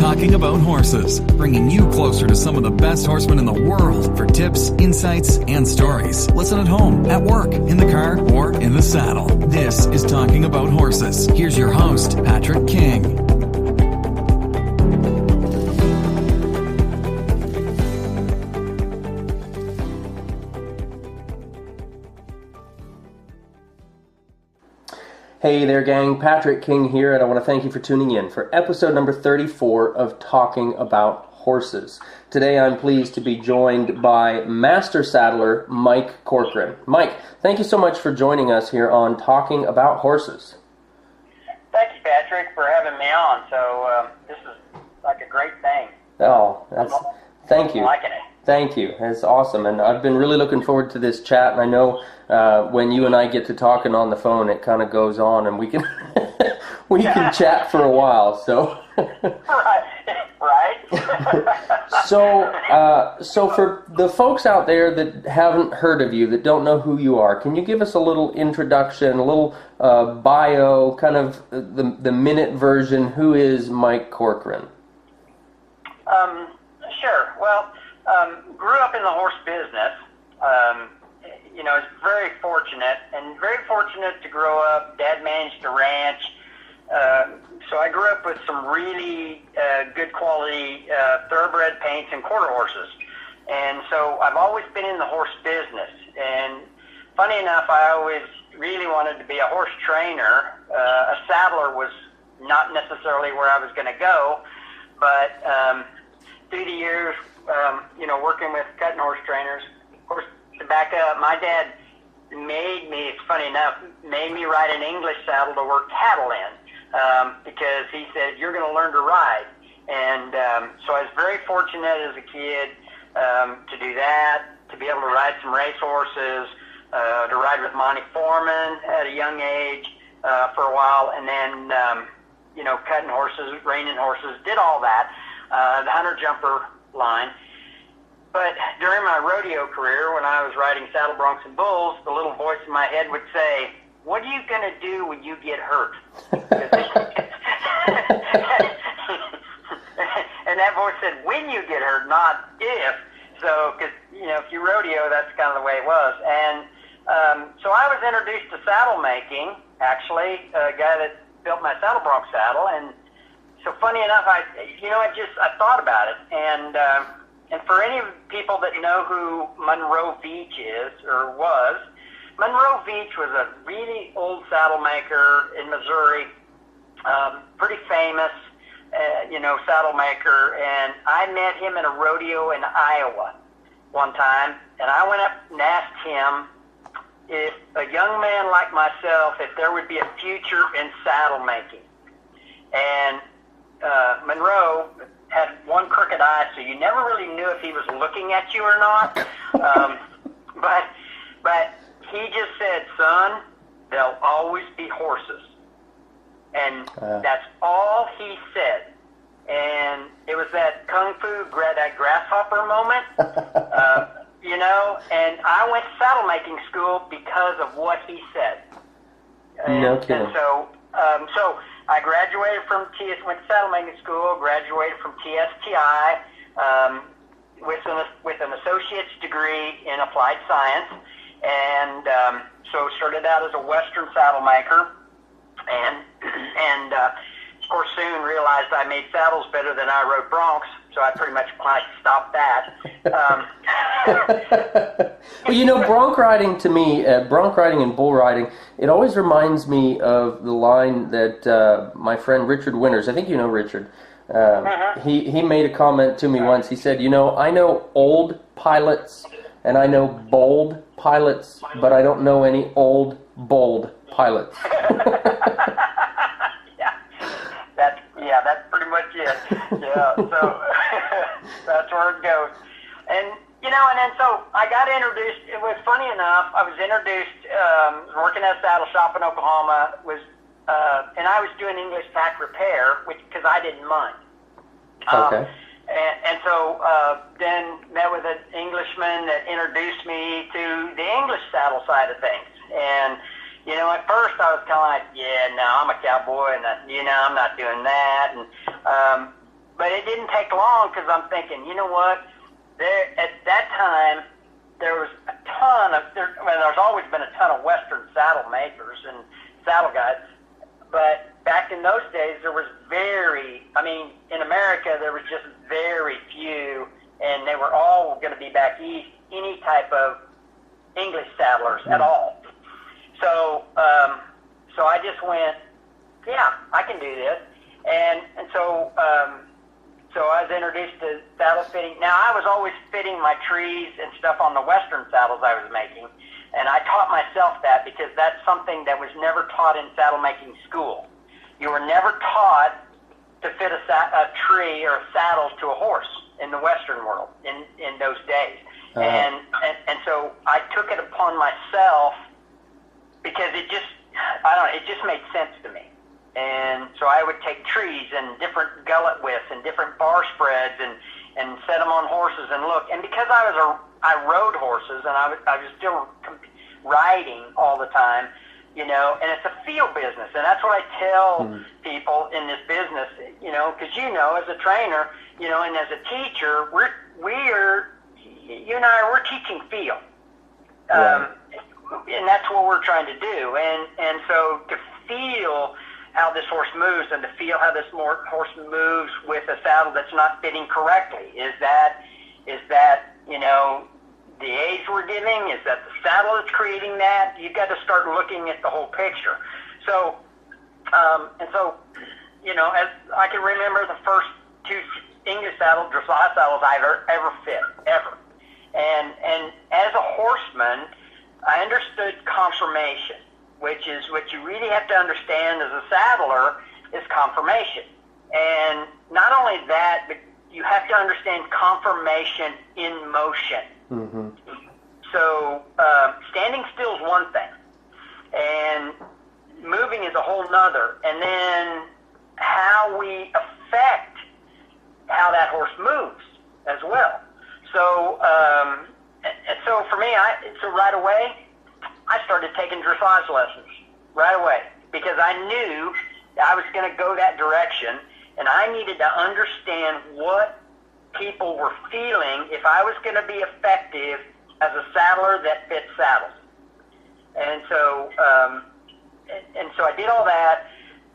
Talking About Horses, bringing you closer to some of the best horsemen in the world for tips, insights, and stories. Listen at home, at work, in the car, or in the saddle. This is Talking About Horses. Here's your host, Patrick King. Hey there, gang. Patrick King here, and I want to thank you for tuning in for episode number 34 of Talking About Horses. Today I'm pleased to be joined by Master Saddler Mike Corcoran. Mike, thank you so much for joining us here on Talking About Horses. Thank you, Patrick, for having me on. So this is like a great thing. Oh, thank you. I'm liking it. Thank you. That's awesome. And I've been really looking forward to this chat. And I know when you and I get to talking on the phone, it kind of goes on, and we can can chat for a while. So right. So for the folks out there that haven't heard of you, that don't know who you are, can you give us a little introduction, a little bio, kind of the minute version? Who is Mike Corcoran? Sure. Well, grew up in the horse business. Was very fortunate to grow up. Dad managed a ranch. So I grew up with some really good quality thoroughbred paints and quarter horses. And so I've always been in the horse business. And funny enough, I always really wanted to be a horse trainer. A saddler was not necessarily where I was going to go, but through the years, working with cutting horse trainers, of course, to back up, my dad made me ride an English saddle to work cattle in, because he said, you're going to learn to ride. And so I was very fortunate as a kid to do that, to be able to ride some race horses, to ride with Monty Foreman at a young age for a while, and then, cutting horses, reining horses, did all that, the hunter-jumper line. But during my rodeo career, when I was riding saddle broncs and bulls, the little voice in my head would say, what are you going to do when you get hurt? And that voice said, when you get hurt, not if. So, because, if you rodeo, that's kind of the way it was. And so I was introduced to saddle making, actually, a guy that built my saddle bronc saddle. And so funny enough, I thought about it. And for any people that know who Monroe Veach is or was, Monroe Veach was a really old saddle maker in Missouri, pretty famous, saddle maker. And I met him at a rodeo in Iowa one time, and I went up and asked him if a young man like myself, if there would be a future in saddle making. And Monroe had one crooked eye, so you never really knew if he was looking at you or not. But he just said, son, there'll always be horses. And that's all he said. And it was that kung fu, that grasshopper moment, and I went to saddle making school because of what he said. No kidding. And so I graduated from went to saddle making school, graduated from TSTI with an associate's degree in applied science, and so started out as a Western saddle maker, and of course soon realized I made saddles better than I rode broncs, so I pretty much stopped that. Well, bronc riding to me, bronc riding and bull riding, it always reminds me of the line that my friend Richard Winters, I think you know Richard, he made a comment to me once. He said, I know old pilots and I know bold pilots, but I don't know any old, bold pilots. That's pretty much it. Yeah, so that's where it goes. And then so I got introduced. It was funny enough. I was introduced working at a saddle shop in Oklahoma. And I was doing English tack repair, because I didn't mind. Okay. And so then met with an Englishman that introduced me to the English saddle side of things. And at first I was kind of like, I'm a cowboy, and I'm not doing that. And But it didn't take long because I'm thinking, you know what? At that time, there was a ton of, there's always been a ton of Western saddle makers and saddle guys. But back in those days, there was in America, there was just very few, and they were all going to be back east, any type of English saddlers at all. So I just went, yeah, I can do this. And so I was introduced to saddle fitting. Now, I was always fitting my trees and stuff on the Western saddles I was making, and I taught myself that because that's something that was never taught in saddle making school. You were never taught to fit a tree or a saddle to a horse in the Western world in those days. And so I took it upon myself because it just made sense to me. And so I would take trees and different gullet widths and different bar spreads and set them on horses and look. And because I rode horses and I was still riding all the time, you know, and it's a feel business. And that's what I tell people in this business, you know, because, you know, as a trainer, you know, and as a teacher, you and I, we're teaching feel. Right. And that's what we're trying to do. And so to feel how this horse moves and to feel how this horse moves with a saddle that's not fitting correctly. Is that, you know, the age we're giving? Is that the saddle that's creating that? You've got to start looking at the whole picture. So, you know, as I can remember the first two English saddles, dressage saddles I ever fit, ever. And as a horseman, I understood conformation, which is what you really have to understand as a saddler is conformation. And not only that, but you have to understand conformation in motion. Mm-hmm. So standing still is one thing, and moving is a whole nother. And then how we affect how that horse moves as well. So, so for me, right away, I started taking dressage lessons right away because I knew I was going to go that direction, and I needed to understand what people were feeling if I was going to be effective as a saddler that fits saddles. And so, I did all that.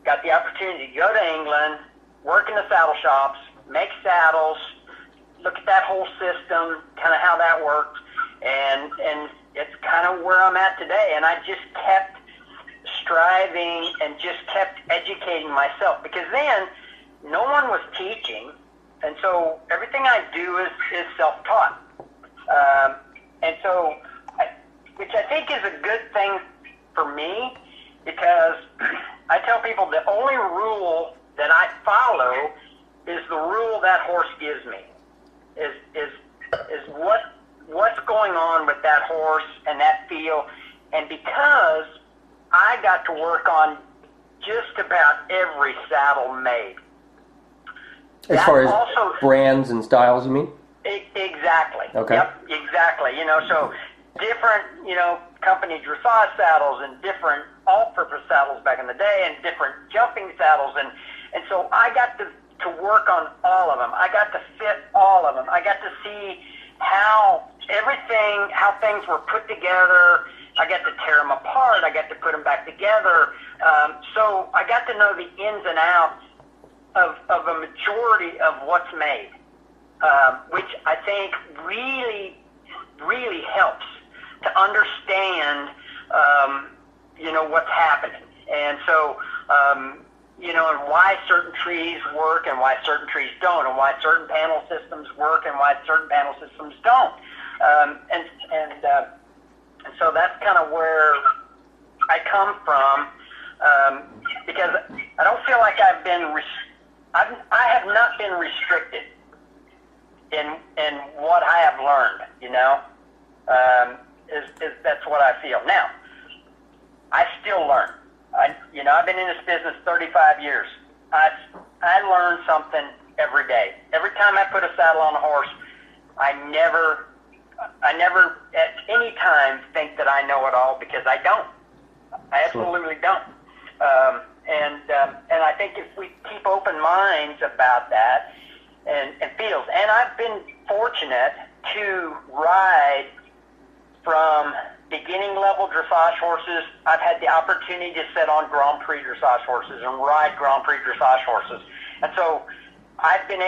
Got the opportunity to go to England, work in the saddle shops, make saddles, look at that whole system, kind of how that works, and it's kind of where I'm at today. And I just kept striving and just kept educating myself because then no one was teaching, and so everything I do is self-taught. And so, which I think is a good thing for me because I tell people the only rule that I follow is the rule that horse gives me. Is what's going on with that horse and that feel, and because I got to work on just about every saddle made. As far as also, brands and styles, you mean? Exactly. Okay. Yep, exactly. You know, so different, you know, company dressage saddles and different all-purpose saddles back in the day and different jumping saddles, and so I got to work on all of them. I got to fit all of them. I got to see how things were put together. I got to tear them apart. I got to put them back together. So I got to know the ins and outs of a majority of what's made, which I think really, really helps to understand, you know, what's happening. And so, you know, and why certain trees work and why certain trees don't, and why certain panel systems work and why certain panel systems don't. And so that's kind of where I come from, because I don't feel like I have not been restricted in what I have learned, you know, that's what I feel. Now, I still learn. I've been in this business 35 years. I learn something every day. Every time I put a saddle on a horse, I never at any time think that I know it all, because I don't. I absolutely don't. And I think if we keep open minds about that, and fields. And I've been fortunate to ride from beginning level dressage horses. I've had the opportunity to sit on Grand Prix dressage horses and ride Grand Prix dressage horses. And so I've been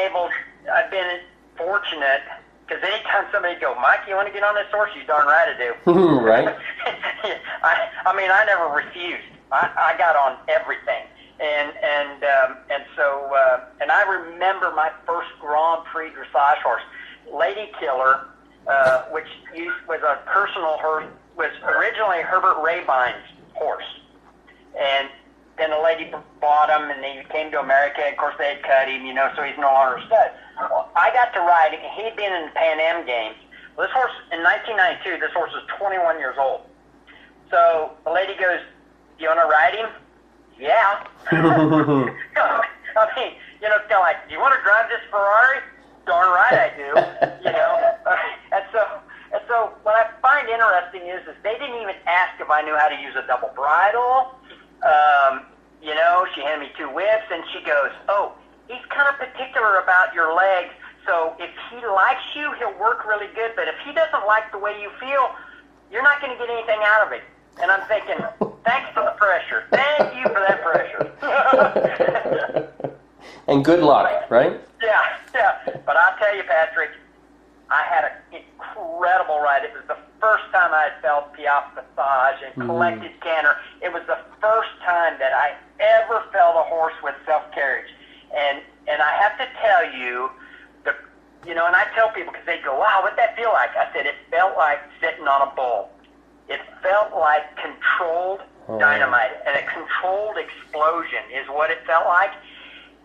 fortunate, because anytime somebody go, Mike, you want to get on this horse? You darn right I do. Right. I mean, I never refused. I got on everything. And so I remember my first Grand Prix dressage horse, Lady Killer, which was a personal horse, was originally Herbert Rabine's horse. And then a lady bought him, and he came to America. Of course, they had cut him, so he's no longer a stud. Well, I got to ride him. He'd been in the Pan Am Games. Well, this horse, in 1992, this horse was 21 years old. So the lady goes, "Do you want to ride him?" Yeah. I mean, it's kind of like, "Do you want to drive this Ferrari?" Darn right I do. And so what I find interesting is they didn't even ask if I knew how to use a double bridle. She handed me 2 whips, and she goes, "Oh, he's kind of particular about your legs. So if he likes you, he'll work really good. But if he doesn't like the way you feel, you're not going to get anything out of it." And I'm thinking, thanks for the pressure. Thank you for that pressure. And good luck, right? Yeah. But I'll tell you, Patrick, I had an incredible ride. It was the first time I had felt piaffe massage and collected canter. It was the first time that I ever felt a horse with self-carriage. And I have to tell you, and I tell people, because they go, "Wow, what'd that feel like?" I said, it felt like sitting on a bull. It felt like controlled dynamite, and a controlled explosion is what it felt like.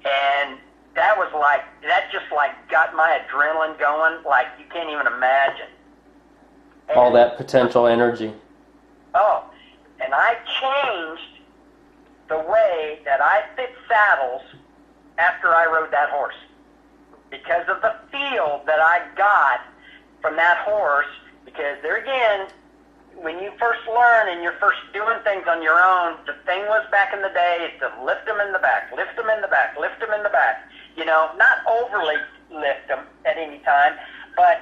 And that just got my adrenaline going like you can't even imagine. And all that potential energy. Oh, and I changed the way that I fit saddles after I rode that horse, because of the feel that I got from that horse. Because there again, when you first learn and you're first doing things on your own, the thing was back in the day is to lift them in the back, lift them in the back, lift them in the back. Not overly lift them at any time, but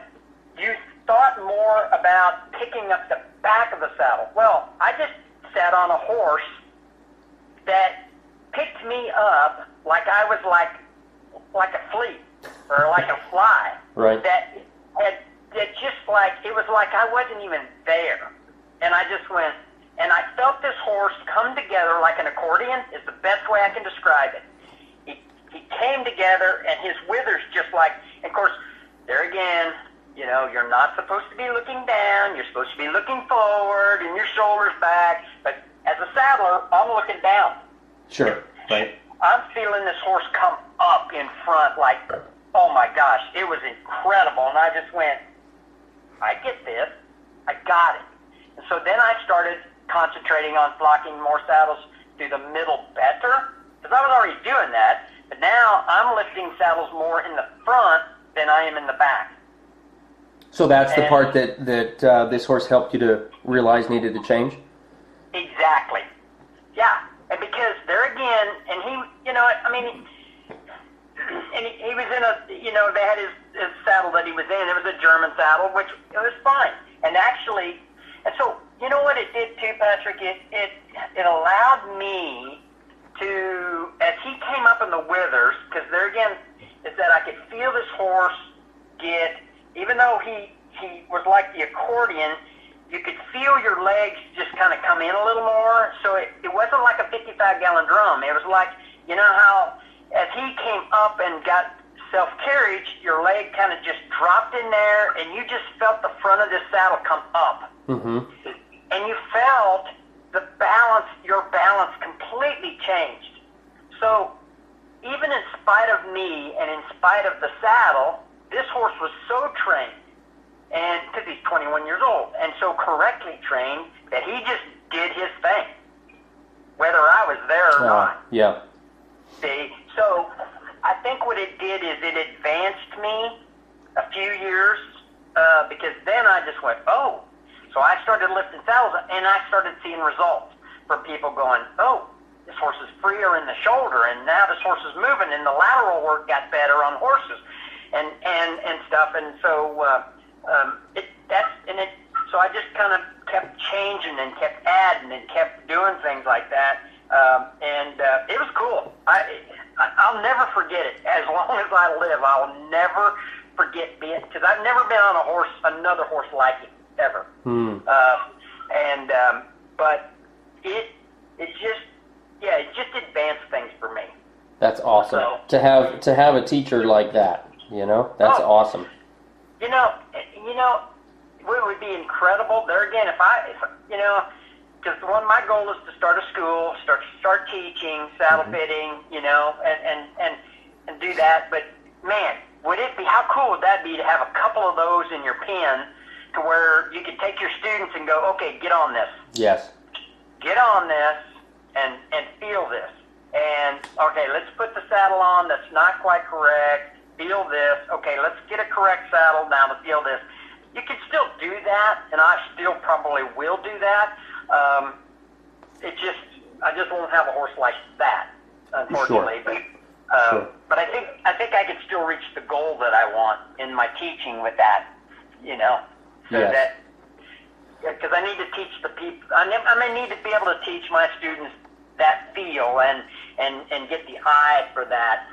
you thought more about picking up the back of the saddle. Well, I just sat on a horse that picked me up like I was like a flea or like a fly. Right. That just like, it was like I wasn't even there. And I just went, and I felt this horse come together like an accordion is the best way I can describe it. He came together, and his withers just like, and of course, there again, you're not supposed to be looking down. You're supposed to be looking forward and your shoulders back. But as a saddler, I'm looking down. Sure, right. I'm feeling this horse come up in front like, oh my gosh, it was incredible. And I just went, I get this. I got it. And so then I started concentrating on flocking more saddles through the middle better, because I was already doing that. But now I'm lifting saddles more in the front than I am in the back. So that's the part that this horse helped you to realize needed to change? Exactly. Yeah. And because there again, and he, and he was in they had his saddle that he was in. It was a German saddle, which it was fine. And actually, and so, you know what it did too, Patrick? It allowed me to, as he came up in the withers, because there again, is that I could feel this horse get, even though he was like the accordion, you could feel your legs just kind of come in a little more. So it wasn't like a 55-gallon drum. It was like, how as he came up and got self-carriage, your leg kind of just dropped in there, and you just felt the front of this saddle come up. Mm-hmm. And you felt your balance completely changed. So even in spite of me and in spite of the saddle, this horse was so trained, and because he's 21 years old, and so correctly trained that he just did his thing, whether I was there or not. Yeah. See, so I think what it did is it advanced me a few years, because then I just went, oh. So I started lifting saddles, and I started seeing results from people going, oh, this horse is freer in the shoulder, and now this horse is moving, and the lateral work got better on horses, and stuff, and so so I just kind of kept changing and kept adding and kept doing things like that, and it was cool. I'll never forget it. As long as I live, I'll never forget being, because I've never been on another horse like it ever. But it just advanced things for me. That's awesome. So, to have a teacher like that, that's awesome. It would be incredible. There again, because my goal is to start a school, start teaching, saddle fitting, and do that. But man, how cool would that be to have a couple of those in your pen, to where you could take your students and go, okay, get on this. Yes. Get on this and feel this. And okay, let's put the saddle on that's not quite correct. Feel this. Okay, let's get a correct saddle now to feel this. You can still do that, and I still probably will do that. I just won't have a horse like that, unfortunately. Sure. But I think I could still reach the goal that I want in my teaching with that, So yes. Because I need to teach the people. I need to be able to teach my students that feel and get the eye for that.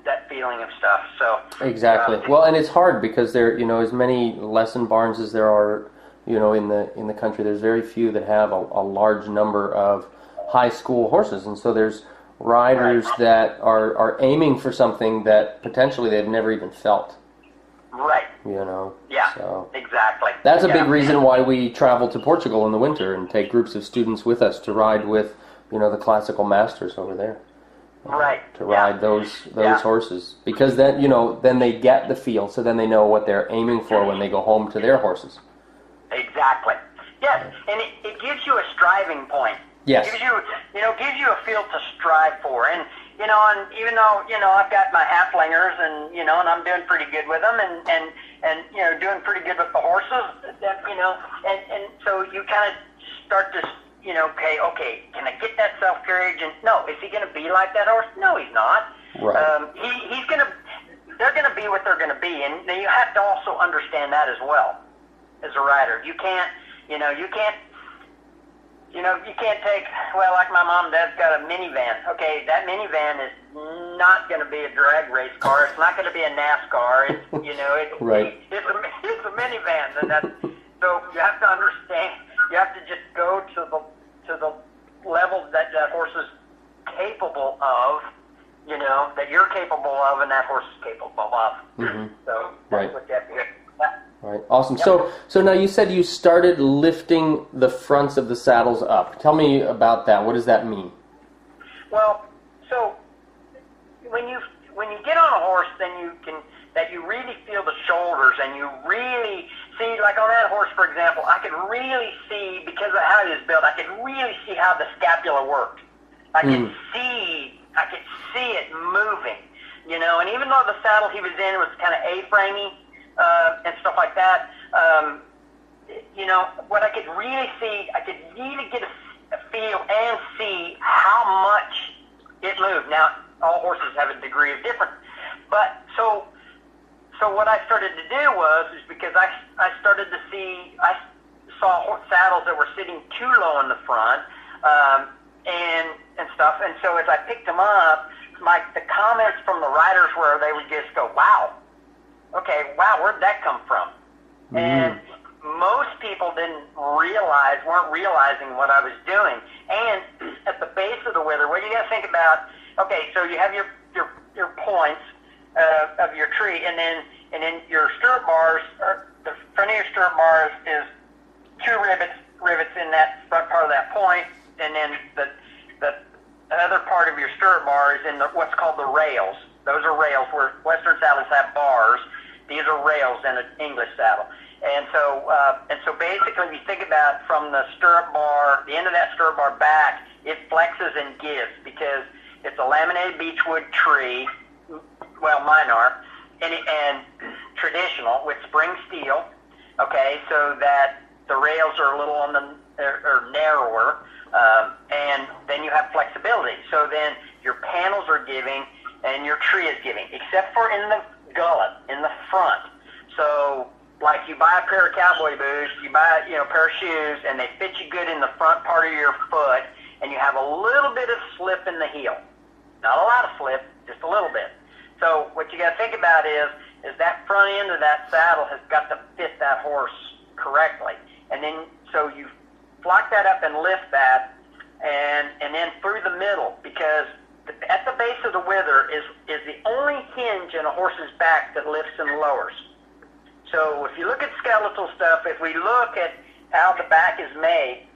That feeling of stuff. So exactly. Well, and it's hard because there, as many lesson barns as there are, in the country, there's very few that have a large number of high school horses, and so there's riders that are aiming for something that potentially they've never even felt. Right. Yeah. So exactly. that's a big reason why we travel to Portugal in the winter and take groups of students with us to ride with, the classical masters over there. Right. To ride those horses, because then then they get the feel, so then they know what they're aiming for when they go home to their horses. Exactly. Yes, and it gives you a striving point. Yes. Gives you a field to strive for, and even though I've got my halflingers, and and I'm doing pretty good with them, and doing pretty good with the horses, and so you kind of start to. Okay, can I get that self-courage? And no, is he going to be like that horse? No, he's not. Right. They're going to be what they're going to be, and you have to also understand that as well, as a rider. You can't take, like my mom and dad's got a minivan. Okay, that minivan is not going to be a drag race car. It's not going to be a NASCAR. Right. It's a minivan, and so you have to understand. You have to just go to the level that horse is capable of, that you're capable of, and that horse is capable of. Mm-hmm. So that's what you have to do. Right. Awesome. Yep. So now you said you started lifting the fronts of the saddles up. Tell me about that. What does that mean? Well, so when you get on a horse, then you really feel the shoulders, and you really see, like on that horse, for example, I could really see, because of how he was built, I could really see how the scapula worked. I could see it moving, and even though the saddle he was in was kind of A-framey, and stuff like that, what I could really see, I could really get a feel and see how much it moved. Now, all horses have a degree of difference, but so what I started to do is because I started to see, I saw saddles that were sitting too low in the front, and stuff, and so as I picked them up, the comments from the riders were, they would just go, wow, where'd that come from? Mm-hmm. And most people weren't realizing what I was doing. And at the base of the wither, what you got to think about, so you have your points of your tree, and then your stirrup bars, or the front of your stirrup bars is two rivets in that front part of that point, and then the other part of your stirrup bar is in what's called the rails. Those are rails, where Western saddles have bars. These are rails in an English saddle. And so basically, if you think about from the stirrup bar, the end of that stirrup bar back, it flexes and gives, because it's a laminated beechwood tree. Well, mine are, and traditional with spring steel. Okay, so that the rails are a little narrower, And then you have flexibility. So then your panels are giving and your tree is giving, except for in the gullet, in the front. So like you buy a pair of cowboy boots, you buy a pair of shoes, and they fit you good in the front part of your foot, and you have a little bit of slip in the heel. Not a lot of slip, just a little bit. So what you got to think about is that front end of that saddle has got to fit that horse correctly. And then so you flock that up and lift that, and then through the middle, because at the base of the wither is the only hinge in a horse's back that lifts and lowers. So if you look at skeletal stuff, if we look at how the back is made,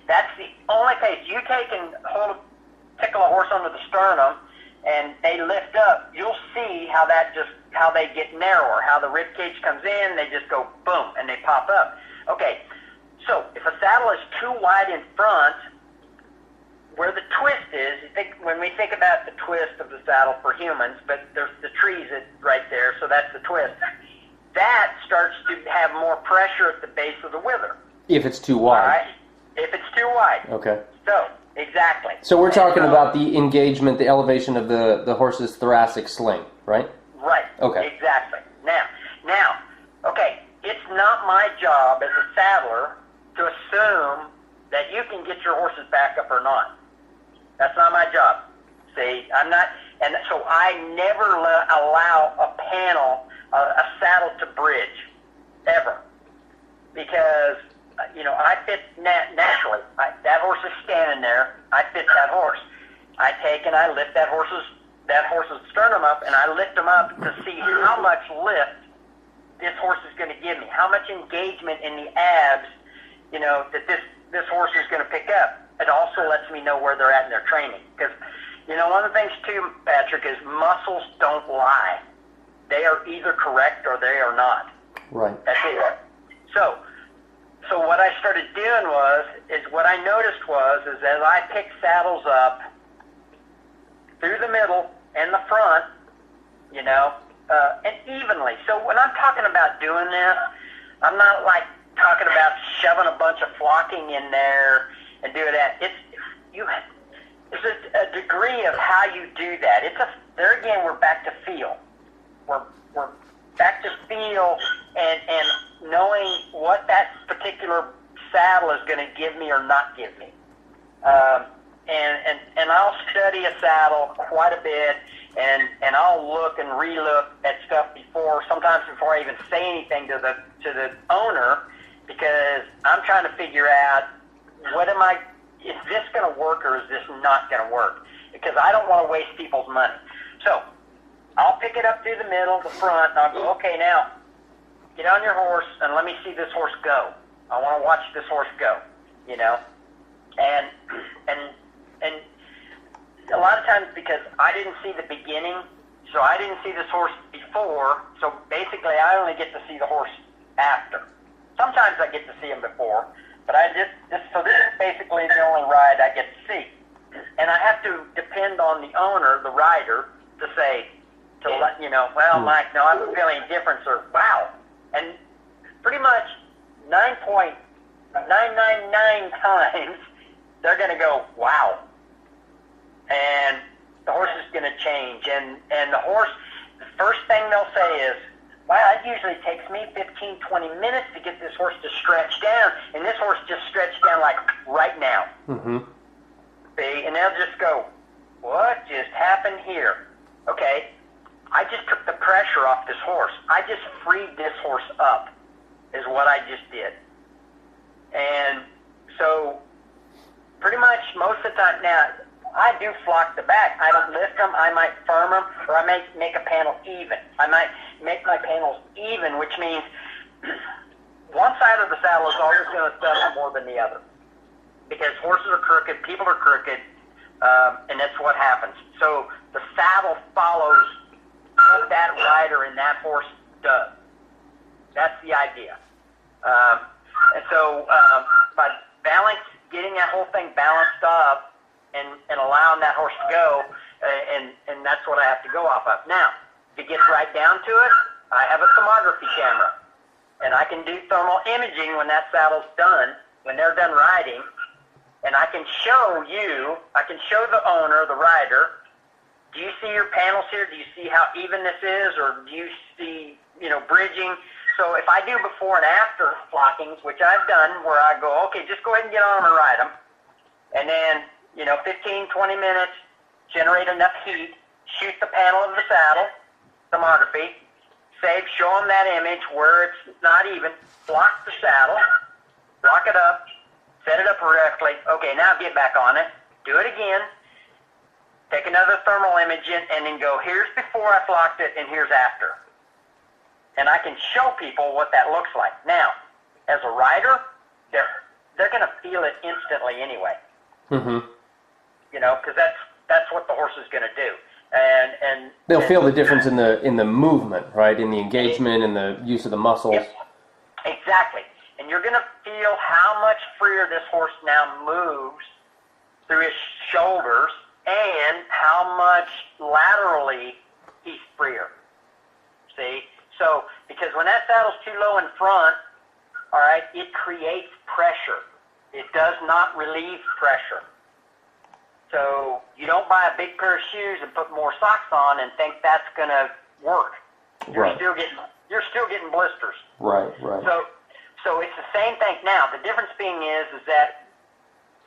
that's the only place. You take and tickle a horse under the sternum, and they lift up. You'll see how they get narrower, how the rib cage comes in, they just go boom, and they pop up. Okay, so if a saddle is too wide in front, where the twist is, when we think about the twist of the saddle for humans, but there's the trees right there, so that's the twist. That starts to have more pressure at the base of the wither. If it's too wide. All right? If it's too wide. Okay. So, exactly. So we're talking about the engagement, the elevation of the horse's thoracic sling, right? Right. Okay. Exactly. Now, okay, it's not my job as a saddler to assume that you can get your horse's back up or not. That's not my job. See, I'm not, and so I never allow a panel, a saddle to bridge, ever. Because, I fit naturally. That horse is standing there. I fit that horse. I take and I lift that horse's sternum up, and I lift him up to see how much lift this horse is going to give me, how much engagement in the abs, that this horse is going to pick up. It also lets me know where they're at in their training. Because, one of the things too, Patrick, is muscles don't lie. They are either correct or they are not. Right. That's it. So what I started doing what I noticed is as I picked saddles up through the middle and the front, and evenly. So when I'm talking about doing this, I'm not like talking about shoving a bunch of flocking in there and doing that. There's a degree of how you do that. There again, we're back to feel. We're back to feel and knowing what that particular saddle is going to give me or not give me. And I'll study a saddle quite a bit, and I'll look and relook at stuff sometimes before I even say anything to the owner, because I'm trying to figure out is this going to work or is this not going to work? Because I don't want to waste people's money. So I'll pick it up through the middle, the front, and I'll go, okay, now get on your horse and let me see this horse go. I want to watch this horse go, And a lot of times, because I didn't see the beginning, so I didn't see this horse before, so basically I only get to see the horse after. Sometimes I get to see him before, but this is basically the only ride I get to see. And I have to depend on the owner, the rider, to let well, Mike, no, I'm feeling a difference, or wow. And pretty much 9.999 times, they're going to go, wow. And the horse is going to change. And the horse, the first thing they'll say is, wow, it usually takes me 15, 20 minutes to get this horse to stretch down. And this horse just stretched down like right now. Mm-hmm. See? And they'll just go, what just happened here? Okay? I just took the pressure off this horse. I just freed this horse up, is what I just did. And so pretty much most of the time now, I do flock the back. I don't lift them. I might firm them, or I might make a panel even. I might make my panels even, which means one side of the saddle is always going to suffer more than the other. Because horses are crooked, people are crooked, and that's what happens. So the saddle follows what that rider and that horse does. That's the idea. And so by getting that whole thing balanced up and allowing that horse to go, and that's what I have to go off of. Now, to get right down to it, I have a thermography camera, and I can do thermal imaging when that saddle's done, when they're done riding, and I can show the owner, the rider, do you see your panels here? Do you see how even this is? Or do you see, bridging? So if I do before and after flockings, which I've done, where I go, okay, just go ahead and get on them and ride them. And then, 15, 20 minutes, generate enough heat, shoot the panel of the saddle, thermography, save, show them that image where it's not even, block the saddle, block it up, set it up correctly. Okay, now get back on it, do it again, take another thermal image in, and then go, here's before I flocked it, and here's after. And I can show people what that looks like. Now, as a rider, they're going to feel it instantly anyway. Mm-hmm. Because that's what the horse is going to do. And they'll feel the difference in the movement, right? In the engagement, in the use of the muscles. Yep. Exactly. And you're going to feel how much freer this horse now moves through his shoulders and how much laterally he's freer. See? So, because when that saddle's too low in front, all right, it creates pressure. It does not relieve pressure. So you don't buy a big pair of shoes and put more socks on and think that's going to work. You're still getting blisters. Right. So it's the same thing now. The difference being is that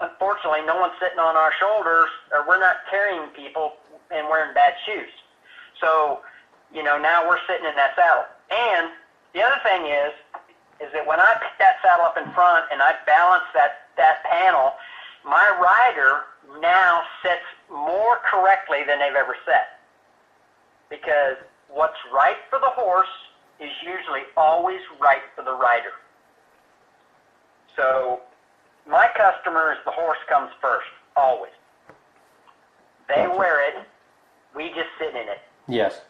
unfortunately no one's sitting on our shoulders, or we're not carrying people and wearing bad shoes. So now we're sitting in that saddle. And the other thing is that when I pick that saddle up in front and I balance that panel, my rider now sits more correctly than they've ever sat. Because what's right for the horse is usually always right for the rider. So my customers, the horse comes first, always. They wear it, we just sit in it. Yes.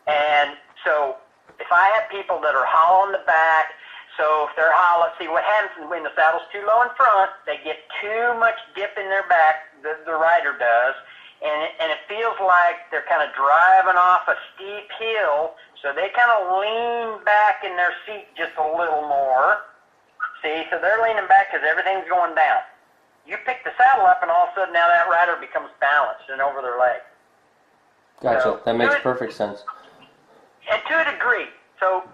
And so if I have people that are hollow in the back, so if they're hollow, see what happens when the saddle's too low in front, they get too much dip in their back, the rider does, and it feels like they're kind of driving off a steep hill, so they kind of lean back in their seat just a little more. See, so they're leaning back because everything's going down. You pick the saddle up, and all of a sudden now that rider becomes balanced and over their leg. Gotcha. So, that makes perfect sense. And to a degree. So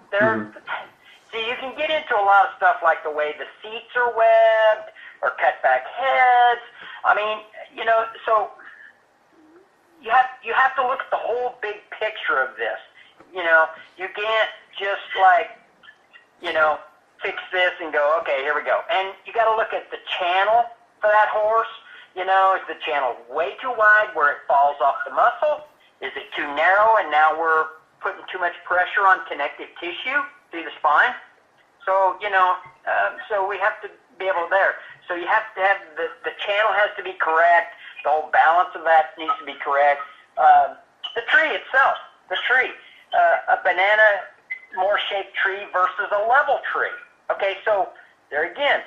see, you can get into a lot of stuff like the way the seats are webbed or cut back heads. I mean, so you have to look at the whole big picture of this. You can't just fix this and go, okay, here we go. And you got to look at the channel for that horse. Is the channel way too wide where it falls off the muscle? Is it too narrow and now we're putting too much pressure on connective tissue through the spine? So, so we have to be able there. So you have to have the channel has to be correct. The whole balance of that needs to be correct. The tree itself, a banana more shaped tree versus a level tree. Okay, so there again,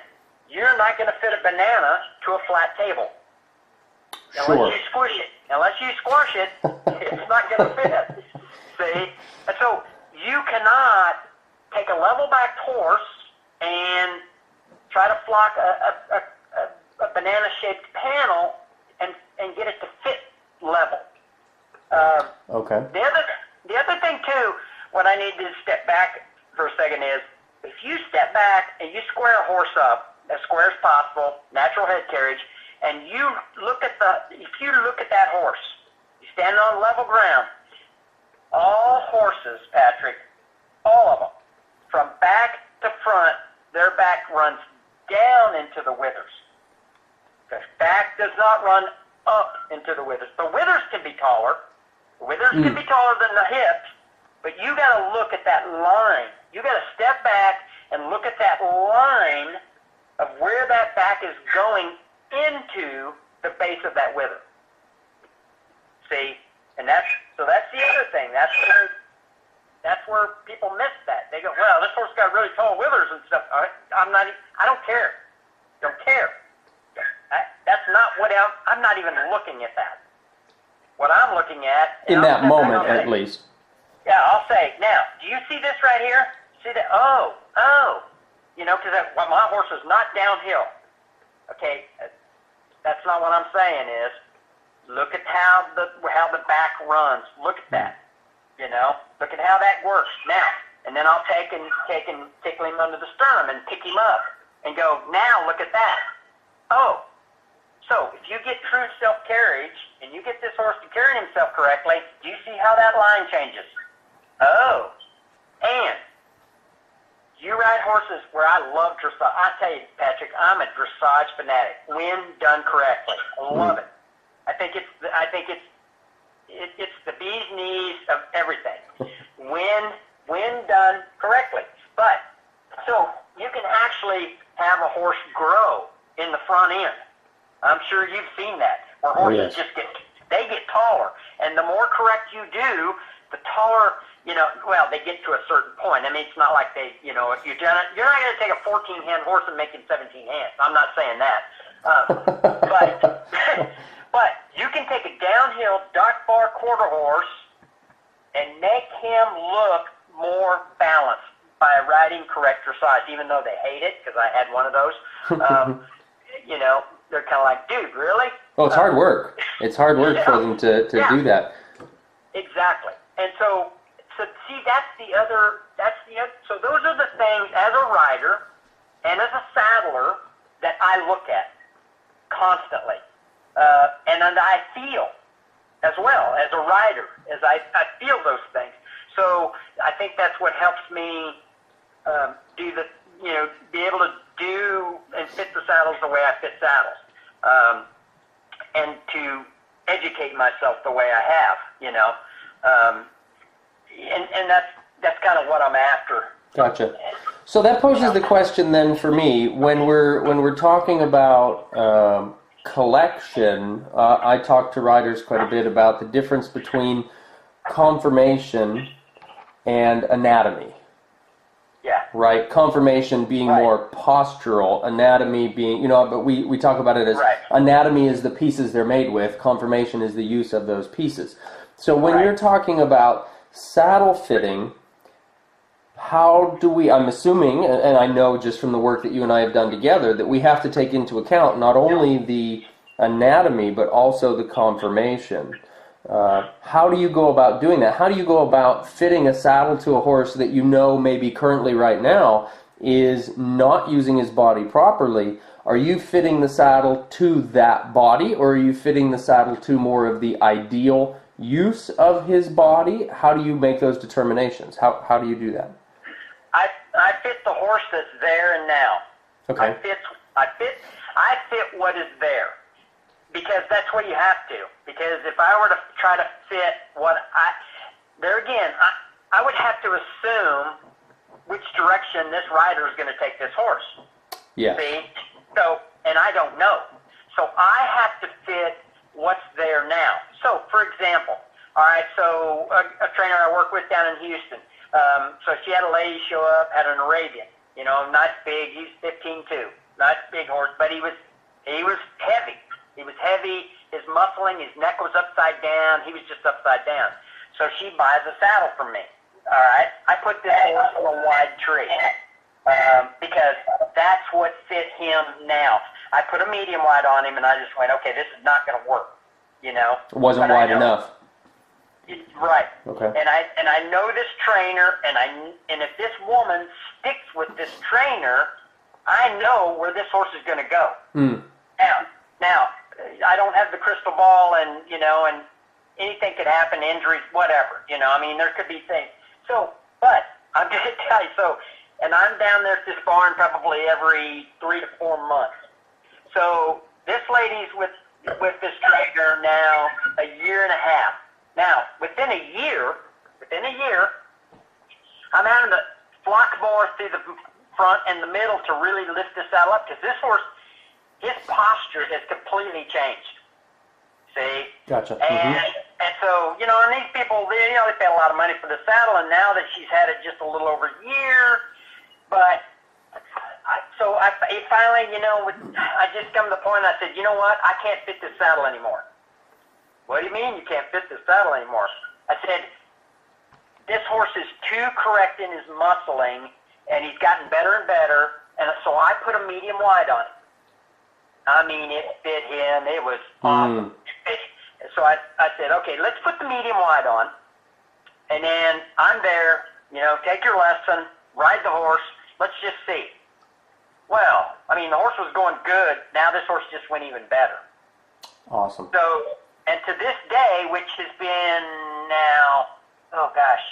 you're not going to fit a banana to a flat table. Unless you squish it, it's not going to fit. See? And so you cannot take a level-backed horse and try to flock a banana-shaped panel and get it to fit level. Okay. The other thing, too, what I need to step back for a second is, if you step back and you square a horse up as square as possible, natural head carriage, and if you look at that horse, you stand on level ground, all horses, Patrick, all of them, from back to front, their back runs down into the withers. The back does not run up into the withers. The withers can be taller. The withers can be taller than the hips, but you got to look at that line. You got to step back and look at that line of where that back is going into the base of that wither. See, and that's the other thing. That's where people miss that. They go, well, this horse got really tall withers and stuff. I don't care. Don't care. That's not what I'm not even looking at that. What I'm looking at in that moment, at least. Yeah, I'll say, now, do you see this right here? See that? Oh, because my horse is not downhill. Okay, That's not what I'm saying. Is look at how the back runs. Look at that. You know, look at how that works now. And then I'll take and tickle him under the sternum and pick him up and go, now look at that. Oh, so if you get true self-carriage and you get this horse to carry himself correctly, do you see how that line changes? Oh, and you ride horses where I love dressage. I tell you, Patrick, I'm a dressage fanatic when done correctly. I love it. I think it's the bee's knees of everything when done correctly. But so you can actually have a horse grow in the front end. I'm sure you've seen that where horses just get taller, and the more correct you do, the taller. You know, well, they get to a certain point. I mean, it's not like you're not going to take a 14-hand horse and make him 17 hands. I'm not saying that. But you can take a downhill dark bar quarter horse and make him look more balanced by riding correct dressage, even though they hate it, because I had one of those. You know, they're kind of like, dude, really? Well, it's hard work. It's hard work for them to do that. Exactly. And so see, so those are the things as a rider and as a saddler that I look at constantly. And I feel as well as a rider, as I feel those things. So I think that's what helps me be able to do and fit the saddles the way I fit saddles, and to educate myself the way I have, you know. And that's kind of what I'm after. Gotcha. So that poses the question then for me, when we're talking about collection, I talk to riders quite a bit about the difference between conformation and anatomy. Yeah. Right? Conformation being more postural, anatomy being, but we talk about it as anatomy is the pieces they're made with, conformation is the use of those pieces. So when you're talking about saddle fitting, how do I'm assuming, and I know just from the work that you and I have done together, that we have to take into account not only the anatomy, but also the conformation. How do you go about doing that? How do you go about fitting a saddle to a horse that maybe currently right now is not using his body properly? Are you fitting the saddle to that body, or are you fitting the saddle to more of the ideal use of his body? How do you make those determinations? How do you do that? I fit the horse that's there and now. Okay. I fit what is there, because that's what you have to. Because if I were to try to fit I would have to assume which direction this rider is going to take this horse. Yeah. See? So, and I don't know. So I have to fit what's there now. So, for example, all right, so a trainer I work with down in Houston, so she had a lady show up, had an Arabian, not big, he's 15'2", not big horse, but he was heavy. He was heavy, his muscling, his neck was upside down, he was just upside down. So she buys a saddle from me, all right? I put this horse on a wide tree, because that's what fit him now. I put a medium wide on him, and I just went, okay, this is not going to work, It wasn't wide enough. Right. Okay. And I know this trainer, and if this woman sticks with this trainer, I know where this horse is going to go. Now, I don't have the crystal ball, and anything could happen, injuries, whatever. There could be things. So, but I'm going to tell you, and I'm down there at this barn probably every 3 to 4 months. So this lady's with this trainer now a year and a half. Now, within a year, I'm having to flock more through the front and the middle to really lift this saddle up, because this horse, his posture has completely changed. See? Gotcha. And so, and these people, they pay a lot of money for the saddle, and now that she's had it just a little over a year, but finally, I just come to the point, I said, you know what, I can't fit this saddle anymore. What do you mean you can't fit this saddle anymore? I said, this horse is too correct in his muscling, and he's gotten better and better, and so I put a medium wide on him. I mean, it fit him. It was awesome. So I said, okay, let's put the medium wide on. And then I'm there, take your lesson, ride the horse. Let's just see. Well, I mean, the horse was going good. Now this horse just went even better. Awesome. So, and to this day, which has been now, oh gosh,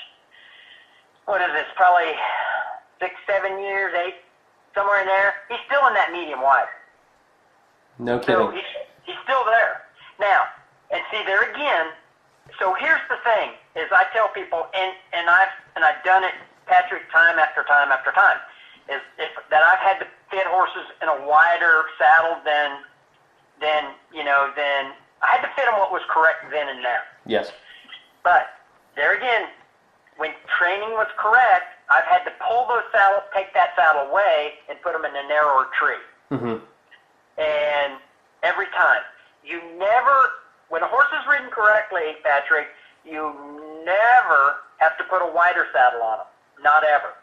what is this, probably 6, 7 years, 8, somewhere in there, he's still in that medium wide. No kidding. So he's still there. Now, and see there again, so here's the thing, is I tell people, and I've done it, Patrick, time after time after time, is that I've had to fit horses in a wider saddle than I had to fit them what was correct then and there. Yes. But there again, when training was correct, I've had to pull those saddles, take that saddle away, and put them in a narrower tree. Mm-hmm. And every time, when a horse is ridden correctly, Patrick, you never have to put a wider saddle on them. Not ever.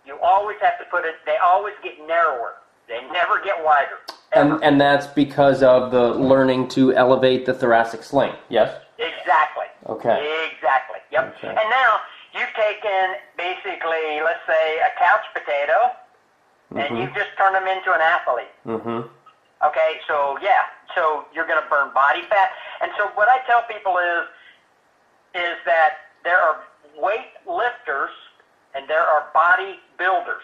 You always have to they always get narrower. They never get wider. And that's because of the learning to elevate the thoracic sling, yes? Exactly. Okay. Exactly. Yep. Okay. And now you've taken basically, let's say, a couch potato, and you've just turned them into an athlete. Mm-hmm. Okay, so so you're going to burn body fat. And so what I tell people is that there are weight lifters and there are body builders.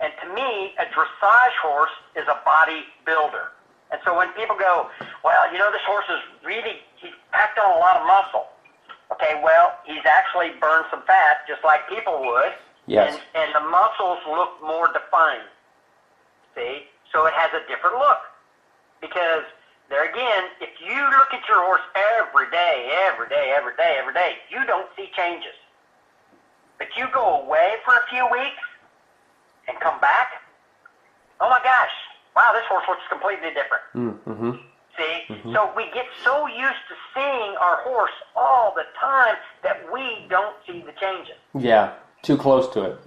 And to me, a dressage horse is a body builder. And so when people go, well, this horse he's packed on a lot of muscle. Okay, well, he's actually burned some fat just like people would. Yes. And the muscles look more defined. See? So it has a different look. Because there again, if you look at your horse every day, you don't see changes. But you go away for a few weeks and come back, oh my gosh, wow, this horse looks completely different. Mm-hmm. See? Mm-hmm. So we get so used to seeing our horse all the time that we don't see the changes. Yeah, too close to it.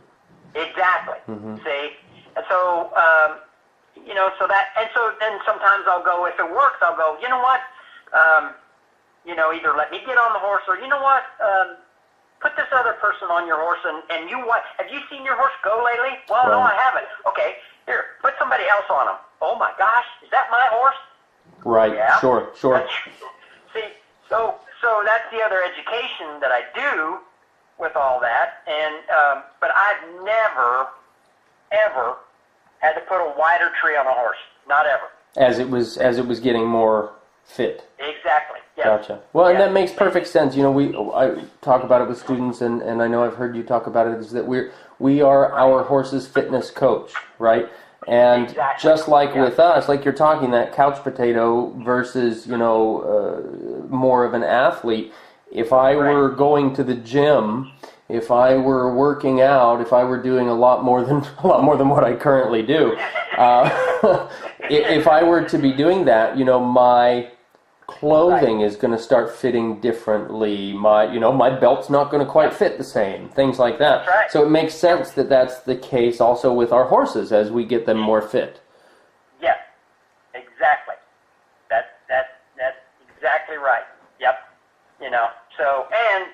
Exactly. Mm-hmm. See? And so, so then sometimes I'll go, if it works, I'll go, you know what, either let me get on the horse or, put this other person on your horse and have you seen your horse go lately? Well, no, I haven't. Okay, here, put somebody else on him. Oh my gosh, is that my horse? Right, yeah. Sure. See, so that's the other education that I do with all that, and but I've never, ever had to put a wider tree on a horse. Not ever. As it was getting more fit. Exactly. Yes. Gotcha. Well, and that makes perfect sense. I talk about it with students, and I know I've heard you talk about it, is that we are our horse's fitness coach, right? And exactly. Just like with us, like you're talking, that couch potato versus, more of an athlete. If I were going to the gym, if I were working out, if I were doing a lot more than what I currently do, if I were to be doing that, my clothing is going to start fitting differently. My belt's not going to quite fit the same. Things like that. Right. So it makes sense that that's the case also with our horses as we get them more fit. Yes, exactly. That's exactly right. Yep. So and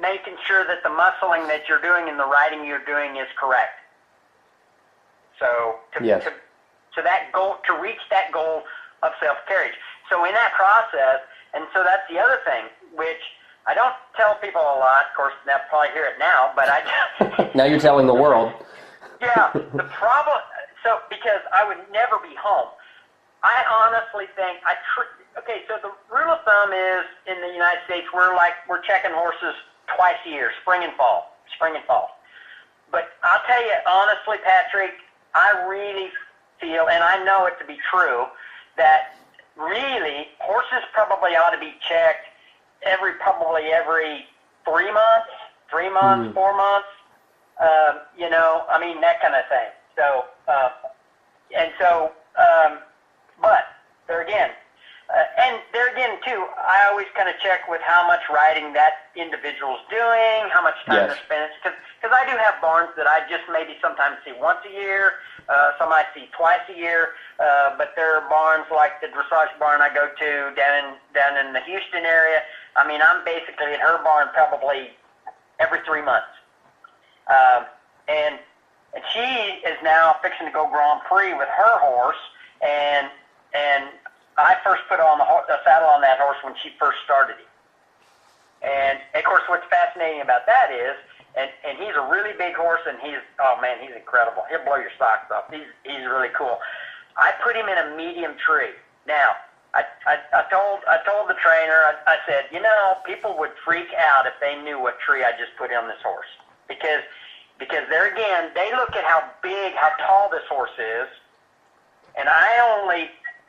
making sure that the muscling that you're doing and the riding you're doing is correct. So to that goal, to reach that goal of self-carriage. So in that process, and so that's the other thing, which I don't tell people a lot. Of course, they'll probably hear it now, but now you're telling the world. Yeah, the problem. So because I would never be home, I honestly think okay. So the rule of thumb is in the United States we're checking horses twice a year, spring and fall. But I'll tell you honestly, Patrick, I really feel, and I know it to be true, that really horses probably ought to be checked every 3 months, 4 months, that kind of thing. So, but there again, And there again, too, I always kind of check with how much riding that individual's doing, how much time they're spending. Because I do have barns that I just maybe sometimes see once a year, some I see twice a year, but there are barns like the Dressage barn I go to down in the Houston area. I mean, I'm basically at her barn probably every 3 months. And she is now fixing to go Grand Prix with her horse, and I first put on the saddle on that horse when she first started him. And of course, what's fascinating about that is, and he's a really big horse, and he's incredible. He'll blow your socks off. He's really cool. I put him in a medium tree. Now, I told the trainer, I said, people would freak out if they knew what tree I just put on this horse, because there again, they look at how tall this horse is, and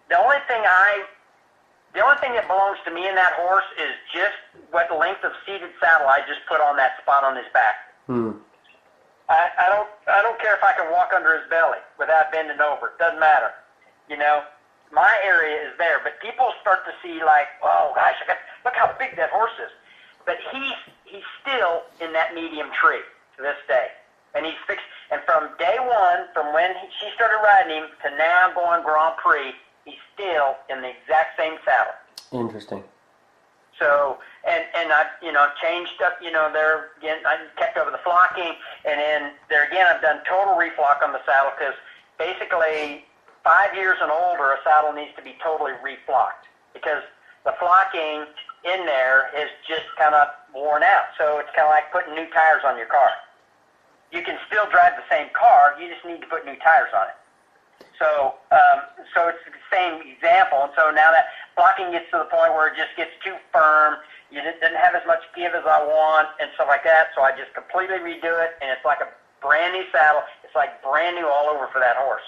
the only thing that belongs to me in that horse is just what length of seated saddle I just put on that spot on his back. I don't care if I can walk under his belly without bending over. It doesn't matter. My area is there, but people start to see like, oh gosh, look how big that horse is. But he's still in that medium tree to this day. And he's fixed. And from day one, from when she started riding him to now going Grand Prix, he's still in the exact same saddle. Interesting. So, and I've changed up, there again, I kept over the flocking, and then there again, I've done total reflock on the saddle, because basically 5 years and older, a saddle needs to be totally reflocked, because the flocking in there is just kind of worn out. So it's kind of like putting new tires on your car. You can still drive the same car, you just need to put new tires on it. So it's the same example, and so now that blocking gets to the point where it just gets too firm, you didn't have as much give as I want, and stuff like that, so I just completely redo it, and it's like a brand new saddle. It's like brand new all over for that horse.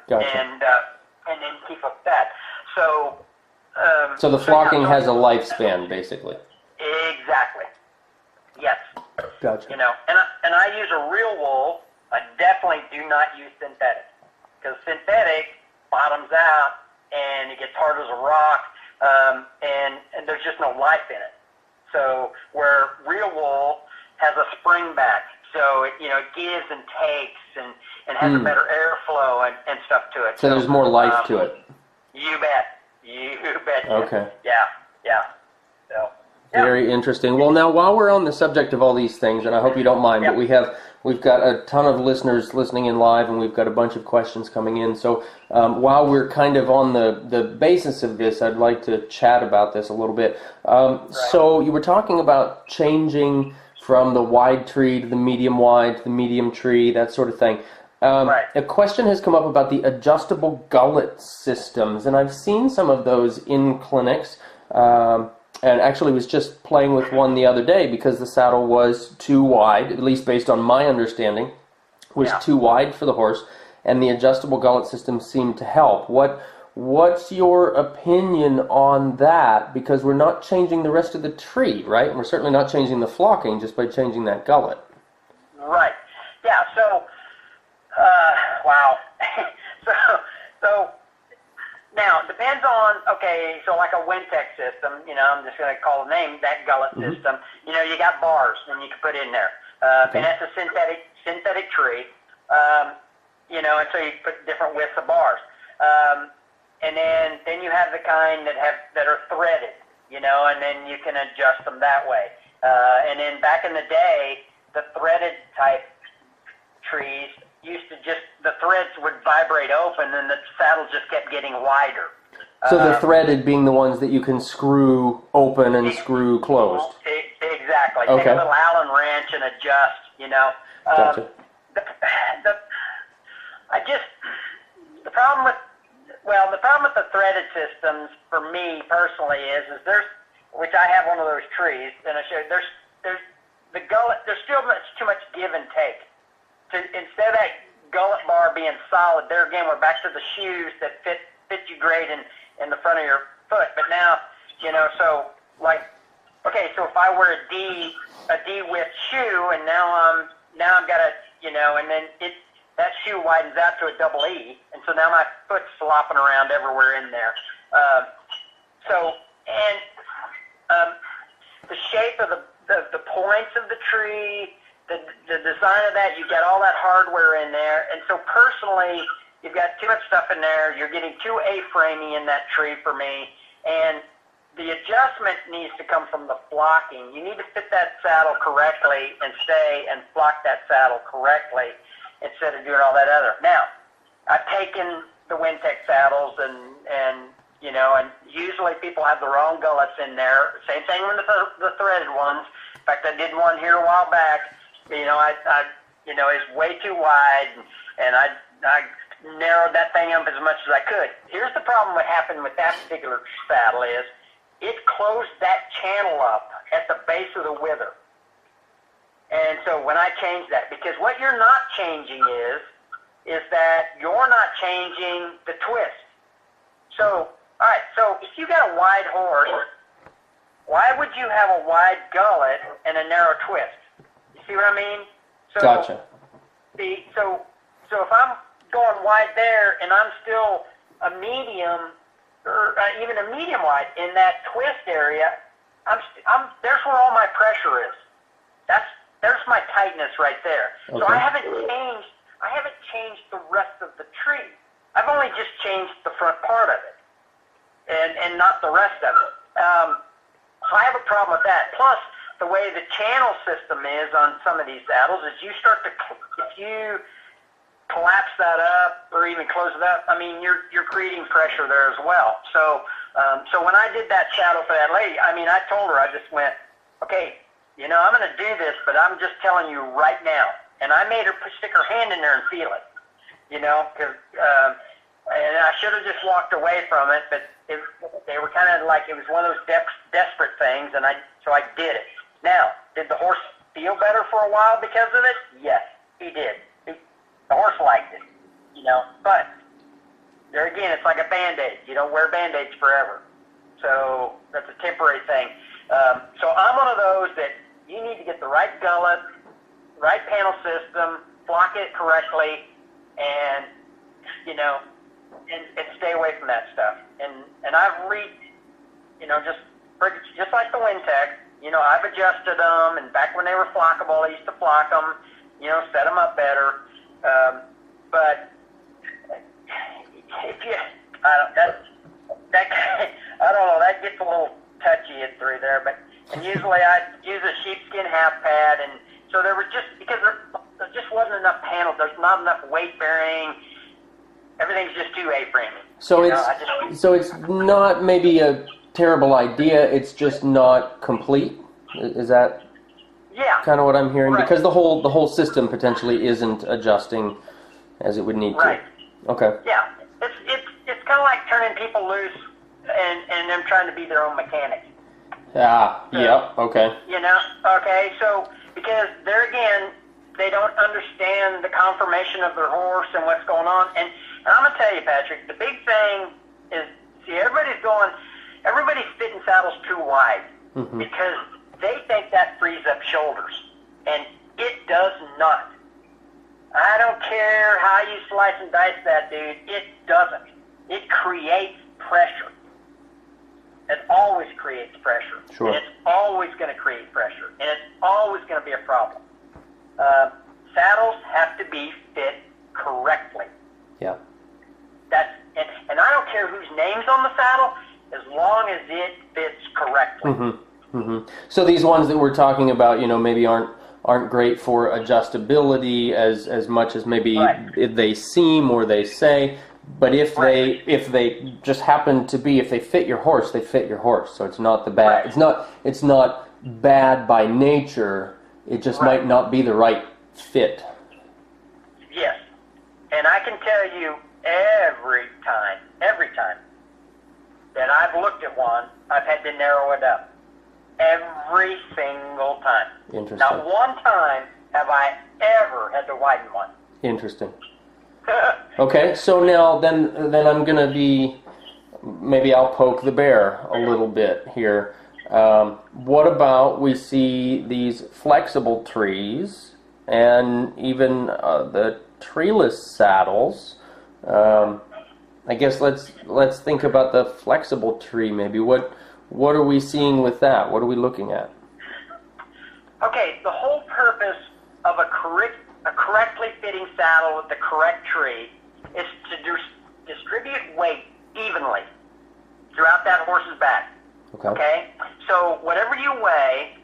Gotcha. And then keep up that. So the flocking has a lifespan, basically. Exactly. Yes. Gotcha. And I use a real wool. I definitely do not use synthetic, because synthetic bottoms out and it gets hard as a rock, and there's just no life in it. So where real wool has a spring back, so it gives and takes and has a better airflow and stuff to it. So there's more life to it. You bet. Okay. Yeah. So. Very interesting. Well, now, while we're on the subject of all these things, and I hope you don't mind, but we've got a ton of listeners listening in live, and we've got a bunch of questions coming in. So while we're kind of on the basis of this, I'd like to chat about this a little bit. So you were talking about changing from the wide tree to the medium wide to the medium tree, that sort of thing. A question has come up about the adjustable gullet systems, and I've seen some of those in clinics. And actually was just playing with one the other day because the saddle was too wide, at least based on my understanding, was too wide for the horse, and the adjustable gullet system seemed to help. What's your opinion on that? Because we're not changing the rest of the tree, right? And we're certainly not changing the flocking just by changing that gullet. Right. Yeah, so, wow. so now, it depends on, so like a Wintec system, I'm just going to call the name, that gullet system, you got bars and you can put in there. And that's a synthetic tree, and so you put different widths of bars. And then you have the kind that are threaded, and then you can adjust them that way. And then back in the day, the threaded type trees the threads would vibrate open and the saddle just kept getting wider. So the threaded being the ones that you can screw open and screw closed. Exactly. Take a little Allen wrench and adjust, Gotcha. The problem with the threaded systems for me personally is which I have one of those trees, and I showed there's the gullet. There's still too much give and take. Instead of that gullet bar being solid, there again we're back to the shoes that fit you great in the front of your foot. But now, so if I wear a D width shoe, and now I've got and then that shoe widens out to a double E, and so now my foot's flopping around everywhere in there. The shape of the points of the tree, the design of that, you've got all that hardware in there. And so personally, you've got too much stuff in there. You're getting too A-framey in that tree for me. And the adjustment needs to come from the flocking. You need to fit that saddle correctly and stay and flock that saddle correctly instead of doing all that other. Now, I've taken the Wintec saddles and usually people have the wrong gullets in there. Same thing with the threaded ones. In fact, I did one here a while back. It's way too wide, and I narrowed that thing up as much as I could. Here's the problem what happened with that particular saddle is it closed that channel up at the base of the wither. And so when I changed that, because what you're not changing is that you're not changing the twist. So, all right, so if you got a wide horse, why would you have a wide gullet and a narrow twist? You see what I mean? So, gotcha. So if I'm going wide there and I'm still a medium or even a medium wide in that twist area, there's where all my pressure is. There's my tightness right there. Okay. So I haven't changed the rest of the tree. I've only just changed the front part of it, and not the rest of it. So I have a problem with that. Plus, the way the channel system is on some of these saddles is if you collapse that up or even close it up, I mean, you're creating pressure there as well. So when I did that saddle for that lady, I mean, I told her, I just went, okay, I'm going to do this, but I'm just telling you right now. And I made her stick her hand in there and feel it, because and I should have just walked away from it, but they were kind of like, it was one of those desperate things, and so I did it. Now, did the horse feel better for a while because of it? Yes, he did. The horse liked it, but there again, it's like a Band-Aid. You don't wear Band-Aids forever. So that's a temporary thing. So I'm one of those that you need to get the right gullet, right panel system, flock it correctly, and and stay away from that stuff. And I've just like the Wintec, I've adjusted them, and back when they were flockable, I used to flock them, set them up better. But if you, I don't know, that gets a little touchy through there. But and usually I use a sheepskin half pad, and so there just wasn't enough panels. There's not enough weight bearing. Everything's just too A-framing. So it's not maybe a terrible idea. It's just not complete. Is that kind of what I'm hearing? Right. Because the whole system potentially isn't adjusting as it would need right. to. Okay. Yeah, it's kind of like turning people loose and them trying to be their own mechanic. Yeah. Okay. Okay. So because there again, they don't understand the conformation of their horse and what's going on. And I'm gonna tell you, Patrick, the big thing is, everybody's fitting saddles too wide because they think that frees up shoulders, and it does not. I don't care how you slice and dice that, dude. It doesn't. It creates pressure. It always creates pressure. Sure. And it's always going to create pressure, and it's always going to be a problem. Saddles have to be fit correctly. Yeah. And I don't care whose name's on the saddle, as long as it fits correctly. So these ones that we're talking about, maybe aren't great for adjustability as much as maybe they seem or they say. But if they just happen to be, if they fit your horse, they fit your horse. So it's not the bad. Right. It's not bad by nature. It just might not be the right fit. Yes, and I can tell you every time that I've looked at one, I've had to narrow it up. Every single time. Interesting. Not one time have I ever had to widen one. Interesting. Okay, so now then I'm gonna maybe I'll poke the bear a little bit here. What about we see these flexible trees and even the treeless saddles? I guess let's think about the flexible tree. Maybe what are we seeing with that? What are we looking at? Okay, the whole purpose of a correctly fitting saddle with the correct tree is to distribute weight evenly throughout that horse's back. Okay? So whatever you weigh,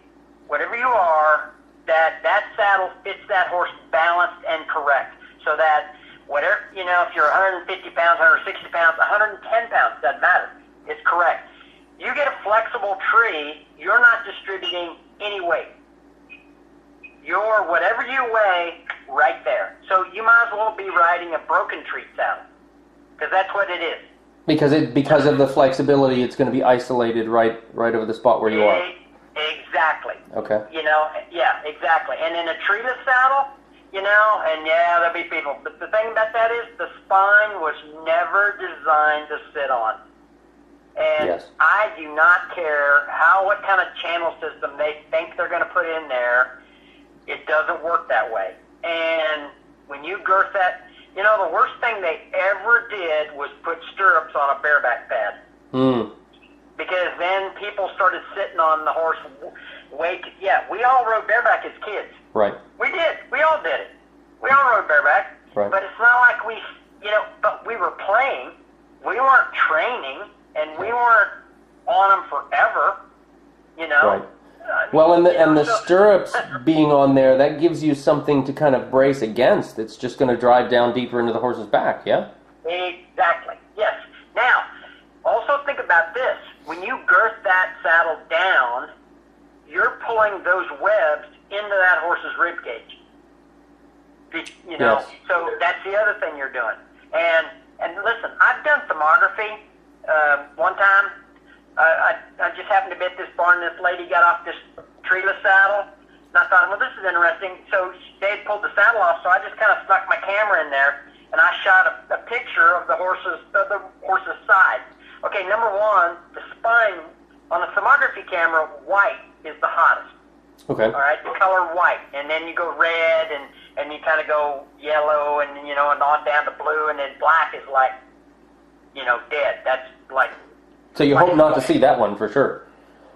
whatever you are, that saddle fits that horse balanced and correct. So that whatever, if you're 150 pounds, 160 pounds, 110 pounds, doesn't matter. It's correct. You get a flexible tree, you're not distributing any weight. You're whatever you weigh right there. So you might as well be riding a broken tree saddle, because that's what it is. Because of the flexibility, it's going to be isolated right over the spot where you are. Exactly. Okay. Yeah, exactly. And in a treeless saddle, and yeah, there'll be people. But the thing about that is the spine was never designed to sit on. And yes. I do not care what kind of channel system they think they're going to put in there. It doesn't work that way. And when you girth that, the worst thing they ever did was put stirrups on a bareback pad. Because then people started sitting on the horse. We all rode bareback as kids. Right. We did. We all did it. We all rode bareback. Right. But it's not like but we were playing. We weren't training, and we weren't on them forever, Right. Well, and the stirrups being on there, that gives you something to kind of brace against. It's just going to drive down deeper into the horse's back, yeah? Exactly, yes. Now, also think about this. When you girth that saddle down, you're pulling those webs into that horse's rib cage. Yes. So that's the other thing you're doing. And listen, I've done thermography one time. I just happened to be at this barn. This lady got off this treeless saddle, and I thought, well, this is interesting. So they had pulled the saddle off, so I just kind of stuck my camera in there, and I shot a picture of the horse's side. Okay, number one, the spine on a thermography camera, white is the hottest. Okay. All right, the color white, and then you go red, and you kind of go yellow, and and on down to blue, and then black is like, dead. That's like. So you hope not to see that one for sure.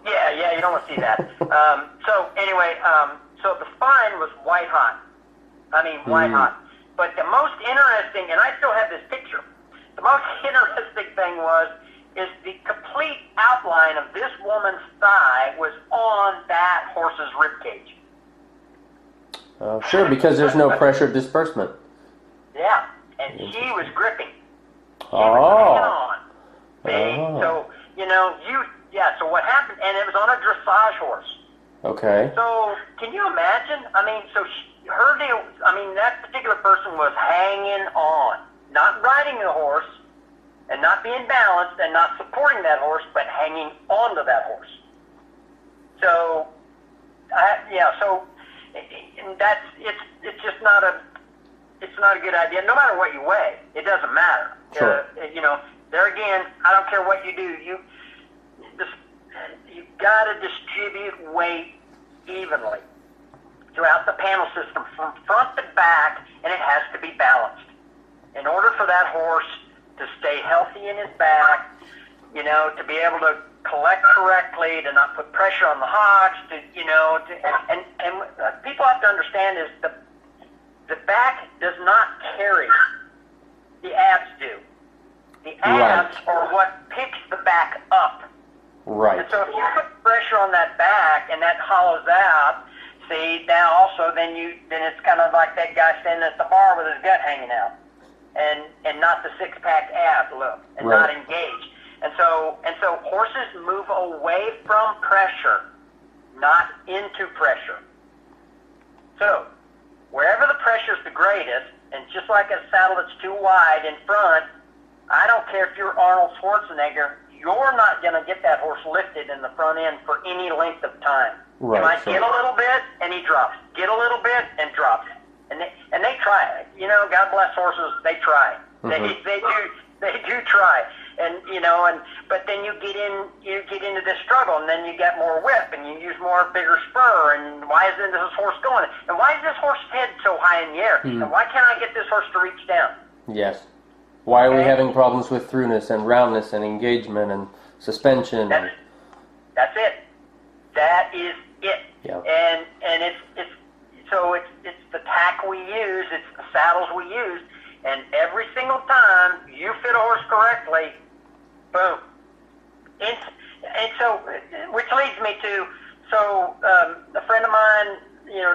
Yeah, you don't want to see that. So anyway, so the spine was white hot. White hot. But the most interesting, and I still have this picture, the most interesting thing is the complete outline of this woman's thigh was on that horse's rib cage. Sure, because there's no pressure disbursement. Yeah, and she was gripping. She was hanging on. So what happened, and it was on a dressage horse. Okay. So can you imagine? Her deal, that particular person was hanging on, not riding the horse, and not being balanced, and not supporting that horse, but hanging onto that horse. So, it's just not a good idea. No matter what you weigh, it doesn't matter. Sure. There again, I don't care what you do. You've got to distribute weight evenly throughout the panel system from front to back, and it has to be balanced. In order for that horse to stay healthy in his back, to be able to collect correctly, to not put pressure on the hocks, and people have to understand is the back does not carry. The abs do. The abs are what picks the back up. Right. And so if you put pressure on that back and that hollows out, see, now also then it's kind of like that guy standing at the bar with his gut hanging out, and not the six-pack ab look, and not engaged. And so horses move away from pressure, not into pressure. So wherever the pressure is the greatest, and just like a saddle that's too wide in front, I don't care if you're Arnold Schwarzenegger, you're not going to get that horse lifted in the front end for any length of time. Right, you might get a little bit, and he drops. Get a little bit, and drops. And they try. God bless horses, they try. Mm-hmm. They do try. But then you get into this struggle, and then you get more whip, and you use bigger spur, and why isn't this horse going? And why is this horse's head so high in the air? Mm-hmm. And why can't I get this horse to reach down? Yes. Why are we having problems with throughness and roundness and engagement and suspension? That's it. That is it. Yeah. And it's the tack we use, it's the saddles we use, and every single time you fit a horse correctly, boom. And so, which leads me to, a friend of mine,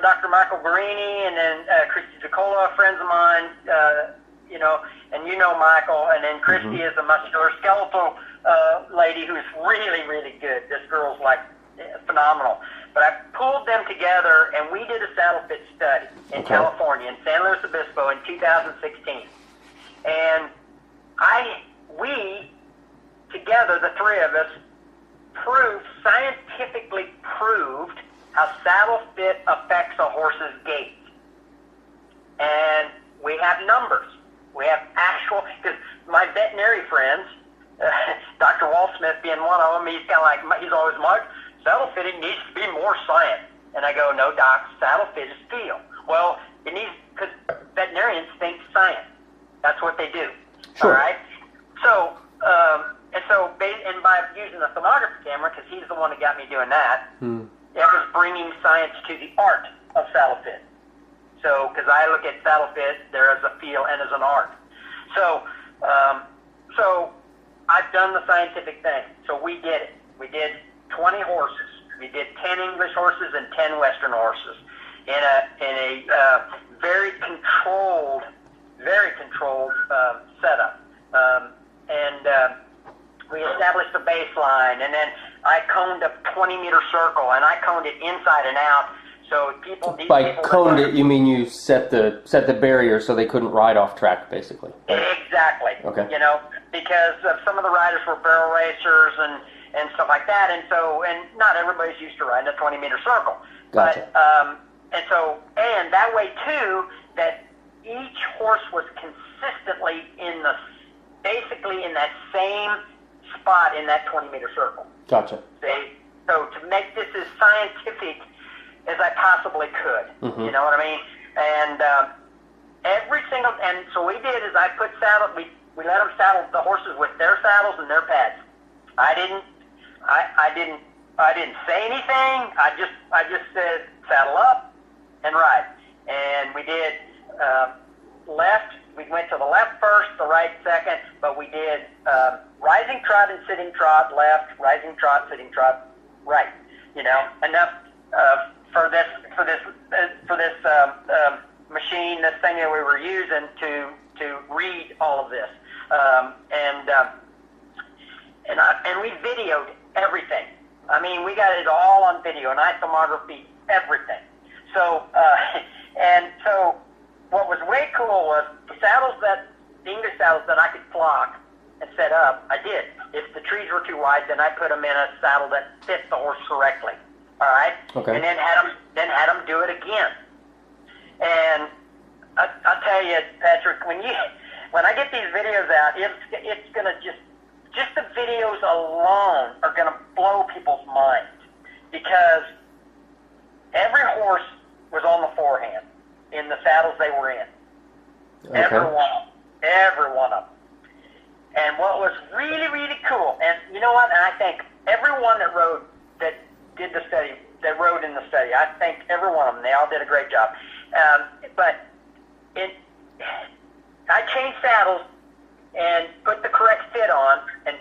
Dr. Michael Guarini, and then Christy DiCola, friends of mine, and Michael, and then Christy is a musculoskeletal lady who's really, really good. This girl's like phenomenal. But I pulled them together, and we did a saddle fit study in California, in San Luis Obispo in 2016. And we, together, the three of us, scientifically proved how saddle fit affects a horse's gait. And we have numbers. We have actual, because my veterinary friends, Dr. Walt Smith being one of them, he's kind of like, he's always, Mike, saddle fitting needs to be more science. And I go, no, Doc, saddle fit is feel. Well, it needs, because veterinarians think science. That's what they do. Sure. All right? So, and by using the phonography camera, because he's the one that got me doing that, it was bringing science to the art of saddle fit. So, because I look at saddle fit, there is a feel and as an art. So I've done the scientific thing. So we did it. We did 20 horses. We did 10 English horses and 10 Western horses in a very controlled setup. We established a baseline, and then I coned a 20-meter circle, and I coned it inside and out. So By coned it, you mean you set the barrier so they couldn't ride off track, basically. Exactly. Okay. Because of some of the riders were barrel racers and stuff like that, and not everybody's used to riding a 20-meter circle. Gotcha. But and that way too, that each horse was consistently basically in that same spot in that 20-meter circle. Gotcha. See? So to make this as scientific as I possibly could. You know what I mean? And and so we did is I put we let them saddle the horses with their saddles and their pads. I didn't say anything. I just said saddle up and ride. And we did left. We went to the left first, the right second, but we did rising trot and sitting trot left, rising trot, sitting trot right. Enough for this machine, this thing that we were using to read all of this. And we videoed everything. I mean, we got it all on video, and isomatography, everything. So what was way cool was the English saddles that I could flock and set up, I did. If the trees were too wide, then I put them in a saddle that fit the horse correctly. All right? Okay. And then had them do it again. And I'll tell you, Patrick, when I get these videos out, it's going to just the videos alone are going to blow people's minds, because every horse was on the forehand in the saddles they were in. Okay. Every one of them. And what was really, really cool, and you know what, and I think everyone that did the study, that rode in the study, I think every one of them, they all did a great job. But I changed saddles and put the correct fit on, and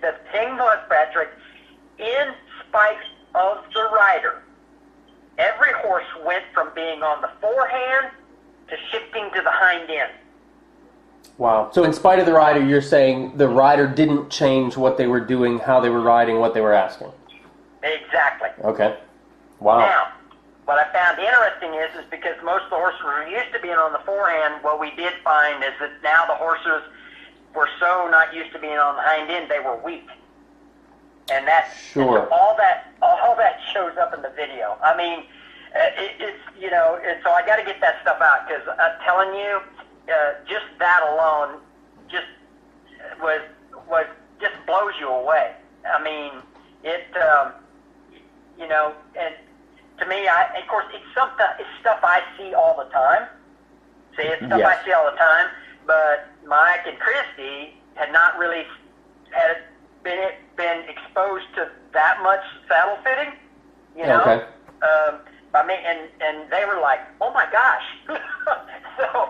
the thing was, Patrick, in spite of the rider, every horse went from being on the forehand to shifting to the hind end. Wow. So in spite of the rider, you're saying the rider didn't change what they were doing, how they were riding, what they were asking. Exactly. Okay. Wow. Now, what I found interesting is because most of the horses were used to being on the forehand, what we did find is that now the horses were so not used to being on the hind end, they were weak. And that's sure. And all that shows up in the video. I mean, so I got to get that stuff out, because I'm telling you, just that alone just blows you away. I mean, and to me, of course, it's stuff I see all the time. See, it's stuff Yes. I see all the time, but Mike and Christy had not really been exposed to that much saddle fitting, you know. Okay. I mean, and they were like, "Oh my gosh!" So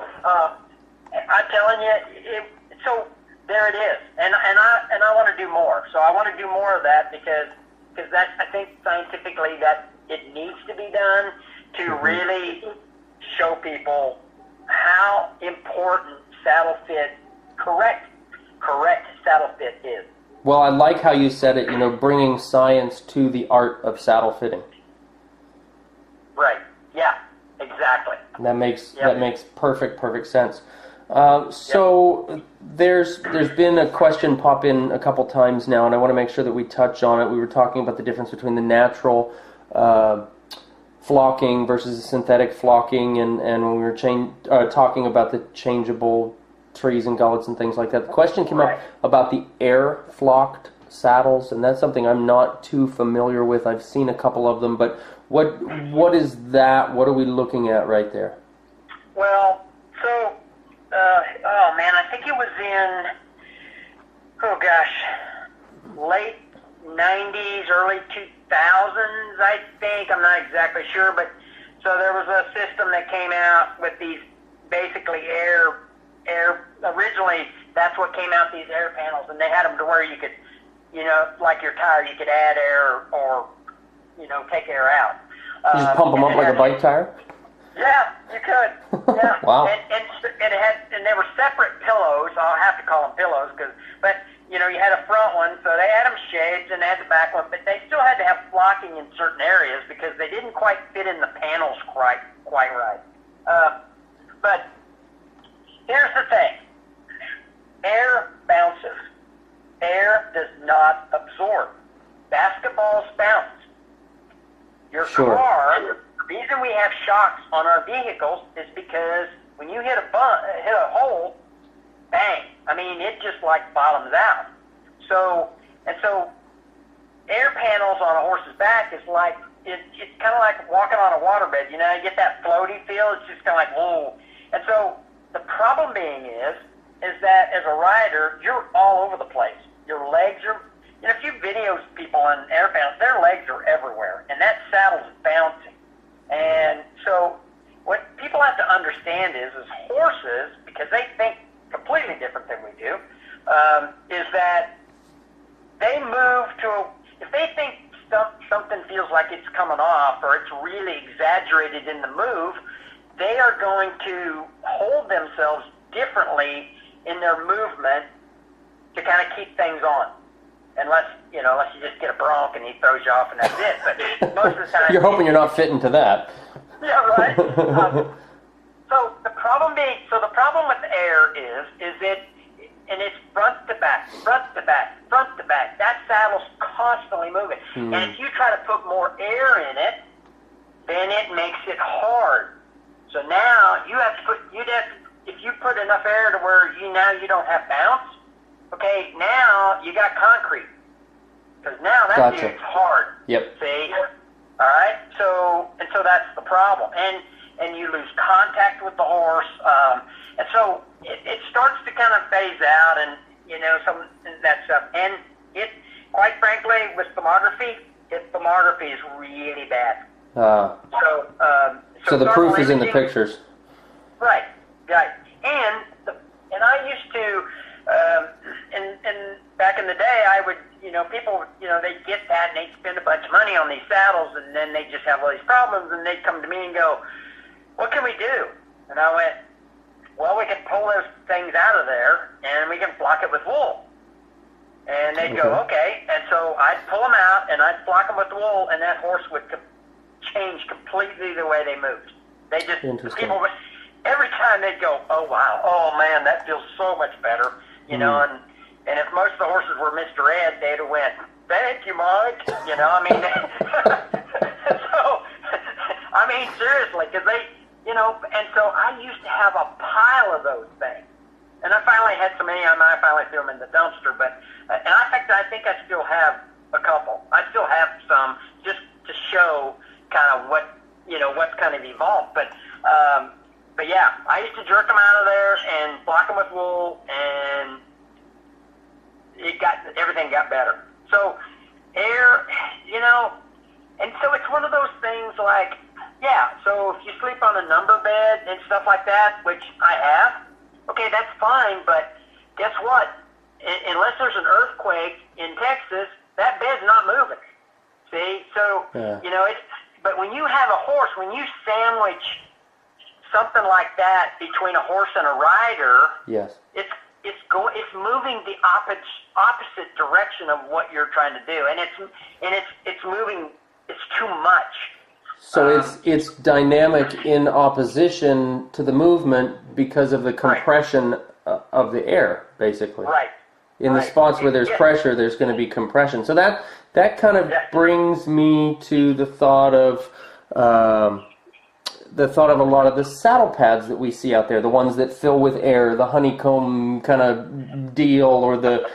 I'm telling you, so there it is, and I want to do more. So I want to do more of that because that, I think scientifically that it needs to be done to really show people how important saddle fit, correct saddle fit is. Well, I like how you said it, you know, bringing science to the art of saddle fitting. Right. Yeah. Exactly. That makes perfect sense. So there's been a question pop in a couple times now, and I want to make sure that we touch on it. We were talking about the difference between the natural flocking versus the synthetic flocking, and when we were talking about the changeable trees and gullets and things like that. The question came up about the air flocked saddles, and that's something I'm not too familiar with. I've seen a couple of them, but what is that? What are we looking at right there? Well, so, oh man, I think it was in, late 90s, early 2000s, I think. I'm not exactly sure, but so there was a system that came out with these basically air, originally that's what came out, these air panels, and they had them to where you could, you know, like your tire, you could add air or you know, take air out. You just pump them up like a bike tire? Yeah, you could. Yeah. Wow. And they were separate pillows. I'll have to call them pillows, but you know, you had a front one, so they had them shades, and they had the back one, but they still had to have flocking in certain areas because they didn't quite fit in the panels quite right. But here's the thing: air bounces. Air does not absorb. Basketballs bounce. Your car, the reason we have shocks on our vehicles is because when you hit a hole, bang. I mean, it just like bottoms out. So air panels on a horse's back is like, it's kind of like walking on a waterbed. You know, you get that floaty feel. It's just kind of like, whoa. And so the problem being is that as a rider, you're all over the place. Your legs are, you know, if you video people on air panels, their legs are everywhere, and that saddle's bouncing. And so what people have to understand is horses, because they think completely different than we do, is that they move if they think something feels like it's coming off or it's really exaggerated in the move, they are going to hold themselves differently in their movement to kind of keep things on. Unless you just get a bronc and he throws you off and that's it. But most of the time... You're hoping you're not fitting to that. Yeah, right. So the problem with air is it, and it's front to back. That saddle's constantly moving. And if you try to put more air in it, then it makes it hard. So now if you put enough air to where you don't have bounce, okay, now you got concrete. Because now that dude's hard. Yep. See? All right? So that's the problem. And you lose contact with the horse. And so it starts to kind of phase out and, you know, some of that stuff. And it, quite frankly, with thermography is really bad. So the proof is in the pictures. Right. And I used to, and back in the day, I would, you know, people, you know, they'd get that and they'd spend a bunch of money on these saddles, and then they just have all these problems, and they'd come to me and go, "What can we do?" And I went, "Well, we can pull those things out of there, and we can flock it with wool." And they'd go, "Okay." And so I'd pull them out, and I'd flock them with wool, and that horse would change completely the way they moved. They just, people would, every time they'd go, "Oh, wow, oh, man, that feels so much better," you know, and if most of the horses were Mr. Ed, they'd have went, "Thank you, Mike," you know, I mean, so, I mean, seriously, because they, you know, and so I used to have a pile of those things, and I finally had so many, I finally threw them in the dumpster, but, and in fact, I think I still have a couple. I still have some, just to show kind of what, you know, what's kind of evolved, but but yeah, I used to jerk them out of there and block them with wool, and everything got better. So air, and so it's one of those things like, yeah, so if you sleep on a number bed and stuff like that, which I have, okay, that's fine, but guess what? Unless there's an earthquake in Texas, that bed's not moving. See? So, but when you have a horse, when you sandwich something like that between a horse and a rider, yes, it's moving the opposite direction of what you're trying to do, and it's moving. It's too much. So it's dynamic in opposition to the movement because of the compression of the air, basically. Right. In the spots where there's pressure, there's going to be compression. So that kind of brings me to the thought of a lot of the saddle pads that we see out there, the ones that fill with air, the honeycomb kind of deal, or the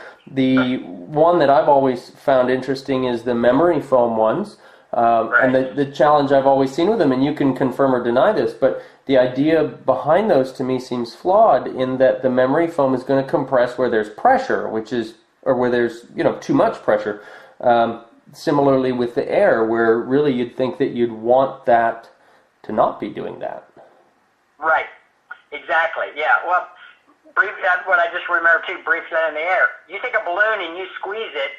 one that I've always found interesting is the memory foam ones. And the challenge I've always seen with them, and you can confirm or deny this, but the idea behind those to me seems flawed in that the memory foam is going to compress where there's pressure, or where there's too much pressure. Similarly with the air, where really you'd think that you'd want that to not be doing that. Right. Exactly. Yeah. Well, that's what I just remember too. Briefly in the air, you take a balloon and you squeeze it.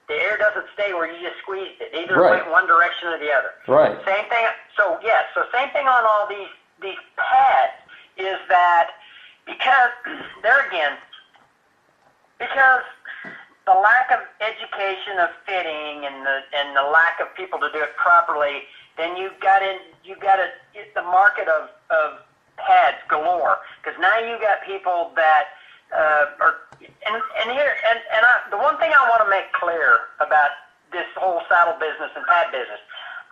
The air doesn't stay where you just squeezed it. Either it went one direction or the other. Right. Same thing. So same thing on all these pads is that because the lack of education of fitting and the lack of people to do it properly, then you got to hit the market of pads galore, because now you got people that the one thing I want to make clear about this whole saddle business and pad business,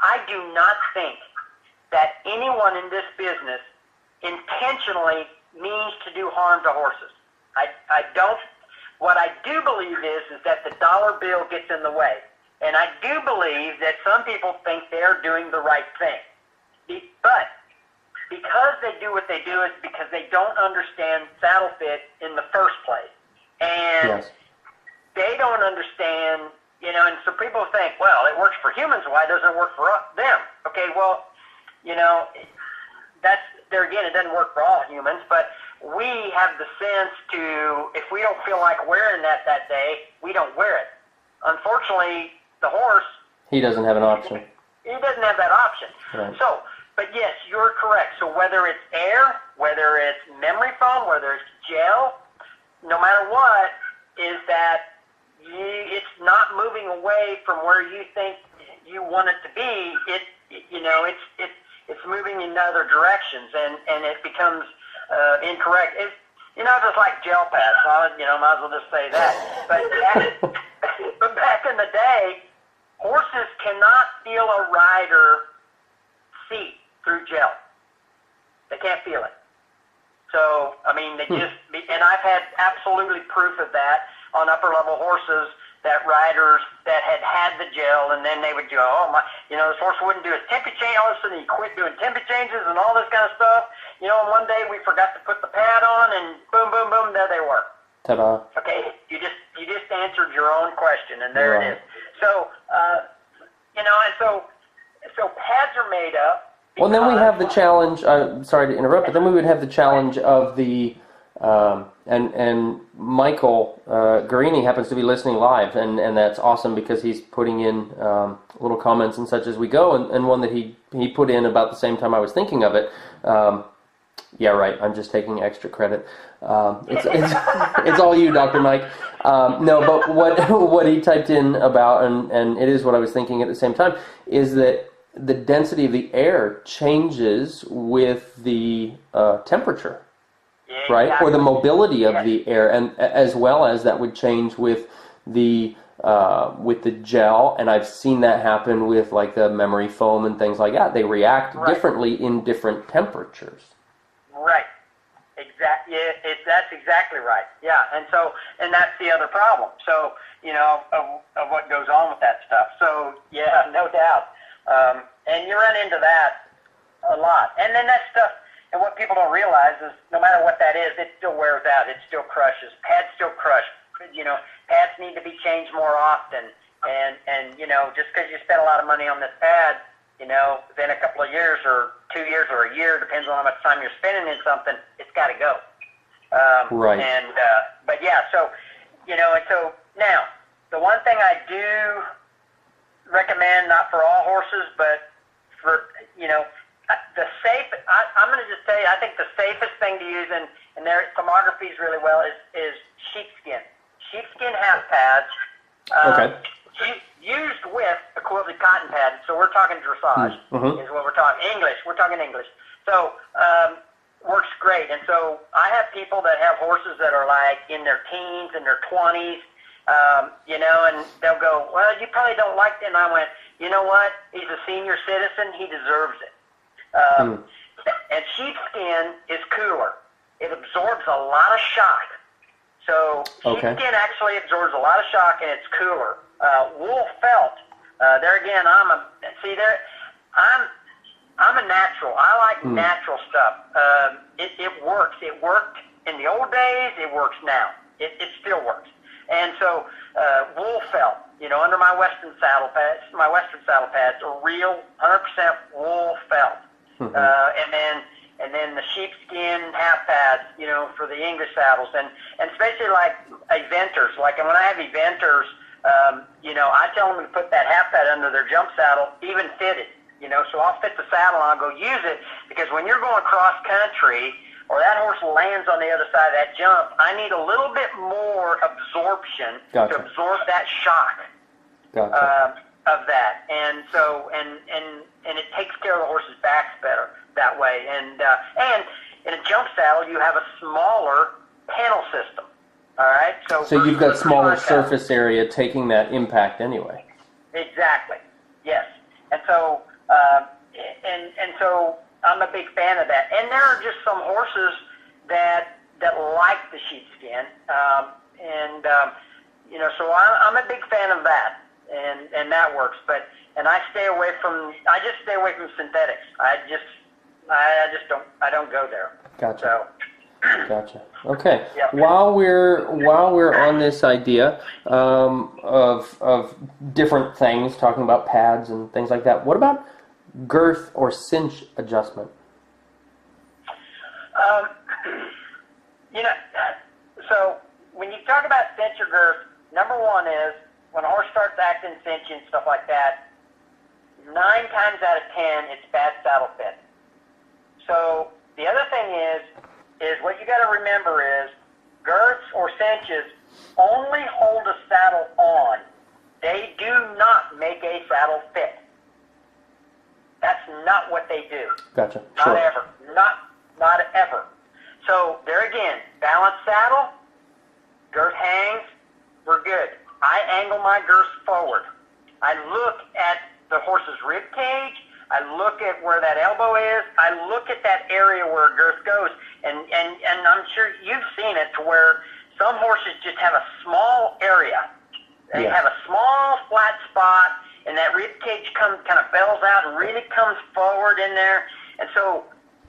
I do not think that anyone in this business intentionally means to do harm to horses. I don't. What I do believe is that the dollar bill gets in the way, and I do believe that some people think they're doing the right thing, but because they do what they do is because they don't understand saddle fit in the first place. And they don't understand, and so people think, well, it works for humans, why doesn't it work for them? Okay, well, that's, there again, it doesn't work for all humans, but we have the sense to, if we don't feel like wearing that day, we don't wear it. Unfortunately, the horse, he doesn't have an option. He doesn't have that option. Right. So, but yes, you're correct. So whether it's air, whether it's memory foam, whether it's gel, no matter what, is that it's not moving away from where you think you want it to be. It's moving in other directions, and it becomes incorrect. It's just like gel pads. Might as well just say that. But back in the day, horses cannot feel a rider seat through gel. They can't feel it. So, I mean, and I've had absolutely proof of that on upper level horses, that riders that had the gel, and then they would go, this horse wouldn't do his tempo change. All of a sudden he quit doing tempo changes and all this kind of stuff. And one day we forgot to put the pad on, and boom, boom, boom, there they were. Ta-da. Okay, you just answered your own question, and there it is. So, and so pads are made up. Well, then we have the challenge, sorry to interrupt, but then we would have the challenge of the, and Michael Guarini happens to be listening live, and that's awesome because he's putting in little comments and such as we go, and one that he put in about the same time I was thinking of it. Yeah, right, I'm just taking extra credit. It's all you, Dr. Mike. No, but what he typed in about, and it is what I was thinking at the same time, is that the density of the air changes with the temperature, right? Or the mobility of the air, and as well as that would change with the gel. And I've seen that happen with like the memory foam and things like that. They react differently in different temperatures. Right. Exactly. That's exactly right. Yeah. And that's the other problem. So of what goes on with that stuff. So yeah, no doubt. And you run into that a lot. And then that stuff, And what people don't realize is no matter what that is, it still wears out. It still crushes. Pads still crush. Pads need to be changed more often. And just because you spend a lot of money on this pad, within a couple of years or 2 years or a year, depends on how much time you're spending in something, it's got to go. Right. But yeah, so now, the one thing I do recommend, not for all horses, but for, the safe, I'm going to just tell you, I think the safest thing to use, and their thermographies really well, is sheepskin. Sheepskin half pads. Okay. Used with a quilted cotton pad, so we're talking dressage, is what we're talking. English, we're talking English. So, works great. And so I have people that have horses that are like in their teens and their 20s, and they'll go, well, you probably don't like that. And I went, you know what? He's a senior citizen. He deserves it. And sheepskin is cooler. It absorbs a lot of shock. So sheepskin actually absorbs a lot of shock, and it's cooler. Wool felt. There again, I'm a natural. I like natural stuff. It works. It worked in the old days. It works now. It still works. And so wool felt. Under my Western saddle pads are real 100% wool felt. And then the sheepskin half pads, for the English saddles, and especially like eventers. Like when I have eventers, I tell them to put that half pad under their jump saddle, even fitted. So I'll fit the saddle and I'll go use it, because when you're going cross country or that horse lands on the other side of that jump, I need a little bit more absorption to absorb that shock of that. And so and it takes care of the horse's backs better that way. And in a jump saddle, you have a smaller panel system. All right. So you've got smaller surface area taking that impact anyway. Exactly. Yes. And so so I'm a big fan of that. And there are just some horses that like the sheepskin, so I'm a big fan of that, and that works. And I just stay away from synthetics. I don't go there. Gotcha. So. Gotcha. Okay. Yep. While we're on this idea of different things, talking about pads and things like that, what about girth or cinch adjustment? So when you talk about cinch or girth, number one is when a horse starts acting cinchy and stuff like that, 9 times out of 10 it's bad saddle fit. So the other thing is what you got to remember is girths or cinches only hold a saddle on. They do not make a saddle fit. That's not what they do. Gotcha. Not Sure. ever. Not ever. So there again, balanced saddle, girth hangs, we're good. I angle my girth forward. I look at the horse's rib cage. I look at where that elbow is. I look at that area where a girth goes. And I'm sure you've seen it to where some horses just have a small area. They have a small flat spot, and that rib cage kind of bells out and really comes forward in there. And so,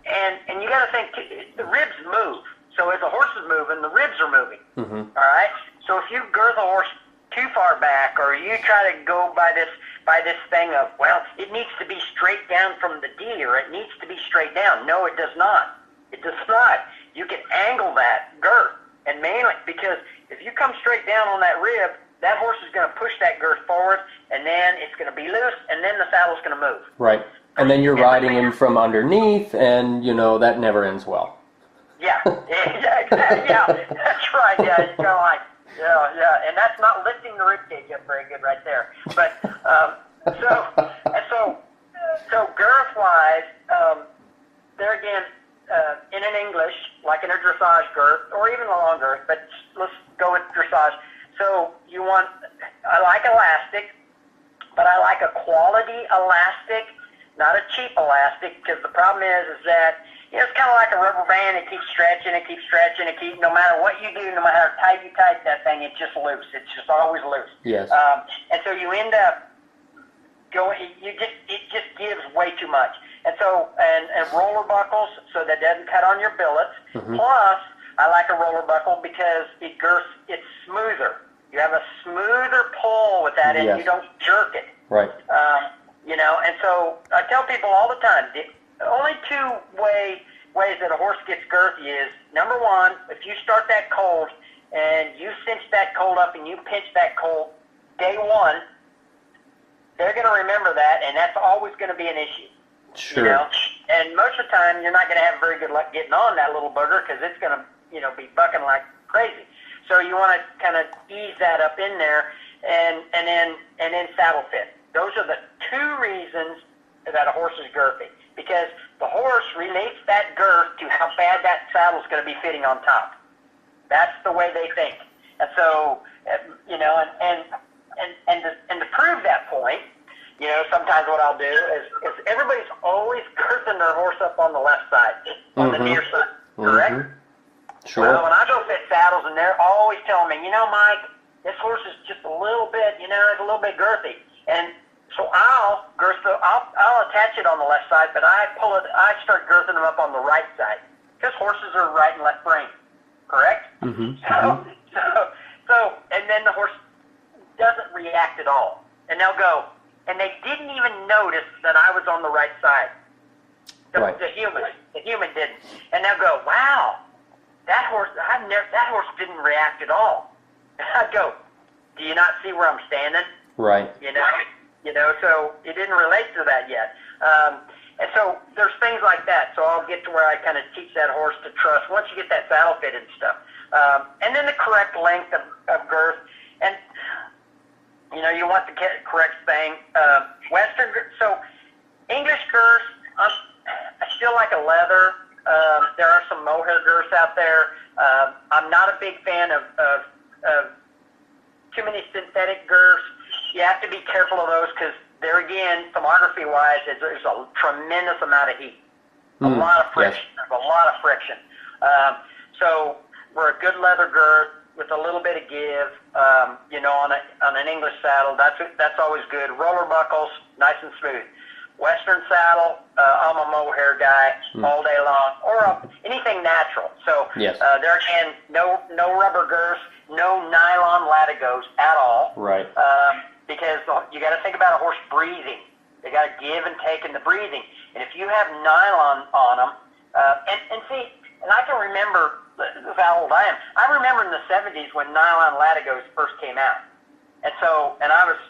and you got to think, the ribs move. So as the horse is moving, the ribs are moving. All right? So if you girth a horse too far back, or you try to go by this thing of, well, it needs to be straight down from the D, or it needs to be straight down. No, it does not. It does not. You can angle that girth, and mainly because if you come straight down on that rib, that horse is going to push that girth forward, and then it's going to be loose, and then the saddle's going to move. Right. And then you're riding him from underneath, and, that never ends well. Yeah. Yeah, that's right. Yeah, it's kind of like, yeah, and that's not lifting the ribcage up very good right there. But so girth-wise, there again, in an English, like in a dressage girth, or even a long girth, but let's go with dressage. So I like elastic, but I like a quality elastic, not a cheap elastic, because the problem is that it's kind of like a rubber band. It keeps stretching, no matter what you do, no matter how tight you tighten that thing, it's just loose. It's just always loose. Yes. And so you end up going, it just gives way way too much. And so, and roller buckles so that doesn't cut on your billets. Plus, I like a roller buckle because it's smoother. You have a smoother pull with that, and you don't jerk it. Right. You know, and so I tell people all the time, the only two ways that a horse gets girthy is, number one, if you start that colt and you cinch that colt up and you pinch that colt day one, they're going to remember that, and that's always going to be an issue. Sure. You know? And most of the time, you're not going to have very good luck getting on that little booger because it's going to, you know, be bucking like crazy. So you want to kind of ease that up in there, and then saddle fit. Those are the two reasons that a horse is girthy, because the horse relates that girth to how bad that saddle is going to be fitting on top. That's the way they think. And so, you know, and to prove that point, you know, sometimes what I'll do is everybody's always girthing their horse up on the left side, on the near side, correct? Sure. Well, when I go fit saddles, and they're always telling me, you know, Mike, this horse is just a little bit, you know, it's a little bit girthy. And so I'll attach it on the left side, but I start girthing them up on the right side, because horses are right and left brain, correct? So, and then the horse doesn't react at all. And they'll go, and they didn't even notice that I was on the right side. The human didn't. And they'll go, wow, that horse didn't react at all. And I go, do you not see where I'm standing? Right. You know, so it didn't relate to that yet. And so there's things like that. So I'll get to where I kind of teach that horse to trust once you get that saddle fitted and stuff. And then the correct length of girth. And, you know, you want the correct thing. Western, so English girth, I still like a leather. There are some mohair girths out there. I'm not a big fan of too many synthetic girths. You have to be careful of those because there again, thermography-wise, there's a tremendous amount of heat, a lot of friction. Yes. There's a lot of friction. So we're a good leather girth with a little bit of give, you know, on an English saddle. That's always good. Roller buckles, nice and smooth. Western saddle, I'm a mohair guy all day long, or anything natural. So yes. There again, no rubber girths, no nylon latigos at all. Right. Because you got to think about a horse breathing. They got to give and take in the breathing. And if you have nylon on them, and see, and I can remember, this is how old I am. I remember in the 70s when nylon latigos first came out. And I was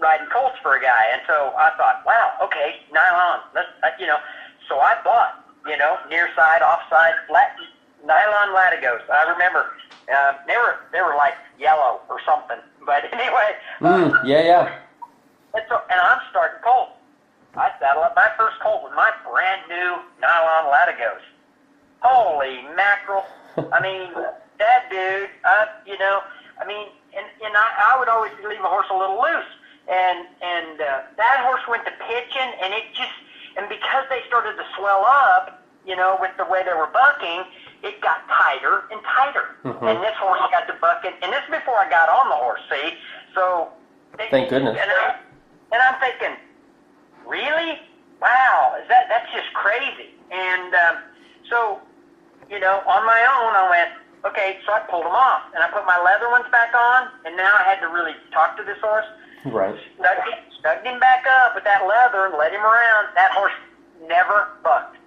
riding colts for a guy, and so I thought, wow, okay, nylon, you know. So I bought, you know, near side, off side, flat nylon latigos. I remember they were like yellow or something. But anyway, yeah. And I'm starting colt. I saddle up my first colt with my brand new nylon latigos. Holy mackerel! I mean, that dude, you know, I mean, and I would always leave a horse a little loose, and that horse went to pitching, and because they started to swell up, you know, with the way they were bucking, it got tighter and tighter. And this horse got to bucking, and this is before I got on the horse, see? So, thank goodness. And I'm thinking, really? Wow, that's just crazy. And so, you know, on my own, I went, okay, so I pulled them off, and I put my leather ones back on, and now I had to really talk to this horse. Right. Snugged him back up with that leather and led him around. That horse never bucked.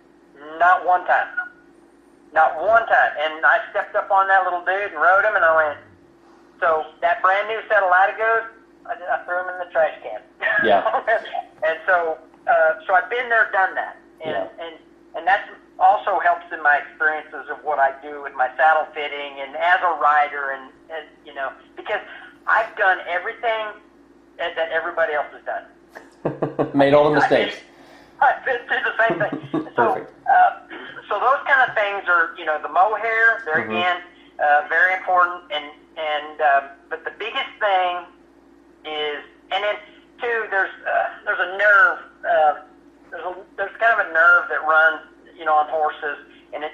Not one time. Not one time. And I stepped up on that little dude and rode him, and I went, so that brand new set of latigos, I threw them in the trash can. Yeah. And so I've been there, done that. And that's also helps in my experiences of what I do with my saddle fitting and as a rider, and you know, because I've done everything that everybody else has done. Made all the mistakes. I've been through the same thing. Perfect. So those kind of things are, you know, the mohair, there again, very important. But the biggest thing is, and then too, there's a nerve. There's kind of a nerve that runs, you know, on horses, and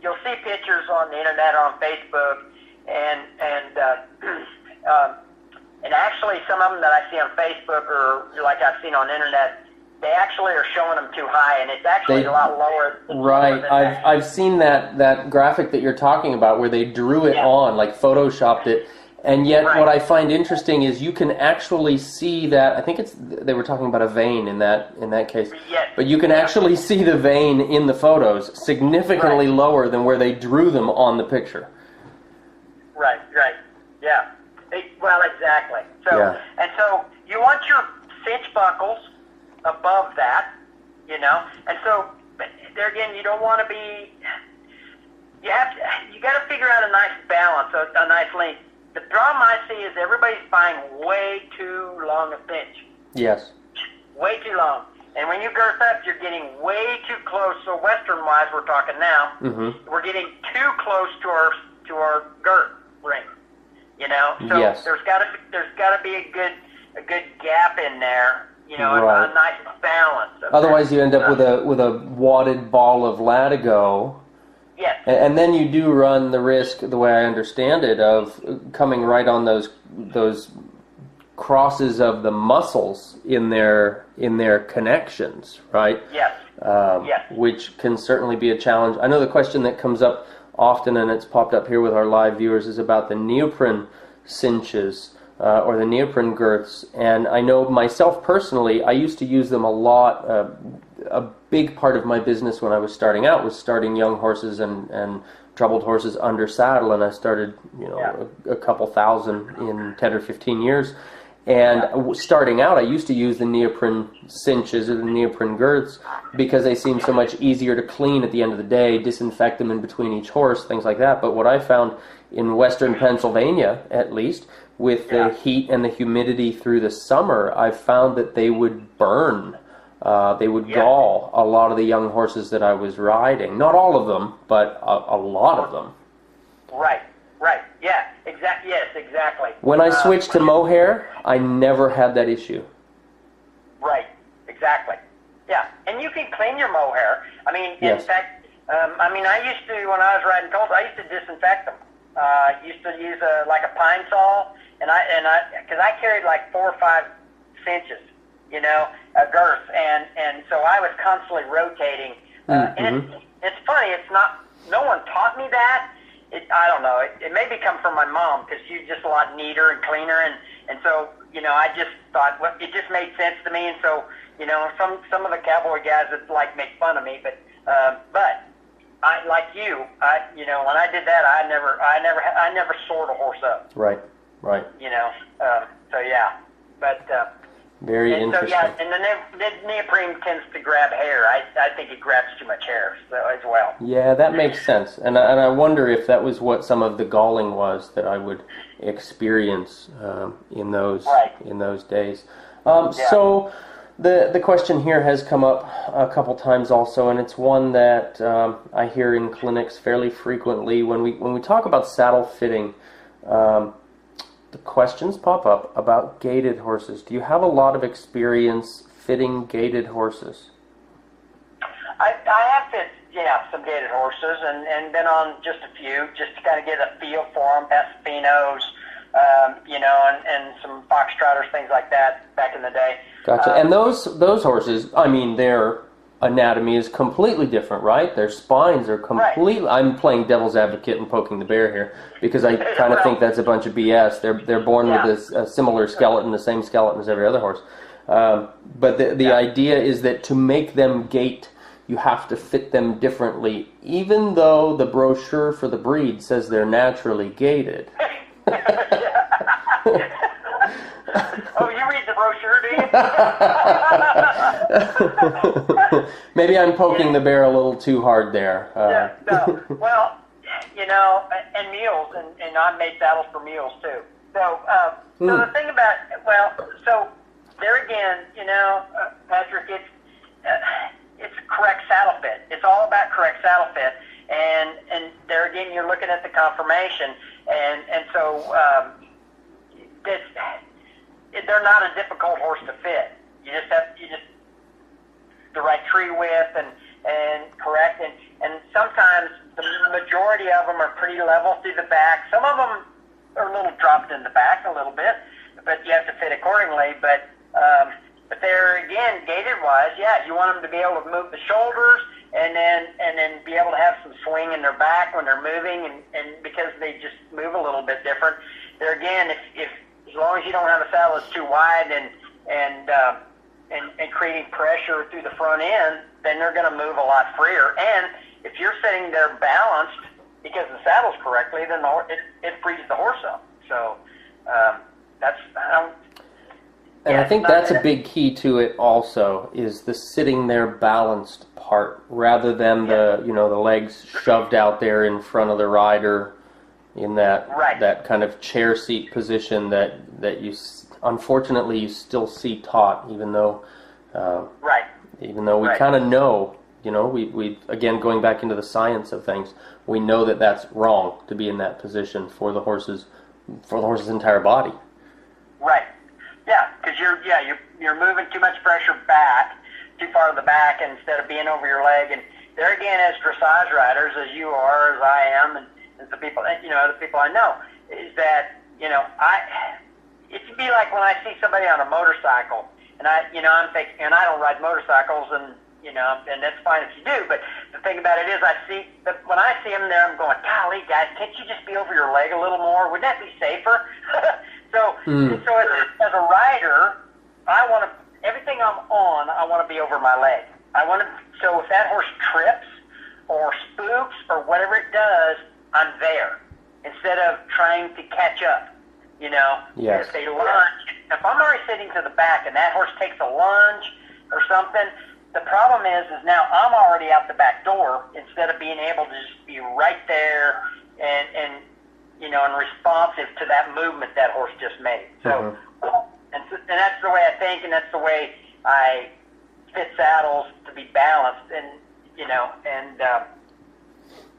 you'll see pictures on the internet or on Facebook, and actually some of them that I see on Facebook or like I've seen on the internet, they actually are showing them too high, and it's actually a lot lower. Right. I've seen that graphic that you're talking about where they drew it on, like photoshopped it. And yet, what I find interesting is you can actually see that. I think they were talking about a vein in that case. Yes. But you can actually see the vein in the photos significantly lower than where they drew them on the picture. Right. Yeah. Well, exactly. So and so you want your cinch buckles above that, you know. And so there again, you don't want to be. You got to figure out a nice balance, a nice length. The problem I see is everybody's buying way too long a cinch. Yes. Way too long. And when you girth up, you're getting way too close. So Western-wise, we're talking now. Mm-hmm. We're getting too close to our girth ring. You know. So there's got to be a good gap in there. You know, a nice balance. Otherwise, you end up with a wadded ball of latigo. Yes. And then you do run the risk, the way I understand it, of coming right on those crosses of the muscles in their connections, right? Yes. Which can certainly be a challenge. I know the question that comes up often, and it's popped up here with our live viewers, is about the neoprene cinches or the neoprene girths. And I know myself personally, I used to use them a lot. A big part of my business when I was starting out was starting young horses and troubled horses under saddle, and I started, a couple thousand in 10 or 15 years. And starting out, I used to use the neoprene cinches or the neoprene girths because they seemed so much easier to clean at the end of the day, disinfect them in between each horse, things like that. But what I found in western Pennsylvania, at least, with the heat and the humidity through the summer, I found that they would burn. They would gall a lot of the young horses that I was riding. Not all of them, but a lot of them. Right. Yeah, exactly. When I switched to mohair, I never had that issue. Right, exactly. Yeah, and you can clean your mohair. I mean, in fact, I used to, when I was riding colts, I used to disinfect them. I used to use a pine saw, because I carried like 4 or 5 cinches. A girth, and so I was constantly rotating. And it's funny. It's not. No one taught me that. I don't know. It may come from my mom because she's just a lot neater and cleaner, and so I just thought it just made sense to me. And so some of the cowboy guys that make fun of me, but I like you. When I did that, I never soared a horse up. Right. So yeah, but. Very interesting. So, and the neoprene tends to grab hair. I think it grabs too much hair as well. Yeah, that makes sense. And I wonder if that was what some of the galling was that I would experience in those days. So the question here has come up a couple times also, and it's one that I hear in clinics fairly frequently when we talk about saddle fitting. The questions pop up about gaited horses. Do you have a lot of experience fitting gaited horses? I have fit, some gaited horses and been on just a few, just to kind of get a feel for them, Pasafinos, and some foxtrotters, things like that back in the day. Gotcha. And those horses, their anatomy is completely different, right? Their spines are completely... Right. I'm playing devil's advocate and poking the bear here because I kind of think that's a bunch of BS. They're born with a similar skeleton, the same skeleton as every other horse. But the idea is that to make them gait, you have to fit them differently, even though the brochure for the breed says they're naturally gaited. Oh, you read the brochure, do you? Maybe I'm poking the bear a little too hard there. No. Well, and mules, and I made saddles for mules too. So, so the thing about, so there again, Patrick, it's correct saddle fit. It's all about correct saddle fit, and there again, you're looking at the conformation, and so they're not a difficult horse to fit. You just the right tree width and correct, and sometimes the majority of them are pretty level through the back. Some of them are a little dropped in the back a little bit, but you have to fit accordingly. But But they're, again, gated-wise, yeah, you want them to be able to move the shoulders and then be able to have some swing in their back when they're moving, and because they just move a little bit different. There again, if as long as you don't have a saddle that's too wide and creating pressure through the front end, then they're going to move a lot freer. And if you're sitting there balanced because the saddle's correctly, then it frees the horse up. So that's. I think that's a big key to it also, is the sitting there balanced part, rather than the legs shoved out there in front of the rider in that kind of chair seat position that you unfortunately you still see taught, even though we kind of know, we again, going back into the science of things, we know that that's wrong to be in that position for the horse's entire body. Right. Yeah, because you're moving too much pressure back, too far to the back, instead of being over your leg. And there again, as dressage riders, as you are, as I am, and the people, other people I know, is that it'd be like when I see somebody on a motorcycle, and I'm thinking, and I don't ride motorcycles, and that's fine if you do. But the thing about it is, when I see them there, I'm going, golly, guys, can't you just be over your leg a little more? Wouldn't that be safer? So as a rider, I want to, everything I'm on, I want to be over my leg. So if that horse trips or spooks or whatever it does, I'm there instead of trying to catch up. Yes. If they lunge, if I'm already sitting to the back and that horse takes a lunge or something, the problem is now I'm already out the back door instead of being able to just be right there and responsive to that movement that horse just made. So, and that's the way I think, and that's the way I fit saddles to be balanced, and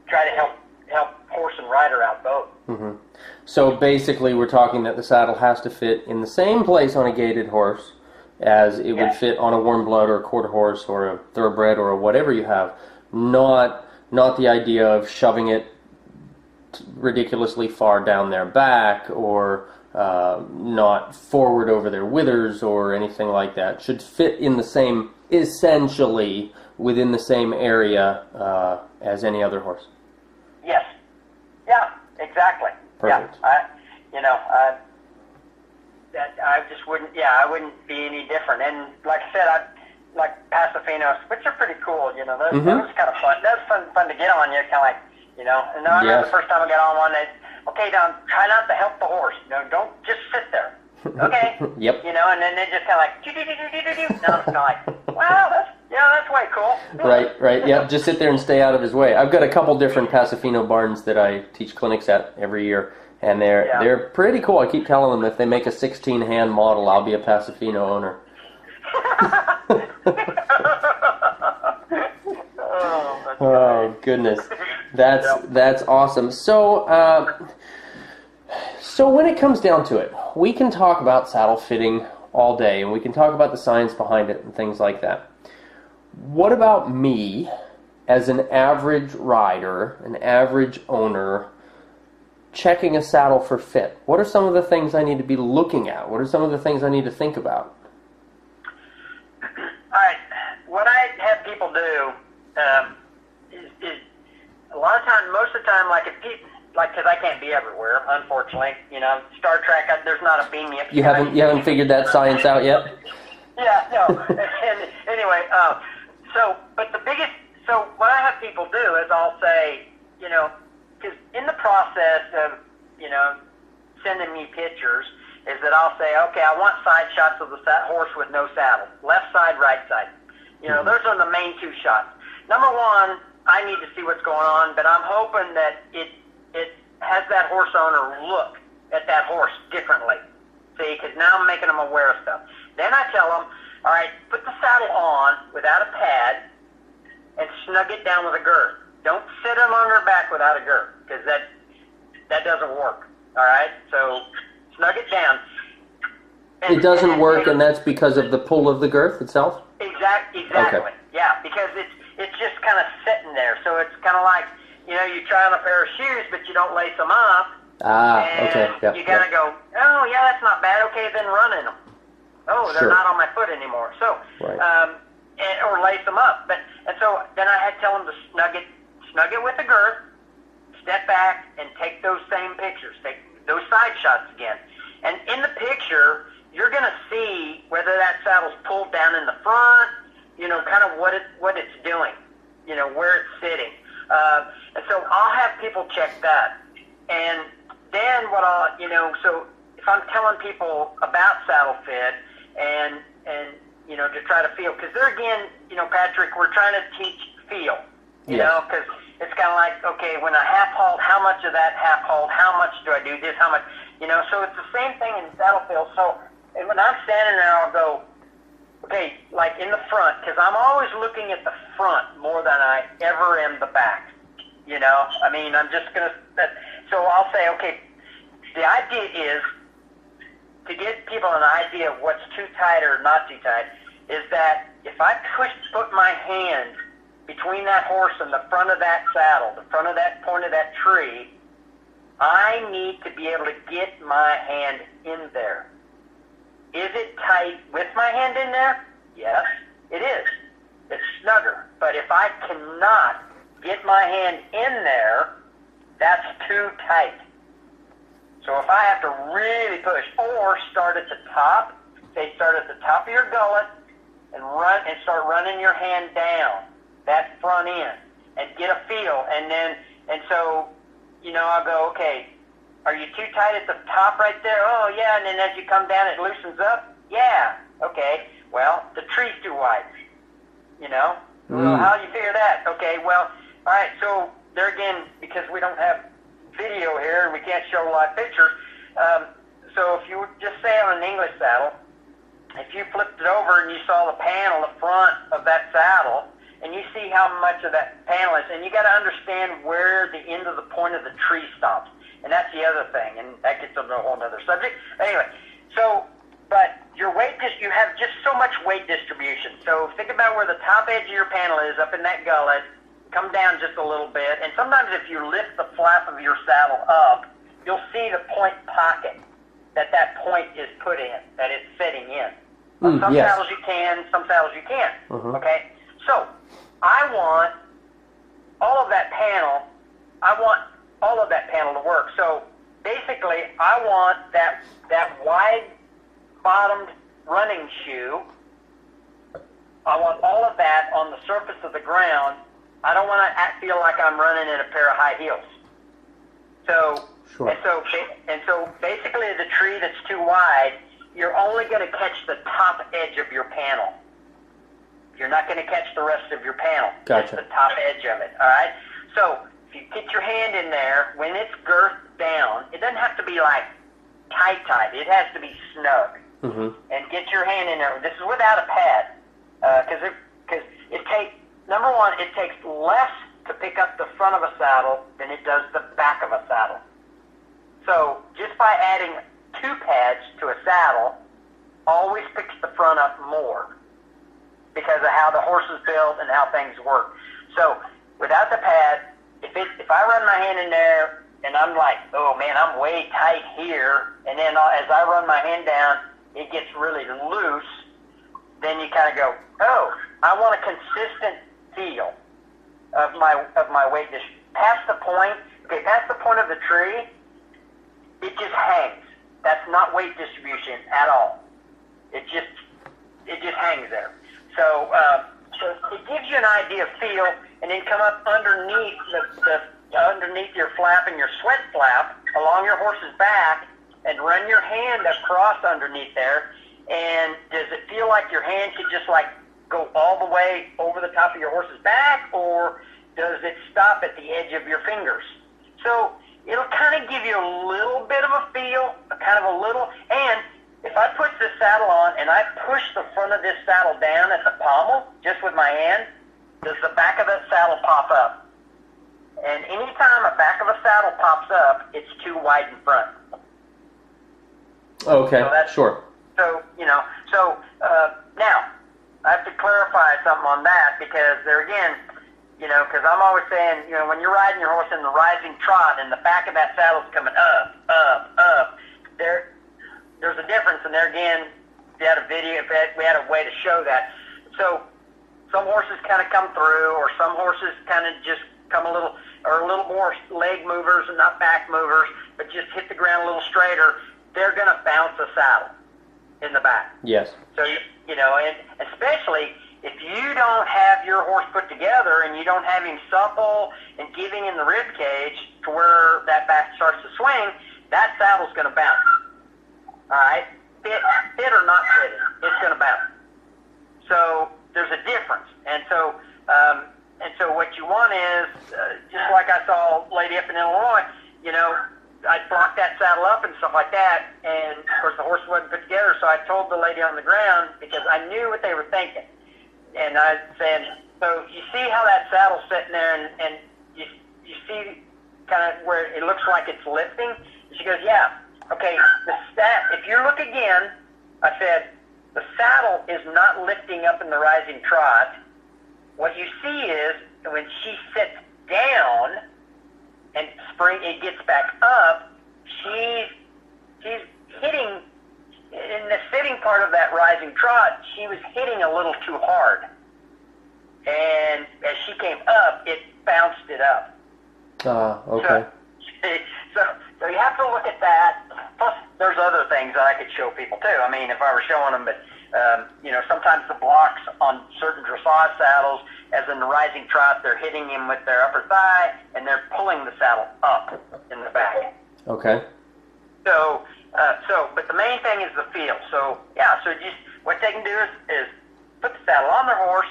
try to help horse and rider out both. Mm-hmm. So basically, we're talking that the saddle has to fit in the same place on a gaited horse as it would fit on a warm blood or a quarter horse or a thoroughbred or whatever you have. Not the idea of shoving it ridiculously far down their back, or not forward over their withers or anything like that. Should fit in the same, essentially within the same area as any other horse. Yes. Yeah. Exactly. Perfect. Yeah. I just wouldn't. Yeah, I wouldn't be any different. And like I said, I like Pasafinos, which are pretty cool. That was kind of fun. That was fun to get on. You kind of like. And I remember the first time I got on one, okay, now try not to help the horse. Don't just sit there. Okay. Yep. And then they just kind of like, do. Now it's kind of like, wow, that's way cool. Right. Yep. Just sit there and stay out of his way. I've got a couple different Pasafino barns that I teach clinics at every year, and they're pretty cool. I keep telling them if they make a 16-hand model, I'll be a Pasafino owner. Oh goodness, that's awesome. So when it comes down to it, we can talk about saddle fitting all day, and we can talk about the science behind it and things like that. What about me, as an average rider, an average owner, checking a saddle for fit? What are some of the things I need to be looking at? What are some of the things I need to think about? All right, what I have people do is a lot of time, most of the time, because I can't be everywhere, unfortunately. Star Trek, there's not a beam me up. You haven't figured that science out yet? Yeah, no. And anyway, so what I have people do is I'll say, because in the process of, sending me pictures, is that I'll say, okay, I want side shots of the horse with no saddle, left side, right side. Those are the main two shots. Number one, I need to see what's going on, but I'm hoping that it has that horse owner look at that horse differently. See, because now I'm making them aware of stuff. Then I tell them, all right, put the saddle on without a pad and snug it down with a girth. Don't sit them on their back without a girth, because that doesn't work. All right, so snug it down. It doesn't work, and that's because of the pull of the girth itself? Exactly. Okay. Yeah, because it's just kind of sitting there. So it's kind of like, you try on a pair of shoes, but you don't lace them up. Okay. Yep, you gotta go, oh, yeah, that's not bad. Okay, then run in them. Oh, oh, they're Sure. not on my foot anymore. So, Right. or lace them up. And so then I had to tell them to snug it with the girth, step back, and take those same pictures, take those side shots again. And in the picture, you're going to see whether that saddle's pulled down in the front, kind of what it's doing, where it's sitting. And so I'll have people check that. And then so if I'm telling people about saddle fit and to try to feel, because there again, Patrick, we're trying to teach feel, because it's kind of like, okay, when I half halt, how much of that half halt, how much do I do this, how much, so it's the same thing in saddle feel. So when I'm standing there, I'll go, okay, like in the front, because I'm always looking at the front more than I ever am the back, I mean, I'm just going to, so I'll say, okay, the idea is to give people an idea of what's too tight or not too tight, is that if I put my hand between that horse and the front of that saddle, the front of that point of that tree, I need to be able to get my hand in there. Is it tight with my hand in there? Yes, it is. It's snugger. But if I cannot get my hand in there, that's too tight. So if I have to really push, or start at the top, say start at the top of your gullet and start running your hand down that front end and get a feel, and so I'll go, okay, are you too tight at the top right there? Oh yeah, and then as you come down it loosens up? Yeah, okay, well the tree's too wide, Well, how do you figure that? Okay, well, all right, so there again, because we don't have video here and we can't show live pictures, so if you just say on an English saddle, if you flipped it over and you saw the panel, the front of that saddle, and you see how much of that panel is, and you got to understand where the end of the point of the tree stops, and that's the other thing, and that gets into a whole other subject. Anyway, so, but your weight, you have just so much weight distribution. So think about where the top edge of your panel is, up in that gullet, come down just a little bit, and sometimes if you lift the flap of your saddle up, you'll see the point pocket that point is put in, that it's sitting in. Some yes. saddles you can, some saddles you can't. Mm-hmm. Okay? So, I want all of that panel to work. So, basically, I want that wide-bottomed running shoe, I want all of that on the surface of the ground. I don't want to feel like I'm running in a pair of high heels. So, sure. and so basically the tree that's too wide, you're only going to catch the top edge of your panel. You're not going to catch the rest of your panel. Gotcha. Just the top edge of it, all right? So if you get your hand in there, when it's girthed down, it doesn't have to be like tight. It has to be snug. Mm-hmm. And get your hand in there. This is without a pad, because it takes, number one, it takes less to pick up the front of a saddle than it does the back of a saddle. So just by adding 2 pads to a saddle, always picks the front up more because of how the horse is built and how things work. So without the pad, if I run my hand in there and I'm like, oh man, I'm way tight here, and then as I run my hand down, it gets really loose, then you kind of go, oh, I want a consistent feel of my weight distribution. Past the point of the tree, it just hangs. That's not weight distribution at all. It just hangs there. So it gives you an idea of feel, and then come up underneath underneath your flap and your sweat flap along your horse's back, and run your hand across underneath there. And does it feel like your hand could just like go all the way over the top of your horse's back, or does it stop at the edge of your fingers? So it'll kind of give you a little bit of a feel, and if I put this saddle on and I push the front of this saddle down at the pommel, just with my hand, does the back of that saddle pop up? And anytime a back of a saddle pops up, it's too wide in front. Okay, so sure. So, now, I have to clarify something on that, because there again, because I'm always saying, when you're riding your horse in the rising trot and the back of that saddle's coming up, there's a difference, and there again, had a video, we had a way to show that. So some horses kind of come through, or some horses kind of just come a little more leg movers and not back movers, but just hit the ground a little straighter. They're going to bounce a saddle in the back. Yes. So, you know, and especially if you don't have your horse put together and you don't have him supple and giving in the rib cage to where that back starts to swing, that saddle's going to bounce. All right? Fit or not fitted, it's going to bounce. So there's a difference. And so what you want is, just like I saw a lady up in Illinois, you know, I blocked that saddle up and stuff like that, and of course the horse wasn't put together, so I told the lady on the ground, because I knew what they were thinking. And I said, so you see how that saddle's sitting there, and you see kind of where it looks like it's lifting? And she goes, yeah. Okay, if you look again, I said, the saddle is not lifting up in the rising trot. What you see is when she sits down and it gets back up, she's hitting, in the sitting part of that rising trot, she was hitting a little too hard. And as she came up, it bounced it up. Okay. So you have to look at that. Plus, there's other things that I could show people too. I mean, if I were showing them, but you know, sometimes the blocks on certain dressage saddles, as in the rising trot, they're hitting him with their upper thigh, and they're pulling the saddle up in the back. Okay. But the main thing is the feel. So yeah, so just what they can do is put the saddle on their horse,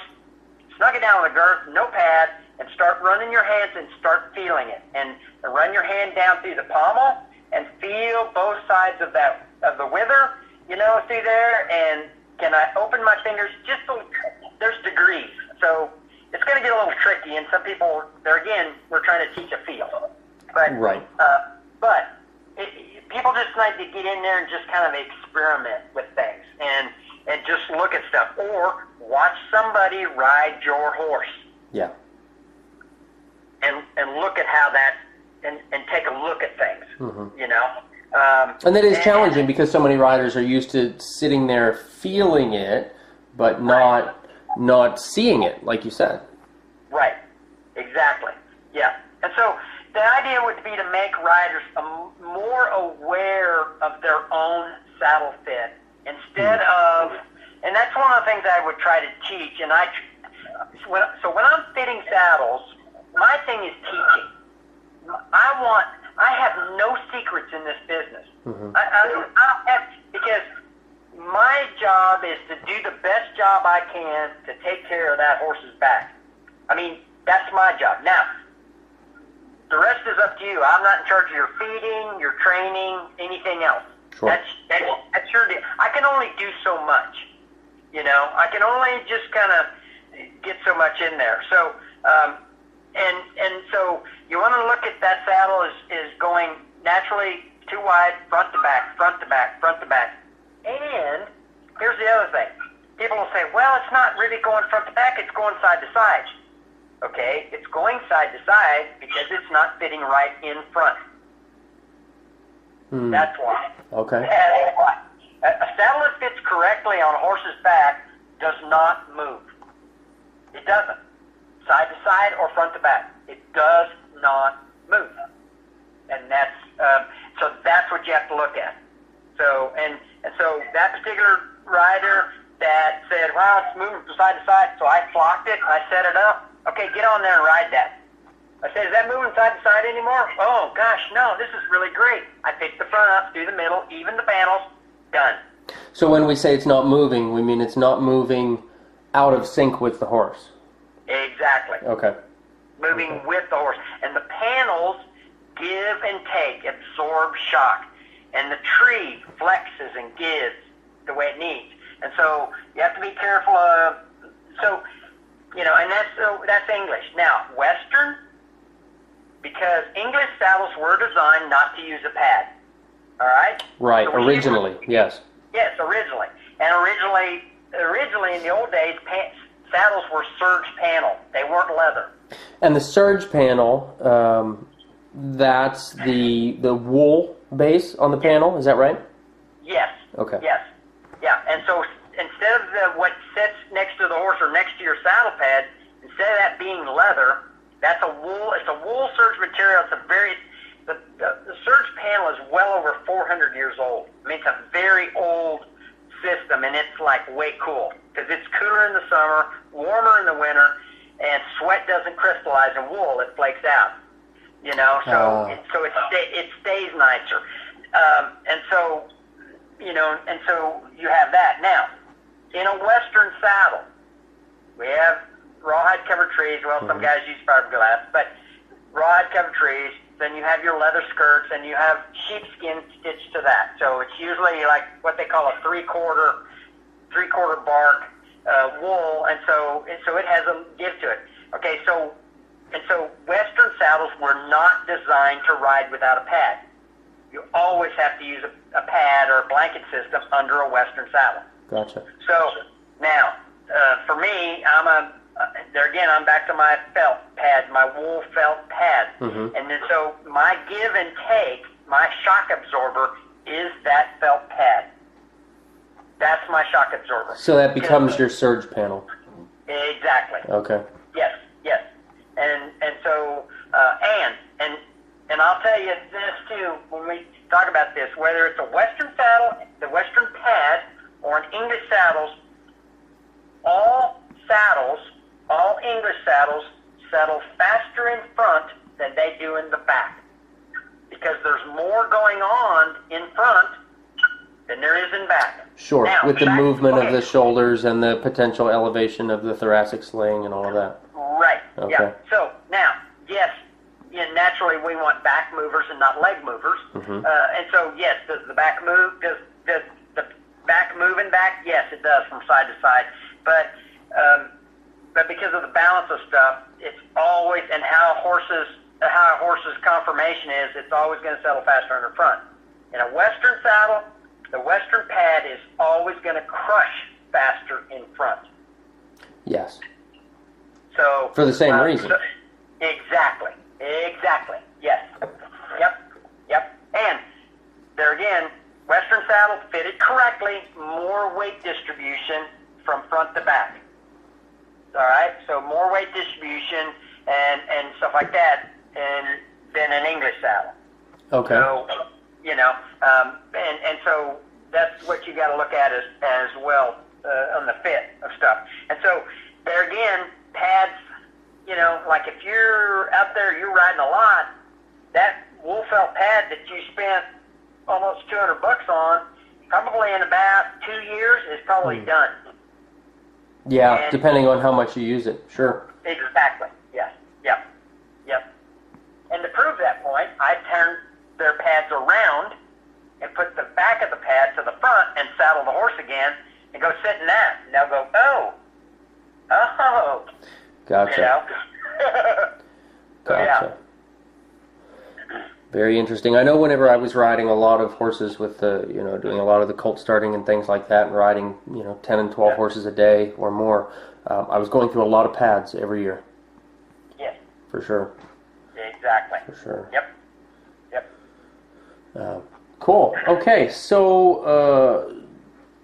snug it down with a girth, no pad, and start running your hands and start feeling it. And run your hand down through the pommel and feel both sides of the wither, you know, through there. And can I open my fingers? There's degrees. So it's going to get a little tricky. And some people, we're trying to teach a feel. But, right. People just need to get in there and just kind of experiment with things and just look at stuff. Or watch somebody ride your horse. Yeah. And look at how that, and take a look at things, you know. And that is challenging because so many riders are used to sitting there feeling it, but not seeing it, like you said. Right. Exactly. Yeah. And so the idea would be to make riders more aware of their own saddle fit instead of, and that's one of the things I would try to teach. And when I'm fitting saddles, my thing is teaching. I have no secrets in this business. I don't have, because my job is to do the best job I can to take care of that horse's back. I mean, that's my job. Now, the rest is up to you. I'm not in charge of your feeding, your training, anything else. Sure. That's your deal. I can only do so much. You know, I can only just kind of get so much in there. So, and so you want to look at that saddle is going naturally too wide, front to back, front to back, front to back. And here's the other thing. People will say, well, it's not really going front to back, it's going side to side. Okay, it's going side to side because it's not fitting right in front. That's why. Okay. That's why. A saddle that fits correctly on a horse's back does not move. It doesn't. Side to side or front to back. It does not move. And that's so that's what you have to look at. So and so that particular rider that said, well, it's moving from side to side, so I flocked it, I set it up. Okay, get on there and ride that. I said, is that moving side to side anymore? Oh, gosh, no, this is really great. I picked the front up, through the middle, even the panels, done. So when we say it's not moving, we mean it's not moving out of sync with the horse. Exactly. Okay. Moving with the horse. And the panels give and take, absorb shock. And the tree flexes and gives the way it needs. And so you have to be careful of, and that's English. Now, Western, because English saddles were designed not to use a pad. All right? Right, so originally, yes. Yes, originally. And originally in the old days, saddles were serge panel. They weren't leather. And the serge panel, that's the wool base on the panel, is that right? Yes. Okay. Yes. Yeah, and so instead of what sits next to the horse or next to your saddle pad, instead of that being leather, that's a wool. It's a wool serge material. It's a very the serge panel is well over 400 years old. I mean, it's a very old system, and it's like way cool because it's cooler in the summer, warmer in the winter, and sweat doesn't crystallize in wool; it flakes out. You know, so it stays nicer, and so you have that. Now, in a Western saddle, we have rawhide covered trees. Well, some guys use fiberglass, but rawhide covered trees. Then you have your leather skirts, and you have sheepskin stitched to that. So it's usually like what they call a three-quarter bark wool, and so it has a give to it. Okay, so Western saddles were not designed to ride without a pad. You always have to use a pad or a blanket system under a Western saddle. Gotcha. So now, for me, I'm back to my felt pad, my wool felt pad. Mm-hmm. And then so my give and take, my shock absorber is that felt pad. That's my shock absorber. So that becomes your surge panel. Exactly. Okay. Yes. And so, and I'll tell you this too, when we talk about this, whether it's a Western saddle, the Western pad, or an English saddles, all English saddles settle faster in front than they do in the back. Because there's more going on in front than there is in back. Sure, now, with the movement of the shoulders and the potential elevation of the thoracic sling and all of that. Right, Okay. yeah. So, now, yes, naturally we want back movers and not leg movers. Mm-hmm. And so, yes, does the back move? Does the back move and back? Yes, it does from side to side. But because of the balance of stuff, it's always, and how a horse's conformation is, it's always going to settle faster in the front. In a Western saddle, the Western pad is always going to crush faster in front. Yes. So for the same reason. Exactly. Yes. Yep. And there again, Western saddle fitted correctly, more weight distribution from front to back. All right, so more weight distribution and stuff like that, than an English saddle. Okay. So, and so that's what you got to look at as well on the fit of stuff. And so there again, pads. Like if you're out there, you're riding a lot, that wool felt pad that you spent almost $200 on, probably in about 2 years is probably done. Yeah, and depending on how much you use it. Sure. Exactly. Yes. Yep. And to prove that point, I turned their pads around and put the back of the pad to the front and saddle the horse again and go sit in that. And they'll go, oh. Gotcha. Gotcha. Yeah. Very interesting. I know whenever I was riding a lot of horses with doing a lot of the colt starting and things like that, and riding 10 and 12 horses a day or more, I was going through a lot of pads every year. Yes. For sure. Exactly. For sure. Yep. Cool. Okay, so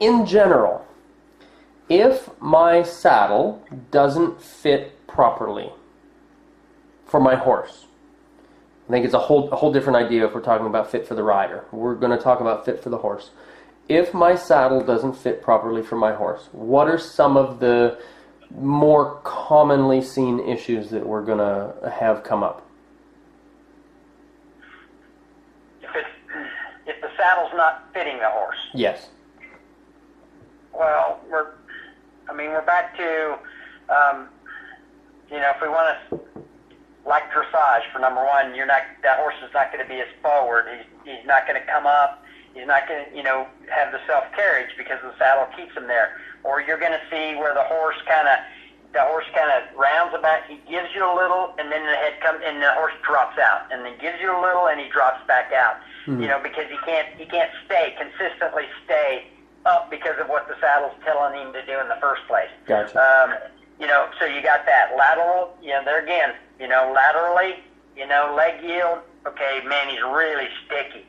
in general, if my saddle doesn't fit properly for my horse, I think it's a whole different idea if we're talking about fit for the rider. We're going to talk about fit for the horse. If my saddle doesn't fit properly for my horse, what are some of the more commonly seen issues that we're going to have come up? If the saddle's not fitting the horse. Yes. Well, we're back to, if we want to, like dressage, for number one, that horse is not going to be as forward. He's not going to come up. He's not going to, have the self-carriage because the saddle keeps him there. Or you're going to see where the horse kind of rounds about. He gives you a little, and then the head comes, and the horse drops out, and then gives you a little, and he drops back out. Mm-hmm. Because he can't consistently stay up because of what the saddle's telling him to do in the first place. Gotcha. So you got that lateral. There again, laterally, leg yield. Okay, man, he's really sticky.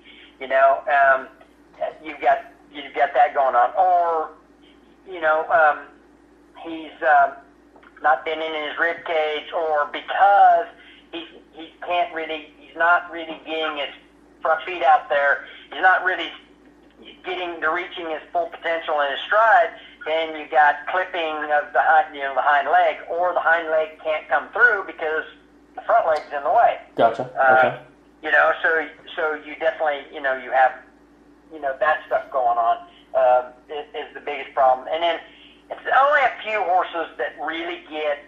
You've got you've got that going on. Or, he's not been in his rib cage, or because he's not really getting his front feet out there, he's not really reaching his full potential in his stride, then you got clipping of the hind leg, or the hind leg can't come through because the front leg's in the way. Gotcha. Okay. So you definitely, you have, that stuff going on, is the biggest problem. And then it's only a few horses that really get,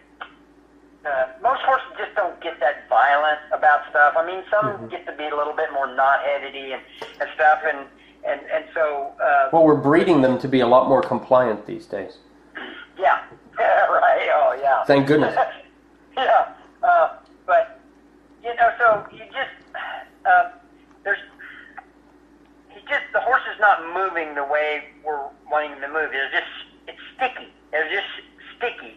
most horses just don't get that violent about stuff. I mean, some get to be a little bit more knot-headedy and stuff, and so... well, we're breeding them to be a lot more compliant these days. Yeah, right, oh, yeah. Thank goodness. Yeah, but, so you just, the horse is not moving the way we're wanting him to move. It's sticky. It's just sticky.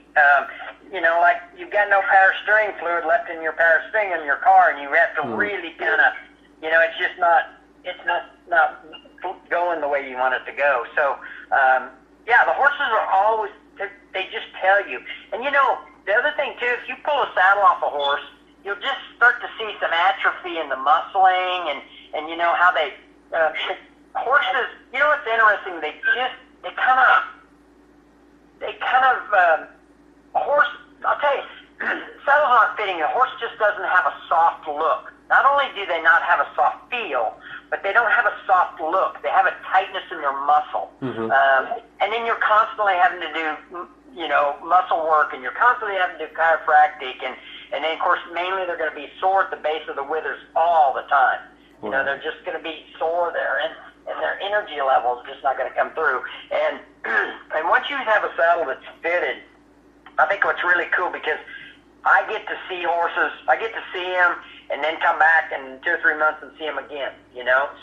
Like you've got no power steering fluid left in your power steering in your car, and you have to really kind of, it's just not going the way you want it to go. So, the horses are always, they just tell you. And the other thing too, if you pull a saddle off a horse, you'll just start to see some atrophy in the muscling, and how they, horses, what's interesting, they kind of, a horse, I'll tell you, saddles aren't fitting. A horse just doesn't have a soft look. Not only do they not have a soft feel, but they don't have a soft look. They have a tightness in their muscle. And then you're constantly having to do, muscle work, and you're constantly having to do chiropractic, and then, of course, mainly they're going to be sore at the base of the withers all the time. They're just going to be sore there, and their energy level is just not going to come through. And once you have a saddle that's fitted, I think what's really cool, because I get to see horses, I get to see them, and then come back in 2 or 3 months and see them again,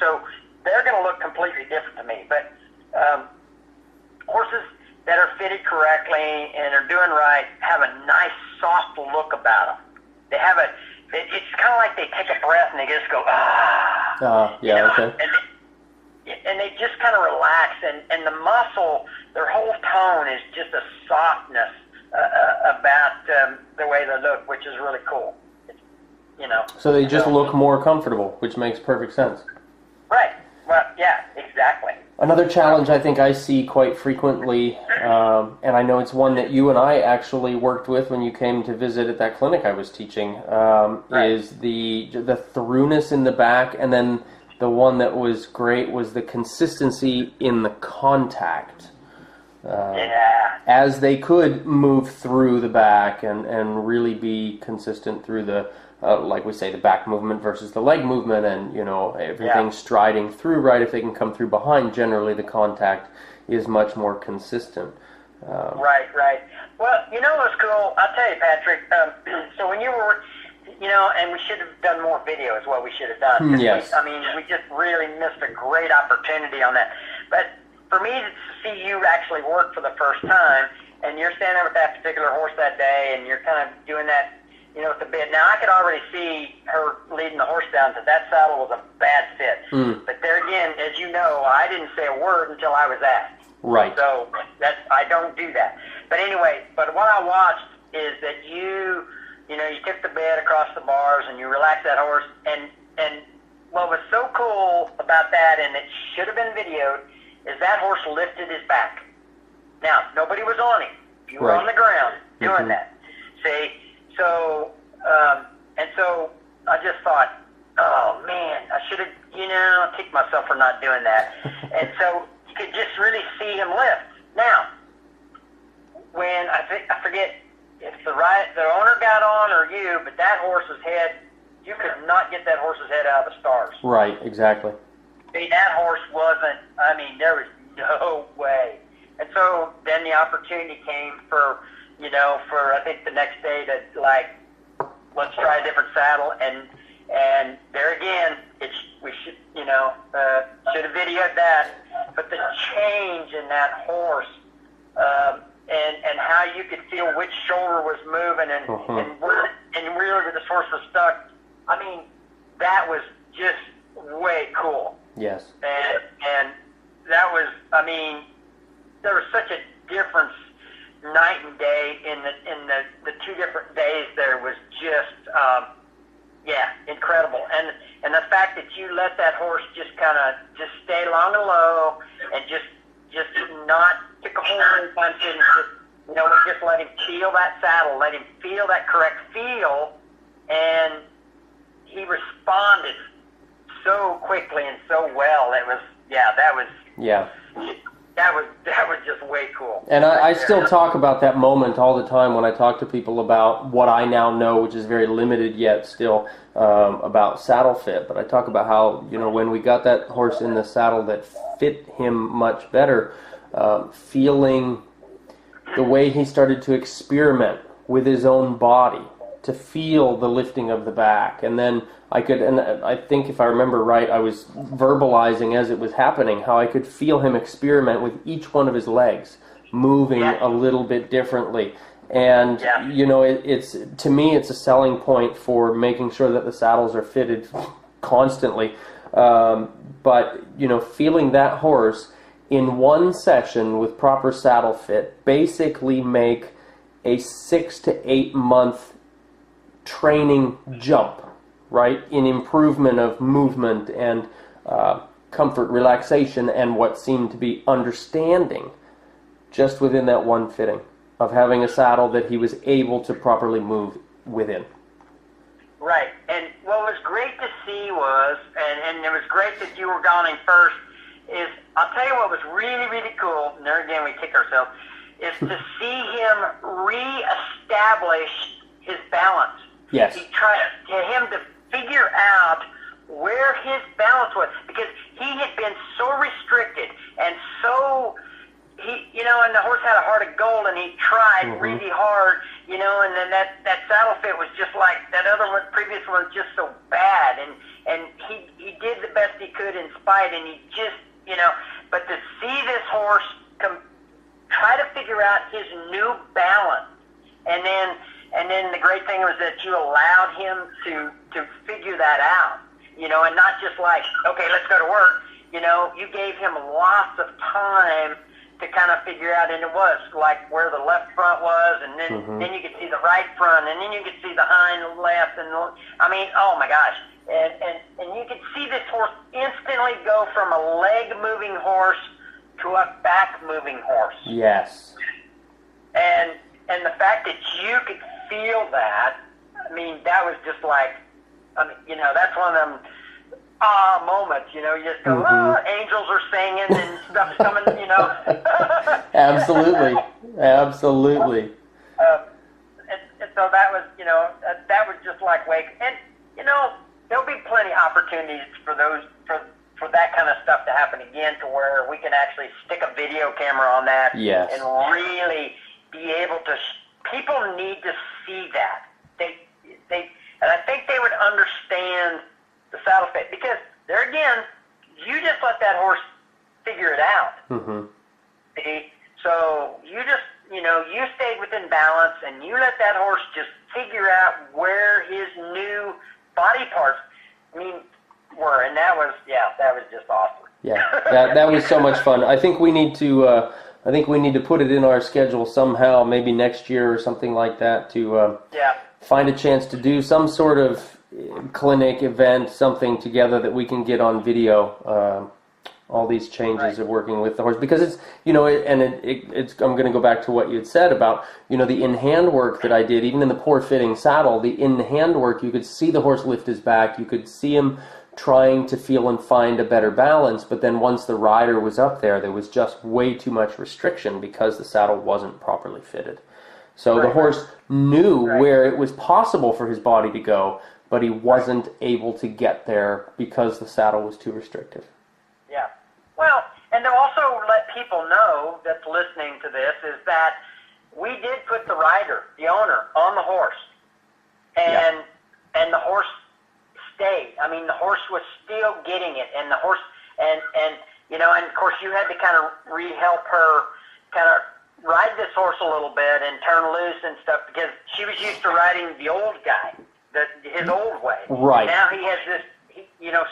So they're going to look completely different to me. But horses that are fitted correctly and are doing right have a nice, soft look about them. They have it's kind of like they take a breath and they just go, okay. And they just kind of relax, and the muscle, their whole tone is just a softness about the way they look, which is really cool. So they just look more comfortable, which makes perfect sense. Right. Well, yeah, exactly. Another challenge I think I see quite frequently, and I know it's one that you and I actually worked with when you came to visit at that clinic I was teaching, is the throughness in the back, and then the one that was great was the consistency in the contact. As they could move through the back and really be consistent through the, like we say, the back movement versus the leg movement, and everything striding through right. If they can come through behind, generally the contact is much more consistent. Right. Well, what's cool? I'll tell you, Patrick. So when you were, and we should have done more video is what we should have done. Yes. We just really missed a great opportunity on that. But for me to see you actually work for the first time, and you're standing with that particular horse that day, and you're kind of doing that, with the bit. Now, I could already see her leading the horse down that saddle was a bad fit. But there again, as you know, I didn't say a word until I was asked. Right. So I don't do that. But anyway, what I watched is that you took the bed across the bars and you relaxed that horse. And what was so cool about that, and it should have been videoed, is that horse lifted his back. Now, nobody was on him. You were on the ground doing that. See? So, and so I just thought, oh man, I should have, kicked myself for not doing that. And so you could just really see him lift. Now, when I forget if the owner got on or you, but that horse's head, you could not get that horse's head out of the stars. Right, exactly. See, that horse wasn't, there was no way. And so then the opportunity came for I think the next day to let's try a different saddle, and there again, we should should have videoed that, but the change in that horse, and how you could feel which shoulder was moving, and where this horse was stuck. That was just way cool. Yes. And I mean, there was such a difference night and day in the 2 different days. There was just, incredible. And the fact that you let that horse just stay long and low and just not pick a hole anytime soon, just let him feel that saddle, let him feel that correct feel, and he responded so quickly and so well. It was, that was just way cool. And I still talk about that moment all the time when I talk to people about what I now know, which is very limited yet still, about saddle fit. But I talk about how, when we got that horse in the saddle that fit him much better, feeling the way he started to experiment with his own body, to feel the lifting of the back. And then I think if I remember right, I was verbalizing as it was happening how I could feel him experiment with each one of his legs, moving a little bit differently. And, it's to me, it's a selling point for making sure that the saddles are fitted constantly. But, feeling that horse in one session with proper saddle fit basically make a 6 to 8 month training jump, right, in improvement of movement and comfort, relaxation, and what seemed to be understanding just within that one fitting of having a saddle that he was able to properly move within. Right. And what was great to see was, and it was great that you were gone in first, is I'll tell you what was really, really cool, and there again we kick ourselves, is to see him reestablish his balance. Yes. He tried to figure out where his balance was, because he had been so restricted and so and the horse had a heart of gold, and he tried really hard, and then that saddle fit was just like that other one, previous one, was just so bad, and he did the best he could in spite, and he just, but to see this horse try to figure out his new balance, and then the great thing was that you allowed him to figure that out, and not just like, okay, let's go to work. You gave him lots of time to kind of figure out, and it was like where the left front was, and then you could see the right front, and then you could see the hind left, and I mean, oh my gosh, and you could see this horse instantly go from a leg moving horse to a back moving horse. Yes. And the fact that you could feel that, I mean, that was just like, that's one of them moments, you just go, angels are singing and stuff's coming, Absolutely. Absolutely. And so that was, that was just like wake. And, there'll be plenty of opportunities for that kind of stuff to happen again, to where we can actually stick a video camera on that. Yes. And really be able to, people need to see that. And I think they would understand the saddle fit, because there again, you just let that horse figure it out. See? So you just, you stayed within balance, and you let that horse just figure out where his new body parts, were, and that was just awesome. Yeah, that was so much fun. I think we need to put it in our schedule somehow, maybe next year or something like that, to find a chance to do some sort of clinic, event, something together that we can get on video, all these changes of working with the horse, because it's, it's, I'm going to go back to what you had said about, the in-hand work that I did, even in the poor fitting saddle, the in-hand work, you could see the horse lift his back, you could see him trying to feel and find a better balance, but then once the rider was up there was just way too much restriction because the saddle wasn't properly fitted. So the horse knew where it was possible for his body to go, but he wasn't able to get there because the saddle was too restrictive. Yeah. Well, and to also let people know that's listening to this is that we did put the rider, the owner, on the horse. And the horse stayed. I mean, the horse was still getting it, and the horse, and of course you had to kind of help her kind of ride this horse a little bit and turn loose and stuff, because she was used to riding the old guy, his old way. Right. Now he has this,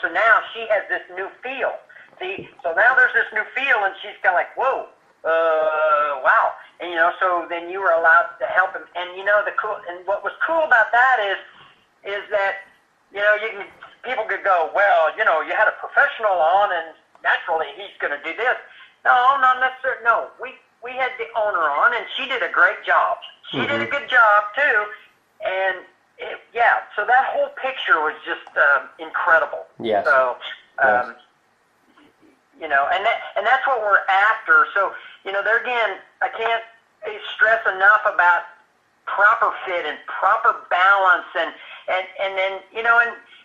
so now she has this new feel. See, so now there's this new feel, and she's kind of like, whoa, wow. And, so then you were allowed to help him. And, what was cool about that is that, people could go, well, you had a professional on, and naturally he's going to do this. No, not necessarily. No, we had the owner on, and she did a great job. She did a good job, too. And, so that whole picture was just incredible. Yes. So, yes. And that's what we're after. So, there again, I can't stress enough about proper fit and proper balance, and then,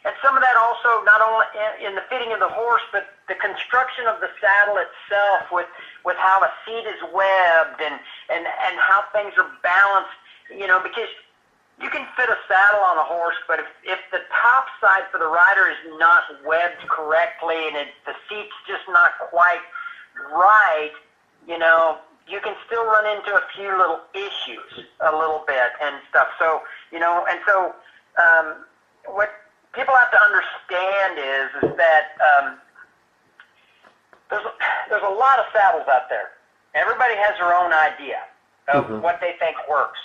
and some of that also not only in the fitting of the horse, but the construction of the saddle itself with how a seat is webbed and how things are balanced, because you can fit a saddle on a horse, but if the top side for the rider is not webbed correctly and the seat's just not quite right, you can still run into a few little issues a little bit and stuff. So, what people have to understand is that there's a lot of saddles out there. Everybody has their own idea of what they think works.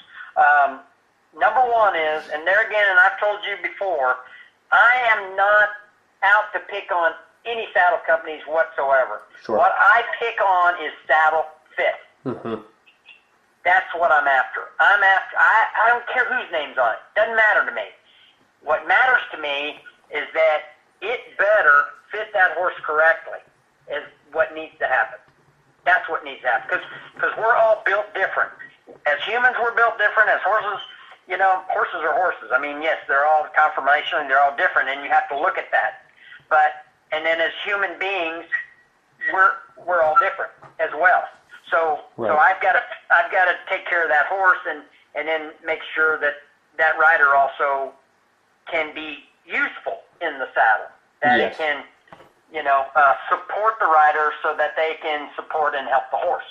Number one is, and there again, and I've told you before, I am not out to pick on any saddle companies whatsoever. Sure. What I pick on is saddle fit. That's what I'm after. I don't care whose name's on it. Doesn't matter to me. What matters to me is that it better fit that horse correctly is what needs to happen. That's what needs to happen. Because we're all built different. As humans, we're built different. As horses, horses are horses. I mean, yes, they're all conformation and they're all different, and you have to look at that. And then as human beings, we're all different as well. So I've got to take care of that horse and then make sure that rider also can be useful in the saddle. That it can, support the rider so that they can support and help the horse.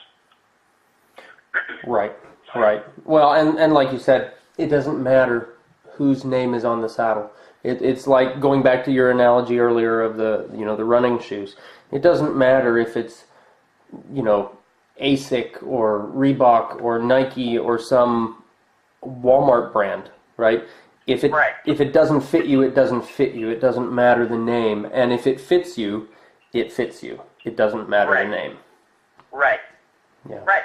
Right. Well, and like you said, it doesn't matter whose name is on the saddle. It's like going back to your analogy earlier of the running shoes. It doesn't matter if it's ASIC or Reebok or Nike or some Walmart brand, right? If it doesn't fit you, it doesn't fit you. It doesn't matter the name. And if it fits you, it fits you. It doesn't matter the name. Right. Yeah. Right.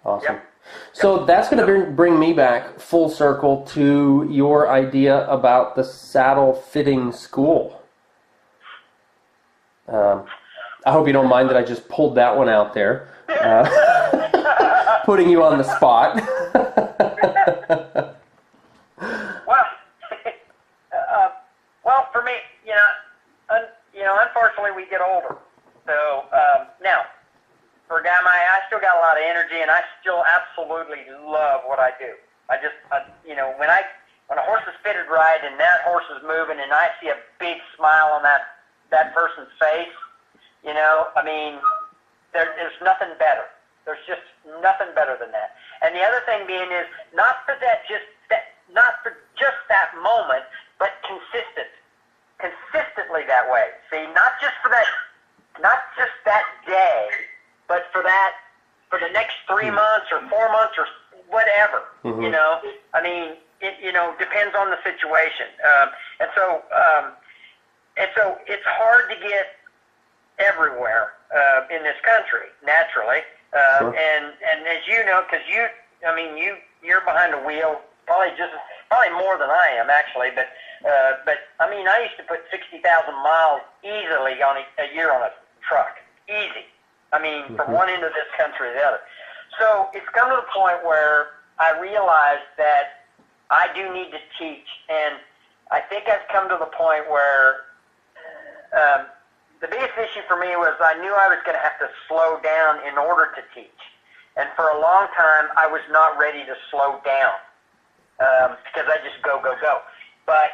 Awesome. Yep. So that's going to bring me back full circle to your idea about the saddle fitting school. I hope you don't mind that I just pulled that one out there, putting you on the spot. Well, for me, unfortunately, we get older. So now, for a guy I still got a lot of energy, and I still absolutely love what I do. When a horse is fitted right and that horse is moving, and I see a big smile on that person's face, there's nothing better. There's just nothing better than that. And the other thing being is not for just that moment, but consistently that way. See, not just that day, but for the next 3 months or 4 months or whatever. It depends on the situation. And so it's hard to get everywhere in this country, naturally. Sure. And as you know, because you're behind a wheel probably more than I am actually, but I used to put 60,000 miles easily on a year on a truck, easy. From one end of this country to the other. So it's come to the point where I realized that I do need to teach, and I think I've come to the point where the biggest issue for me was I knew I was going to have to slow down in order to teach. And for a long time, I was not ready to slow down because I just go. But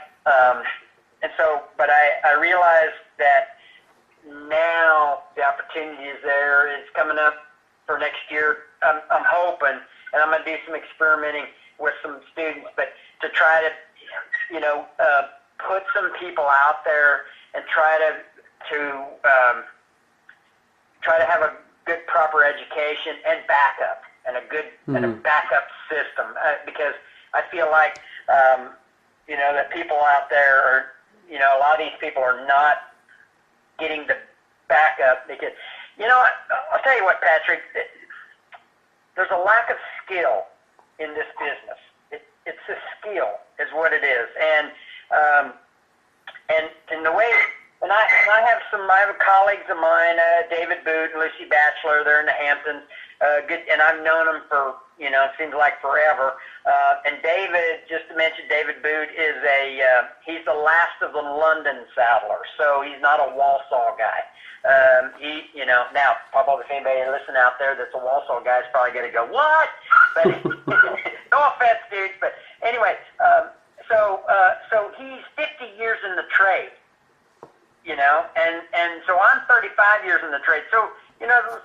I realized that now the opportunity is there. It's coming up for next year. I'm hoping, and I'm going to do some experimenting with some students, but to try to, put some people out there and try to try to have a good, proper education and backup, and a good and a backup system, because I feel like, that people out there are, a lot of these people are not getting the backup because, I'll tell you what, Patrick, there's a lack of skill in this business. It's a skill is what it is. And the way, and I have colleagues of mine, David Boot and Lucy Batchelor, they're in the Hamptons, good, and I've known them for, it seems like forever. And David, just to mention, David Boot is he's the last of the London saddlers, so he's not a Walsall guy. Now, probably if anybody listening out there that's a Walsall guy is probably going to go, what? But no offense, dude. But anyway, so he's 50 years in the trade, and so I'm 35 years in the trade. So,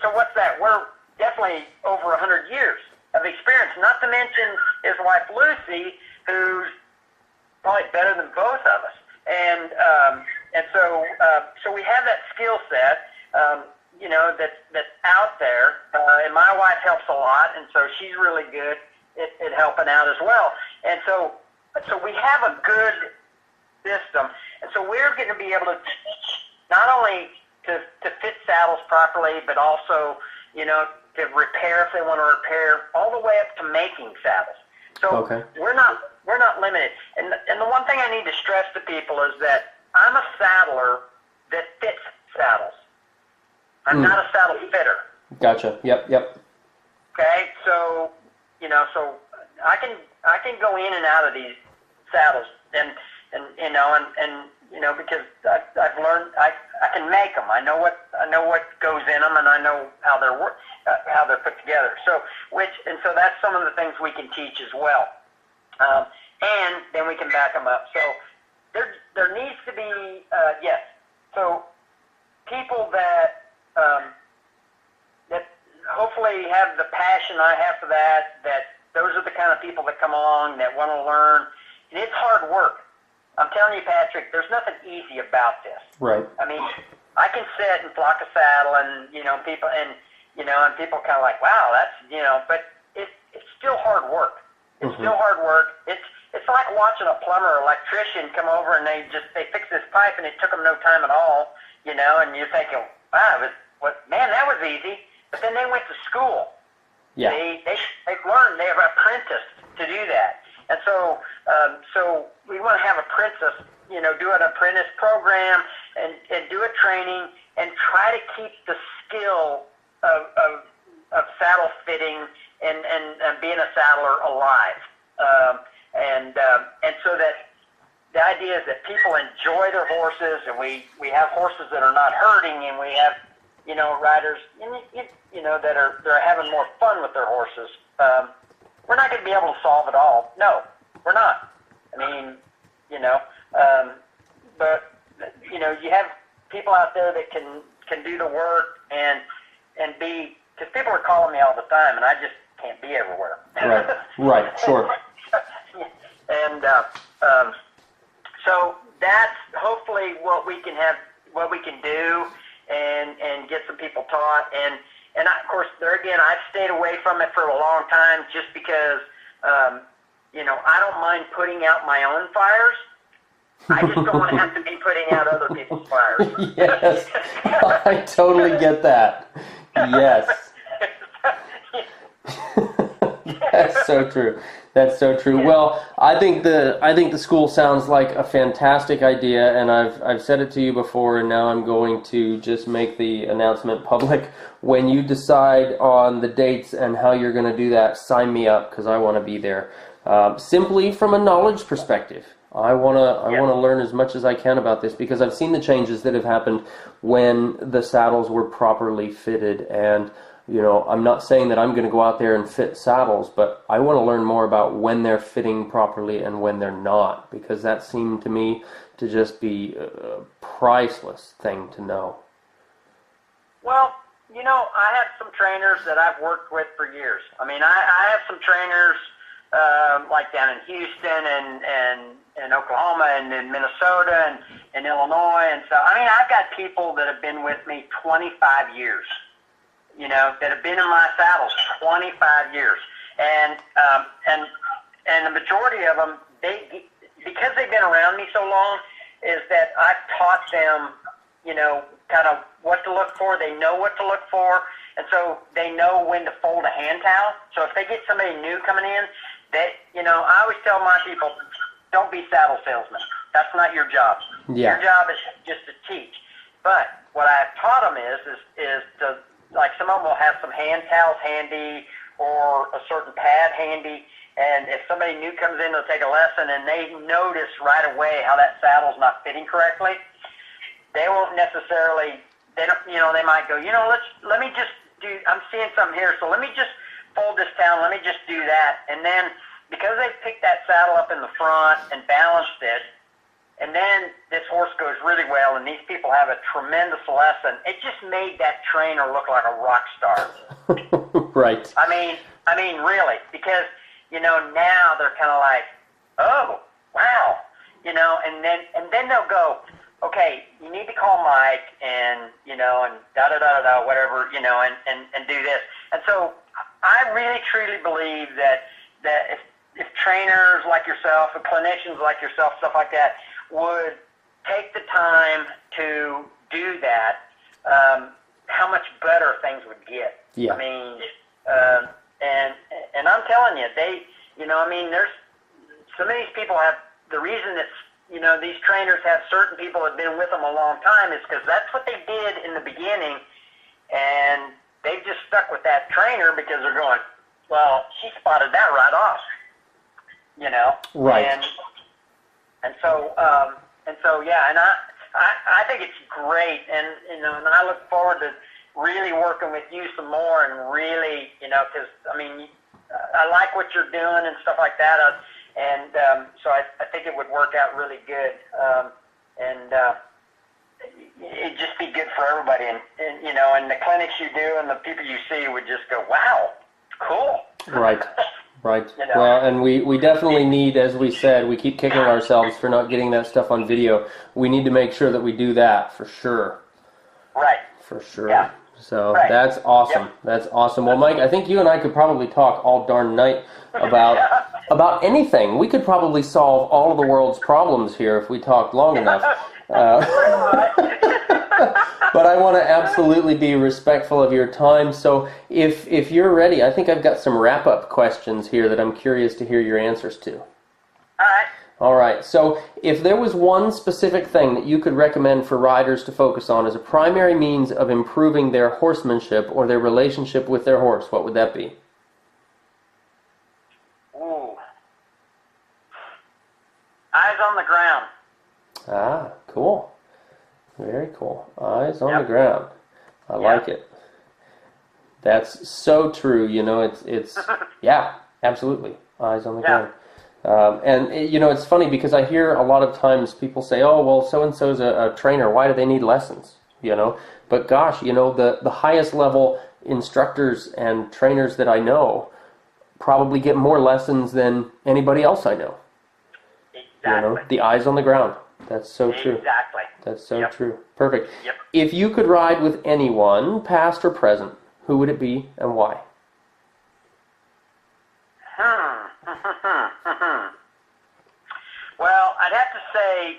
so what's that? We're definitely over 100 years of experience, not to mention his wife Lucy, who's probably better than both of us. And so we have that skill set, that's out there. And my wife helps a lot, and so she's really good at helping out as well. And so we have a good system, and so we're going to be able to teach not only to fit saddles properly, but also, to repair if they want to repair, all the way up to making saddles. So we're not limited. And the one thing I need to stress to people is that I'm a saddler that fits saddles. I'm not a saddle fitter. Gotcha. Yep. Okay, so so I can go in and out of these saddles, and because I've learned I can make them. I know what goes in them, and I know how they're put together. So that's some of the things we can teach as well, and then we can back them up. So there needs to be yes. So people that hopefully have the passion I have for that those are the kind of people that come along that want to learn, and it's hard work. I'm telling you, Patrick, there's nothing easy about this. Right. I mean, I can sit and flock a saddle, and people and kind of like, wow, that's but it's still hard work. It's still hard work. It's like watching a plumber or electrician come over and they fix this pipe and it took them no time at all, and you're thinking, wow, that was easy. But then they went to school. Yeah. They've learned, they've apprenticed to do that. And so we want to have apprentices, do an apprentice program and do a training and try to keep the skill of saddle fitting and being a saddler alive. And so that the idea is that people enjoy their horses, and we have horses that are not hurting, and we have, riders, that are having more fun with their horses. We're not going to be able to solve it all. No, we're not. I mean, but you have people out there that can do the work and be, because people are calling me all the time, and I just can't be everywhere. Right, sure. And so that's hopefully what we can do, and get some people taught. And of course, there again, I've stayed away from it for a long time just because, I don't mind putting out my own fires. I just don't want to have to be putting out other people's fires. Yes, I totally get that. Yes. That's so true. That's so true. Yeah. Well, I think the school sounds like a fantastic idea, and I've said it to you before, and now I'm going to just make the announcement public. When you decide on the dates and how you're going to do that, sign me up, because I want to be there. Simply from a knowledge perspective, I want to learn as much as I can about this, because I've seen the changes that have happened when the saddles were properly fitted. And I'm not saying that I'm going to go out there and fit saddles, but I want to learn more about when they're fitting properly and when they're not, because that seemed to me to just be a priceless thing to know. Well, I have some trainers that I've worked with for years. I mean, I have some trainers like down in Houston and Oklahoma and in Minnesota and Illinois. And so, I mean, I've got people that have been with me 25 years. that have been in my saddles 25 years. And the majority of them, because they've been around me so long, is that I've taught them, kind of what to look for. They know what to look for, and so they know when to fold a hand towel. So if they get somebody new coming in, I always tell my people, don't be saddle salesmen. That's not your job. Yeah. Your job is just to teach. But what I've taught them is to, like, some of them will have some hand towels handy or a certain pad handy. And if somebody new comes in, they'll take a lesson, and they notice right away how that saddle's not fitting correctly. They won't necessarily. They might go, let me just do. I'm seeing something here, so let me just fold this down. Let me just do that, and then because they've picked that saddle up in the front and balanced it, and then this horse goes really well, and these people have a tremendous lesson. It just made that trainer look like a rock star. Right. I mean, really, because. Now they're kind of like, oh, wow, and then they'll go, okay, you need to call Mike and, and da-da-da-da-da, whatever, and do this. And so I really, truly believe that if trainers like yourself and clinicians like yourself, stuff like that, would take the time to do that, how much better things would get. Yeah. I mean, and I'm telling you, there's some of these people have the reason that these trainers have certain people that have been with them a long time is because that's what they did in the beginning, and they've just stuck with that trainer because they're going, well, she spotted that right off, Right. And so yeah, and I think it's great, and and I look forward to really working with you some more, and really, because I like what you're doing and stuff like that, so I think it would work out really good, and it'd just be good for everybody, and the clinics you do and the people you see would just go, wow, cool. Right. Well, and we definitely need, as we said, we keep kicking ourselves for not getting that stuff on video. We need to make sure that we do that for sure. Right. For sure. Yeah. So right. That's awesome. Yep. That's awesome. Well, Mike, I think you and I could probably talk all darn night about anything. We could probably solve all of the world's problems here if we talked long enough. But I want to absolutely be respectful of your time. So if you're ready, I think I've got some wrap-up questions here that I'm curious to hear your answers to. All right. All right. So if there was one specific thing that you could recommend for riders to focus on as a primary means of improving their horsemanship or their relationship with their horse, what would that be? Ooh. Eyes on the ground. Ah, cool. Very cool. Eyes on the ground. I like it. That's so true. It's yeah, absolutely. Eyes on the ground. And it's funny because I hear a lot of times people say, oh, well, so-and-so's a trainer. Why do they need lessons? But gosh, the highest level instructors and trainers that I know probably get more lessons than anybody else I know. Exactly. The eyes on the ground. That's so true. Exactly. That's so true. Perfect. Yep. If you could ride with anyone, past or present, who would it be and why? Well, I'd have to say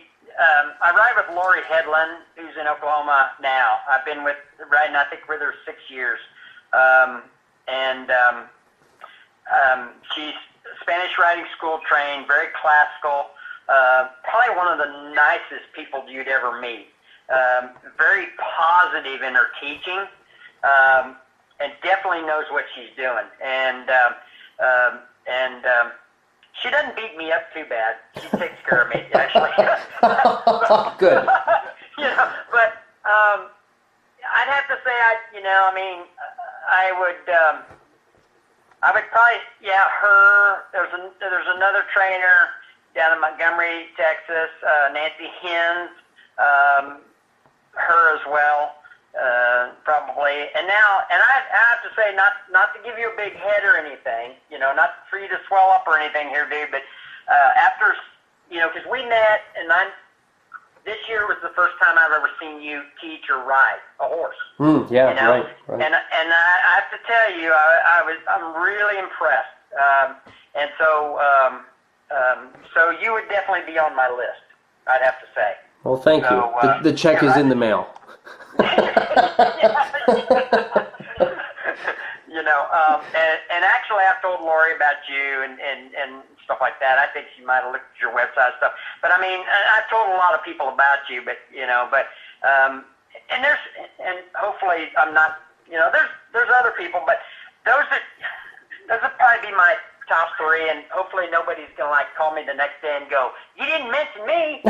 I ride with Lori Headland, who's in Oklahoma now. I've been riding, I think, with her 6 years. She's Spanish riding school trained, very classical, probably one of the nicest people you'd ever meet. Very positive in her teaching, and definitely knows what she's doing. And she doesn't beat me up too bad. She takes care of me, actually. Good. But I'd have to say, I would probably, her. There's another trainer down in Montgomery, Texas, Nancy Hines, her as well, probably. And I have to say, not to give you a big head or anything, not for you to swell up or anything here, dude, but after, because we met, and this year was the first time I've ever seen you teach or ride a horse. Yeah, you know? right. And I have to tell you, I'm really impressed. And so you would definitely be on my list, I'd have to say. Well, thank you. The check is in the mail. You know, and actually I've told Lori about you and stuff like that. I think she might have looked at your website and stuff. But I mean, I've told a lot of people about you, but and hopefully I'm not, there's other people, but those would probably be my top three, and hopefully nobody's going to call me the next day and go, you didn't mention me.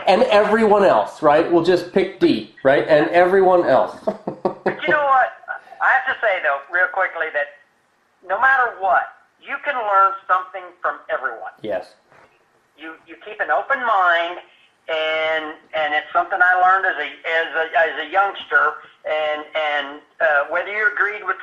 And everyone else, right? We'll just pick D, right? And everyone else. But you know what? I have to say, though, real quickly, that no matter what, you can learn something from everyone. Yes. You keep an open mind, and it's something I learned as a youngster, and whether you agreed with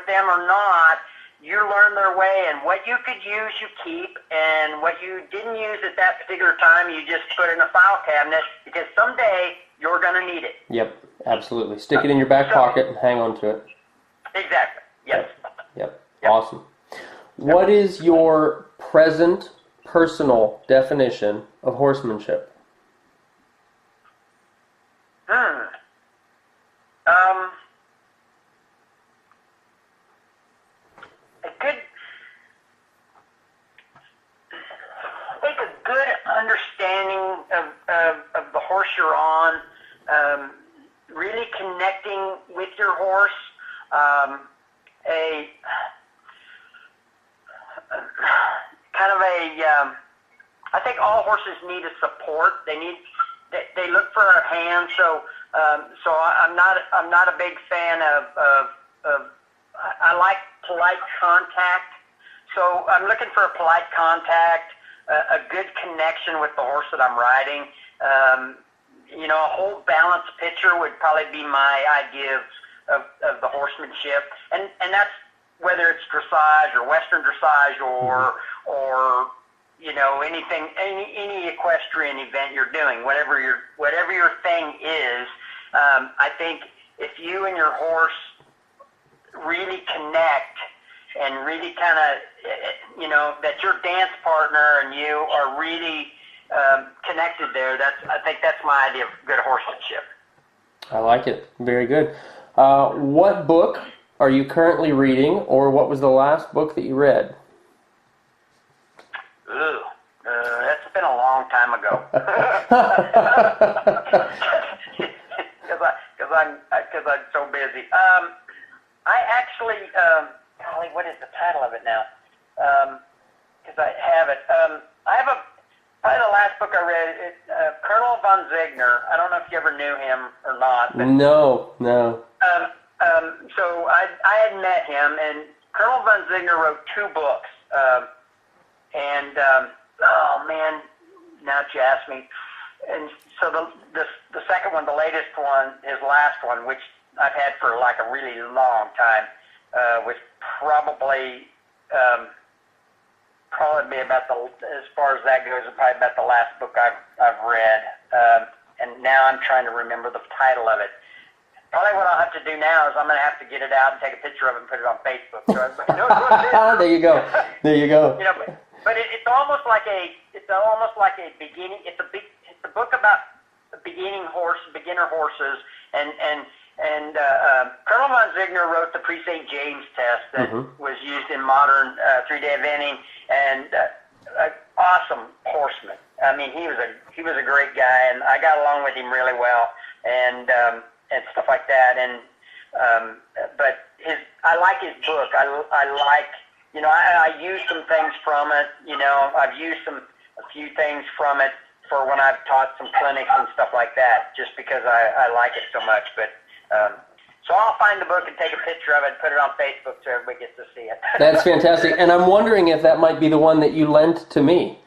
them or not, you learn their way, and what you could use, you keep, and what you didn't use at that particular time, you just put in a file cabinet, because someday you're going to need it. Yep, absolutely. Stick it in your back pocket and hang on to it. Exactly. Yes. Yep. Awesome. What is your present personal definition of horsemanship? A good understanding of the horse you're on, really connecting with your horse, I think all horses need a support. They look for a hand. So I'm not a big fan of I like polite contact. So I'm looking for a polite contact, a good connection with the horse that I'm riding. A whole balanced picture would probably be my idea of the horsemanship, and that's whether it's dressage or Western dressage or anything, any equestrian event you're doing, whatever your thing is. I think if you and your horse really connect and really kind of, that your dance partner and you are really connected there, I think that's my idea of good horsemanship. I like it. Very good. What book are you currently reading, or what was the last book that you read? That's been a long time ago. Because I'm so busy. I actually, golly, what is the title of it now? Because I have it. Probably the last book I read, Colonel von Ziegner. I don't know if you ever knew him or not. But, No. So I had met him, and Colonel von Ziegner wrote 2 books. Oh man, now that you ask me. And so the second one, the latest one, his last one, which I've had for a really long time, was probably be about as far as that goes, probably about the last book I've read. And now I'm trying to remember the title of it. Probably what I'll have to do now is I'm going to have to get it out and take a picture of it and put it on Facebook. So everybody knows what it is. There you go. But it's almost like a beginning. It's a book about beginner horses, and Colonel von Ziegner wrote the Pre-St. James test that was used in modern 3-day eventing, and awesome horseman. I mean, he was a great guy, and I got along with him really well, and stuff like that. And but I like his book. I like, I used some things from it. I've used a few things from it for when I've taught some clinics and stuff like that, just because I like it so much. But so I'll find the book and take a picture of it and put it on Facebook so everybody gets to see it. That's fantastic. And I'm wondering if that might be the one that you lent to me,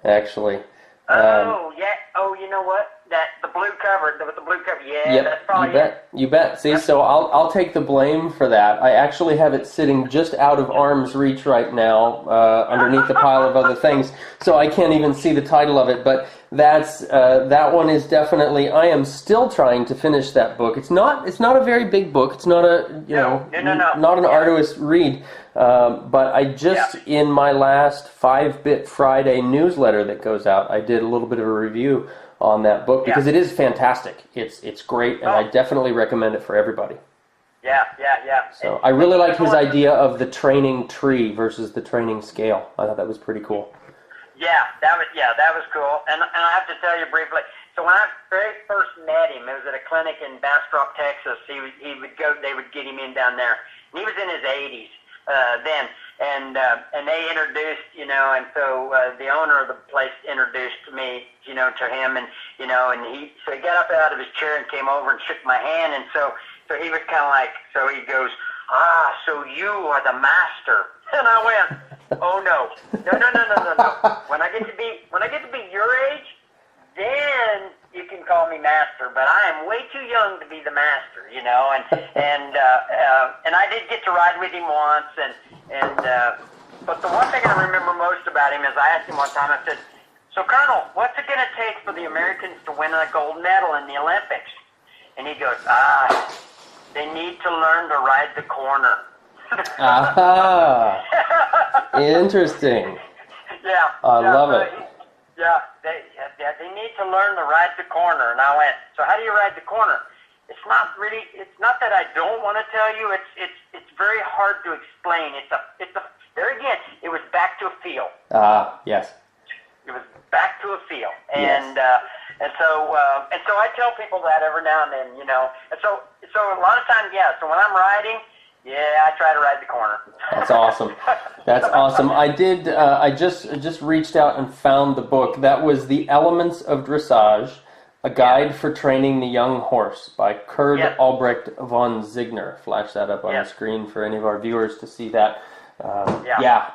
actually. Yeah. Oh, you know what? the blue cover with the blue cover. Yeah, Yep, that's probably you bet. You bet. See, so I'll take the blame for that. I actually have it sitting just out of arm's reach right now, underneath a pile of other things, so I can't even see the title of it. But that one is definitely. I am still trying to finish that book. It's not a very big book. It's not a not an arduous read. But I just in my last 5-Bit Friday newsletter that goes out, I did a little bit of a review on that book because it is fantastic. It's great, and I definitely recommend it for everybody. Yeah. So I really like his idea of the training tree versus the training scale. I thought that was pretty cool. That was cool. And I have to tell you briefly. So when I very first met him, it was at a clinic in Bastrop, Texas. He would go. They would get him in down there, and he was in his 80s then. And they introduced, and so the owner of the place introduced me, to him, and and he got up out of his chair and came over and shook my hand, and so he was kind of like, so he goes, so you are the master, and I went, oh no. When I get to be your age, then you can call me master, but I am way too young to be the master, and I did get to ride with him once, but the one thing I remember most about him is I asked him one time, I said, so Colonel, what's it going to take for the Americans to win a gold medal in the Olympics? And he goes, they need to learn to ride the corner. Interesting. Yeah. I love it. They need to learn to ride the corner. And I went, so how do you ride the corner? It's not that I don't want to tell you. It's very hard to explain. There again, it was back to a feel. Yes. It was back to a feel. And so I tell people that every now and then, And so a lot of times, so when I'm riding, I try to ride the corner. That's awesome. That's awesome. I did. I just reached out and found the book. That was The Elements of Dressage, a guide for training the young horse by Kurt Albrecht von Ziegner. Flash that up on the screen for any of our viewers to see that.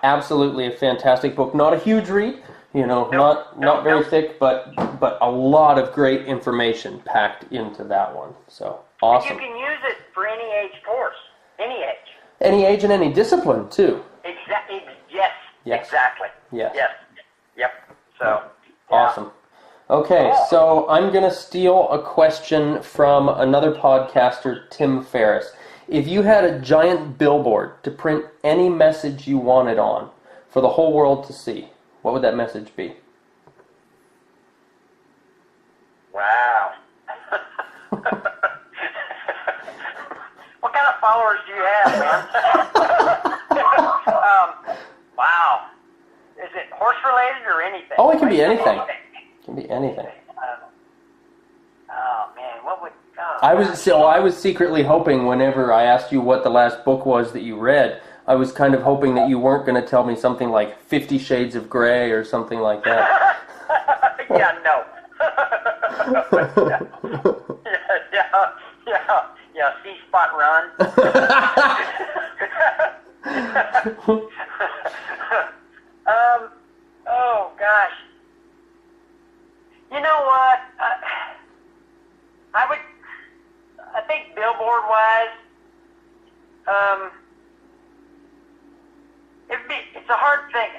Absolutely a fantastic book. Not a huge read, not very thick, but a lot of great information packed into that one. So awesome. And you can use it for any age horse. Any age. Any age and any discipline, too. Exactly. Yes. Exactly. Yes. Yep. So. Awesome. Okay, so I'm going to steal a question from another podcaster, Tim Ferriss. If you had a giant billboard to print any message you wanted on for the whole world to see, what would that message be? Wow. What kind of followers do you have, man? Wow. Is it horse related or anything? Oh, it can be anything. It can be anything. Oh man, what would? Oh, I was secretly hoping whenever I asked you what the last book was that you read, I was kind of hoping that you weren't going to tell me something like 50 Shades of Grey or something like that. No. Yeah, C-Spot Run. Oh gosh. You know what? I think billboard wise, it's a hard thing.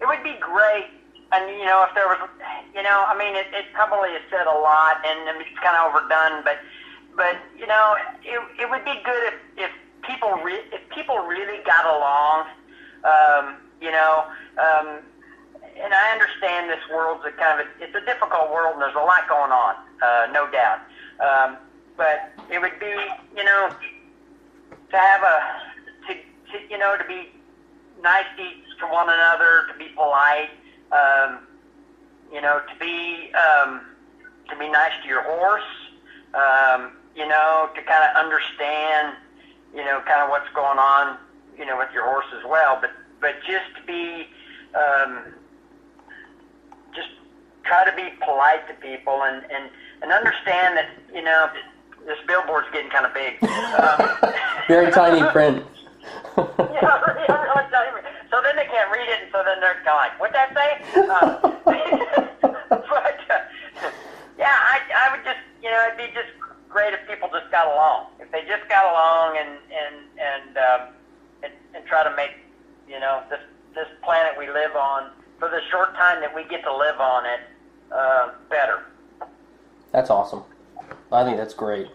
It would be great, and if there was, it probably is said a lot, and it's kind of overdone, but it would be good if people really got along, and I understand this world's it's a difficult world, and there's a lot going on, no doubt. But it would be, to have to be nice to one another, to be polite, to be nice to your horse, to kind of understand, kind of what's going on, with your horse as well. But just to be, just try to be polite to people and understand that, this billboard's getting kind of big. Very tiny print. Yeah, really tiny print. So then they can't read it, and so then they're kind of like, what'd that say? just got along and try to make, this planet we live on, for the short time that we get to live on it, better. That's awesome. I think that's great.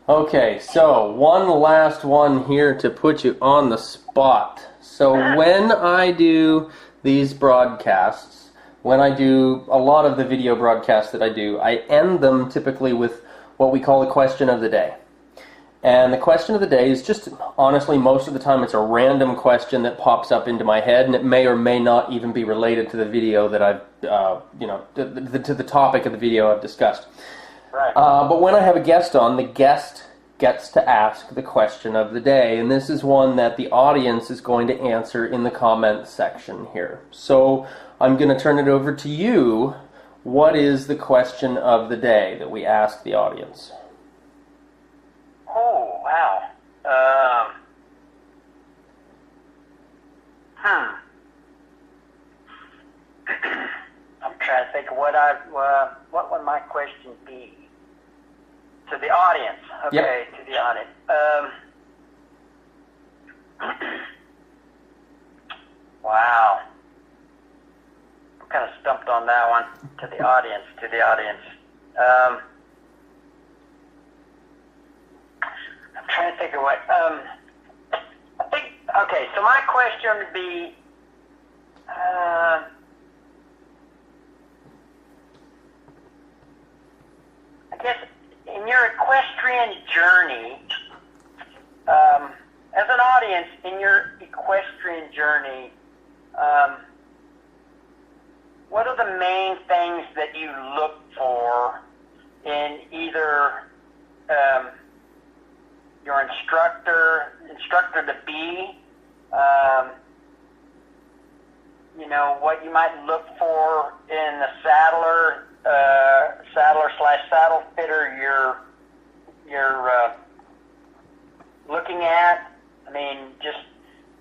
Okay, so one last one here to put you on the spot. So when I do these broadcasts, when I do a lot of the video broadcasts that I do, I end them typically with what we call a question of the day. And the question of the day is just, honestly, most of the time it's a random question that pops up into my head, and it may or may not even be related to the video that I've, to the topic of the video I've discussed. Right. But when I have a guest on, the guest gets to ask the question of the day, and this is one that the audience is going to answer in the comments section here. So I'm going to turn it over to you. What is the question of the day that we ask the audience? Oh, wow. I'm trying to think of what would my question be? To the audience. Okay, Yep. To the audience. Wow. I'm kind of stumped on that one. To the audience. I'm trying to think of what. I think. Okay, so my question would be. I guess in your equestrian journey, as an audience, in your equestrian journey, what are the main things that you look for in either your instructor to be, what you might look for in the saddler / saddle fitter you're looking at? I mean, just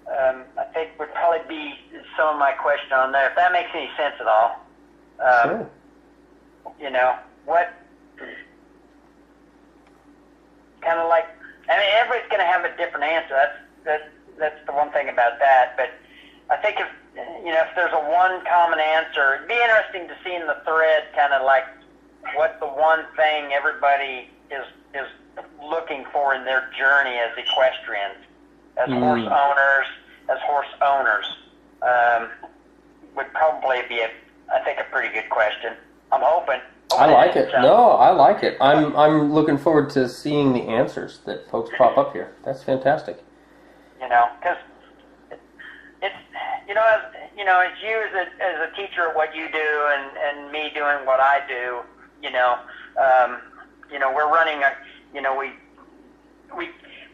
I think would probably be some of my question on there, if that makes any sense at all. Sure. What kind of like, I mean, everybody's going to have a different answer. That's the one thing about that. But I think if there's a one common answer, it'd be interesting to see in the thread kind of like what the one thing everybody is looking for in their journey as equestrians, as horse owners, would probably be I think a pretty good question. I'm hoping. I like it. No, I like it. I'm looking forward to seeing the answers that folks pop up here. That's fantastic. Because it's as you as a teacher at what you do, and me doing what I do, we're running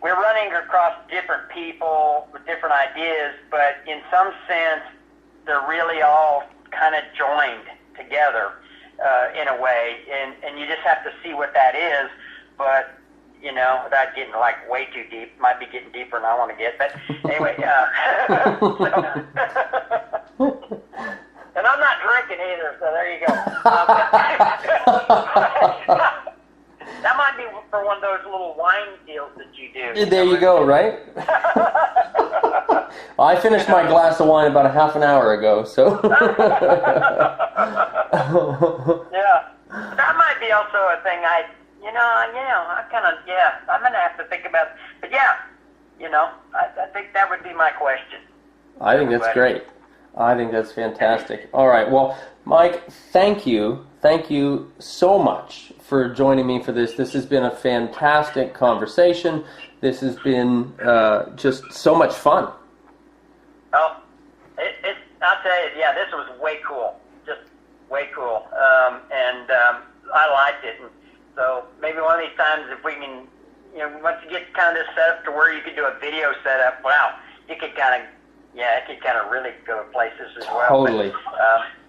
we're running across different people with different ideas, but in some sense they're really all kind of joined together in a way, and you just have to see what that is. But without getting like way too deep, might be getting deeper than I want to get. But anyway, and I'm not drinking either, so there you go. That might be for one of those little wine deals that you do. There you go, right? I finished my glass of wine about a half an hour ago, so. Yeah, that might be also a thing I'm going to have to think about. But yeah, I think that would be my question. I think that's great. I think that's fantastic. All right, well, Mike, thank you. Thank you so much for joining me for this. This has been a fantastic conversation. This has been just so much fun. Oh, I'll tell you, yeah, this was way cool. Just way cool. I liked it. And so maybe one of these times if we can, once you get kind of this set up to where you could do a video setup, wow, you could kind of, it could kind of really go places as well. Totally. But,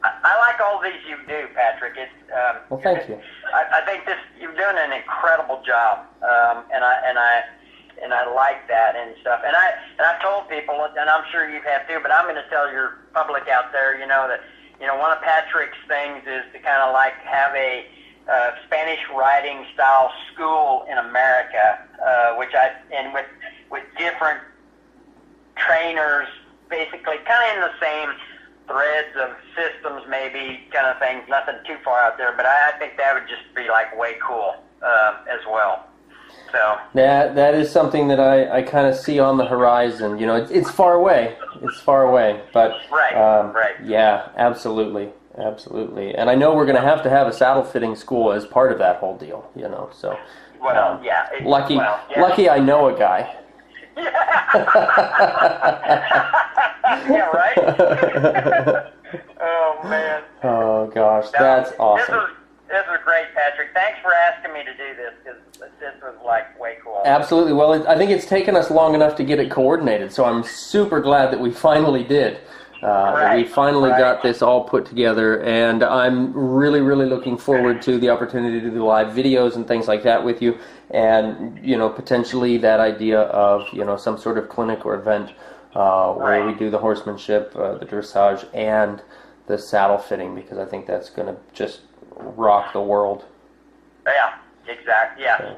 I like all these you do, Patrick. Well, thank you. I think you're doing an incredible job, and I like that and stuff. And I've told people, and I'm sure you have too, but I'm going to tell your public out there, that one of Patrick's things is to kind of like have a Spanish riding style school in America, and with different trainers, basically kind of in the same threads of systems, maybe kind of things. Nothing too far out there, but I think that would just be like way cool as well. So that is something that I kind of see on the horizon. You know, it's far away. It's far away, but right. Yeah, absolutely. And I know we're going to have a saddle fitting school as part of that whole deal. You know, so lucky I know a guy. Yeah, right. Oh man. Oh gosh, that's awesome. This was great, Patrick. Thanks for asking me to do this, because this was like way cool. Absolutely. Well, I think it's taken us long enough to get it coordinated, so I'm super glad that we finally did. That we finally got this all put together, and I'm really, really looking forward to the opportunity to do live videos and things like that with you, and, you know, potentially that idea of, you know, some sort of clinic or event where we do the horsemanship, the dressage, and the saddle fitting, because I think that's going to just rock the world. Yeah, exactly. Yeah, okay.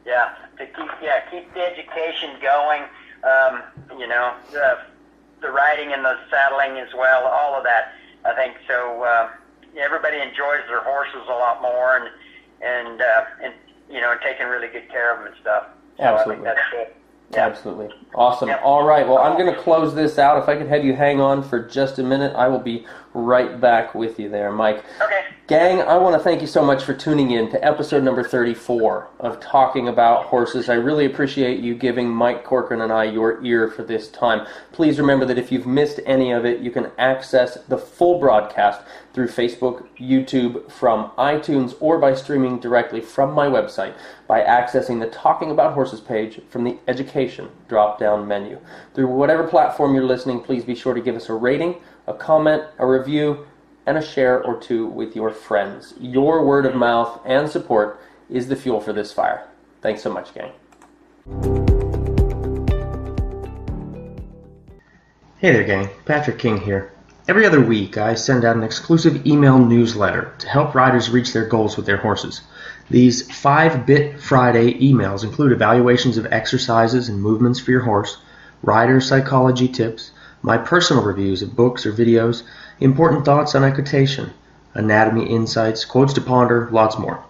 Yeah. To keep the education going. You know, the riding and the saddling as well. All of that, I think. So everybody enjoys their horses a lot more, and you know, taking really good care of them and stuff. So absolutely. I think that's good. Yeah. Absolutely. Awesome. Yep. All right. Well, I'm going to close this out. If I could have you hang on for just a minute, I will be right back with you there, Mike. Okay. Gang, I want to thank you so much for tuning in to episode number 34 of Talking About Horses. I really appreciate you giving Mike Corcoran and I your ear for this time. Please remember that if you've missed any of it, you can access the full broadcast through Facebook, YouTube, from iTunes, or by streaming directly from my website by accessing the Talking About Horses page from the Education drop-down menu. Through whatever platform you're listening, please be sure to give us a rating, a comment, a review, and a share or two with your friends. Your word of mouth and support is the fuel for this fire. Thanks so much, gang. Hey there, gang. Patrick King here. Every other week, I send out an exclusive email newsletter to help riders reach their goals with their horses. These 5-Bit Friday emails include evaluations of exercises and movements for your horse, rider psychology tips, my personal reviews of books or videos, important thoughts on equitation, anatomy insights, quotes to ponder, lots more.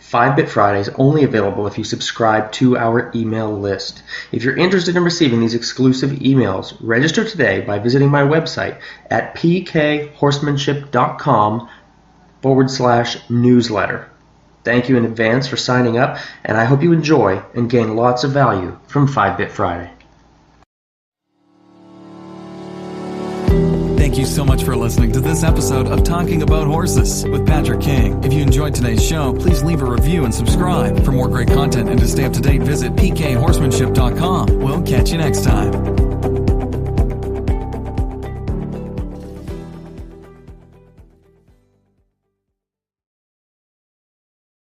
5-Bit Friday is only available if you subscribe to our email list. If you're interested in receiving these exclusive emails, register today by visiting my website at pkhorsemanship.com/newsletter. Thank you in advance for signing up, and I hope you enjoy and gain lots of value from 5-Bit Friday. Thank you so much for listening to this episode of Talking About Horses with Patrick King. If you enjoyed today's show, please leave a review and subscribe. For more great content and to stay up to date, visit pkhorsemanship.com. We'll catch you next time.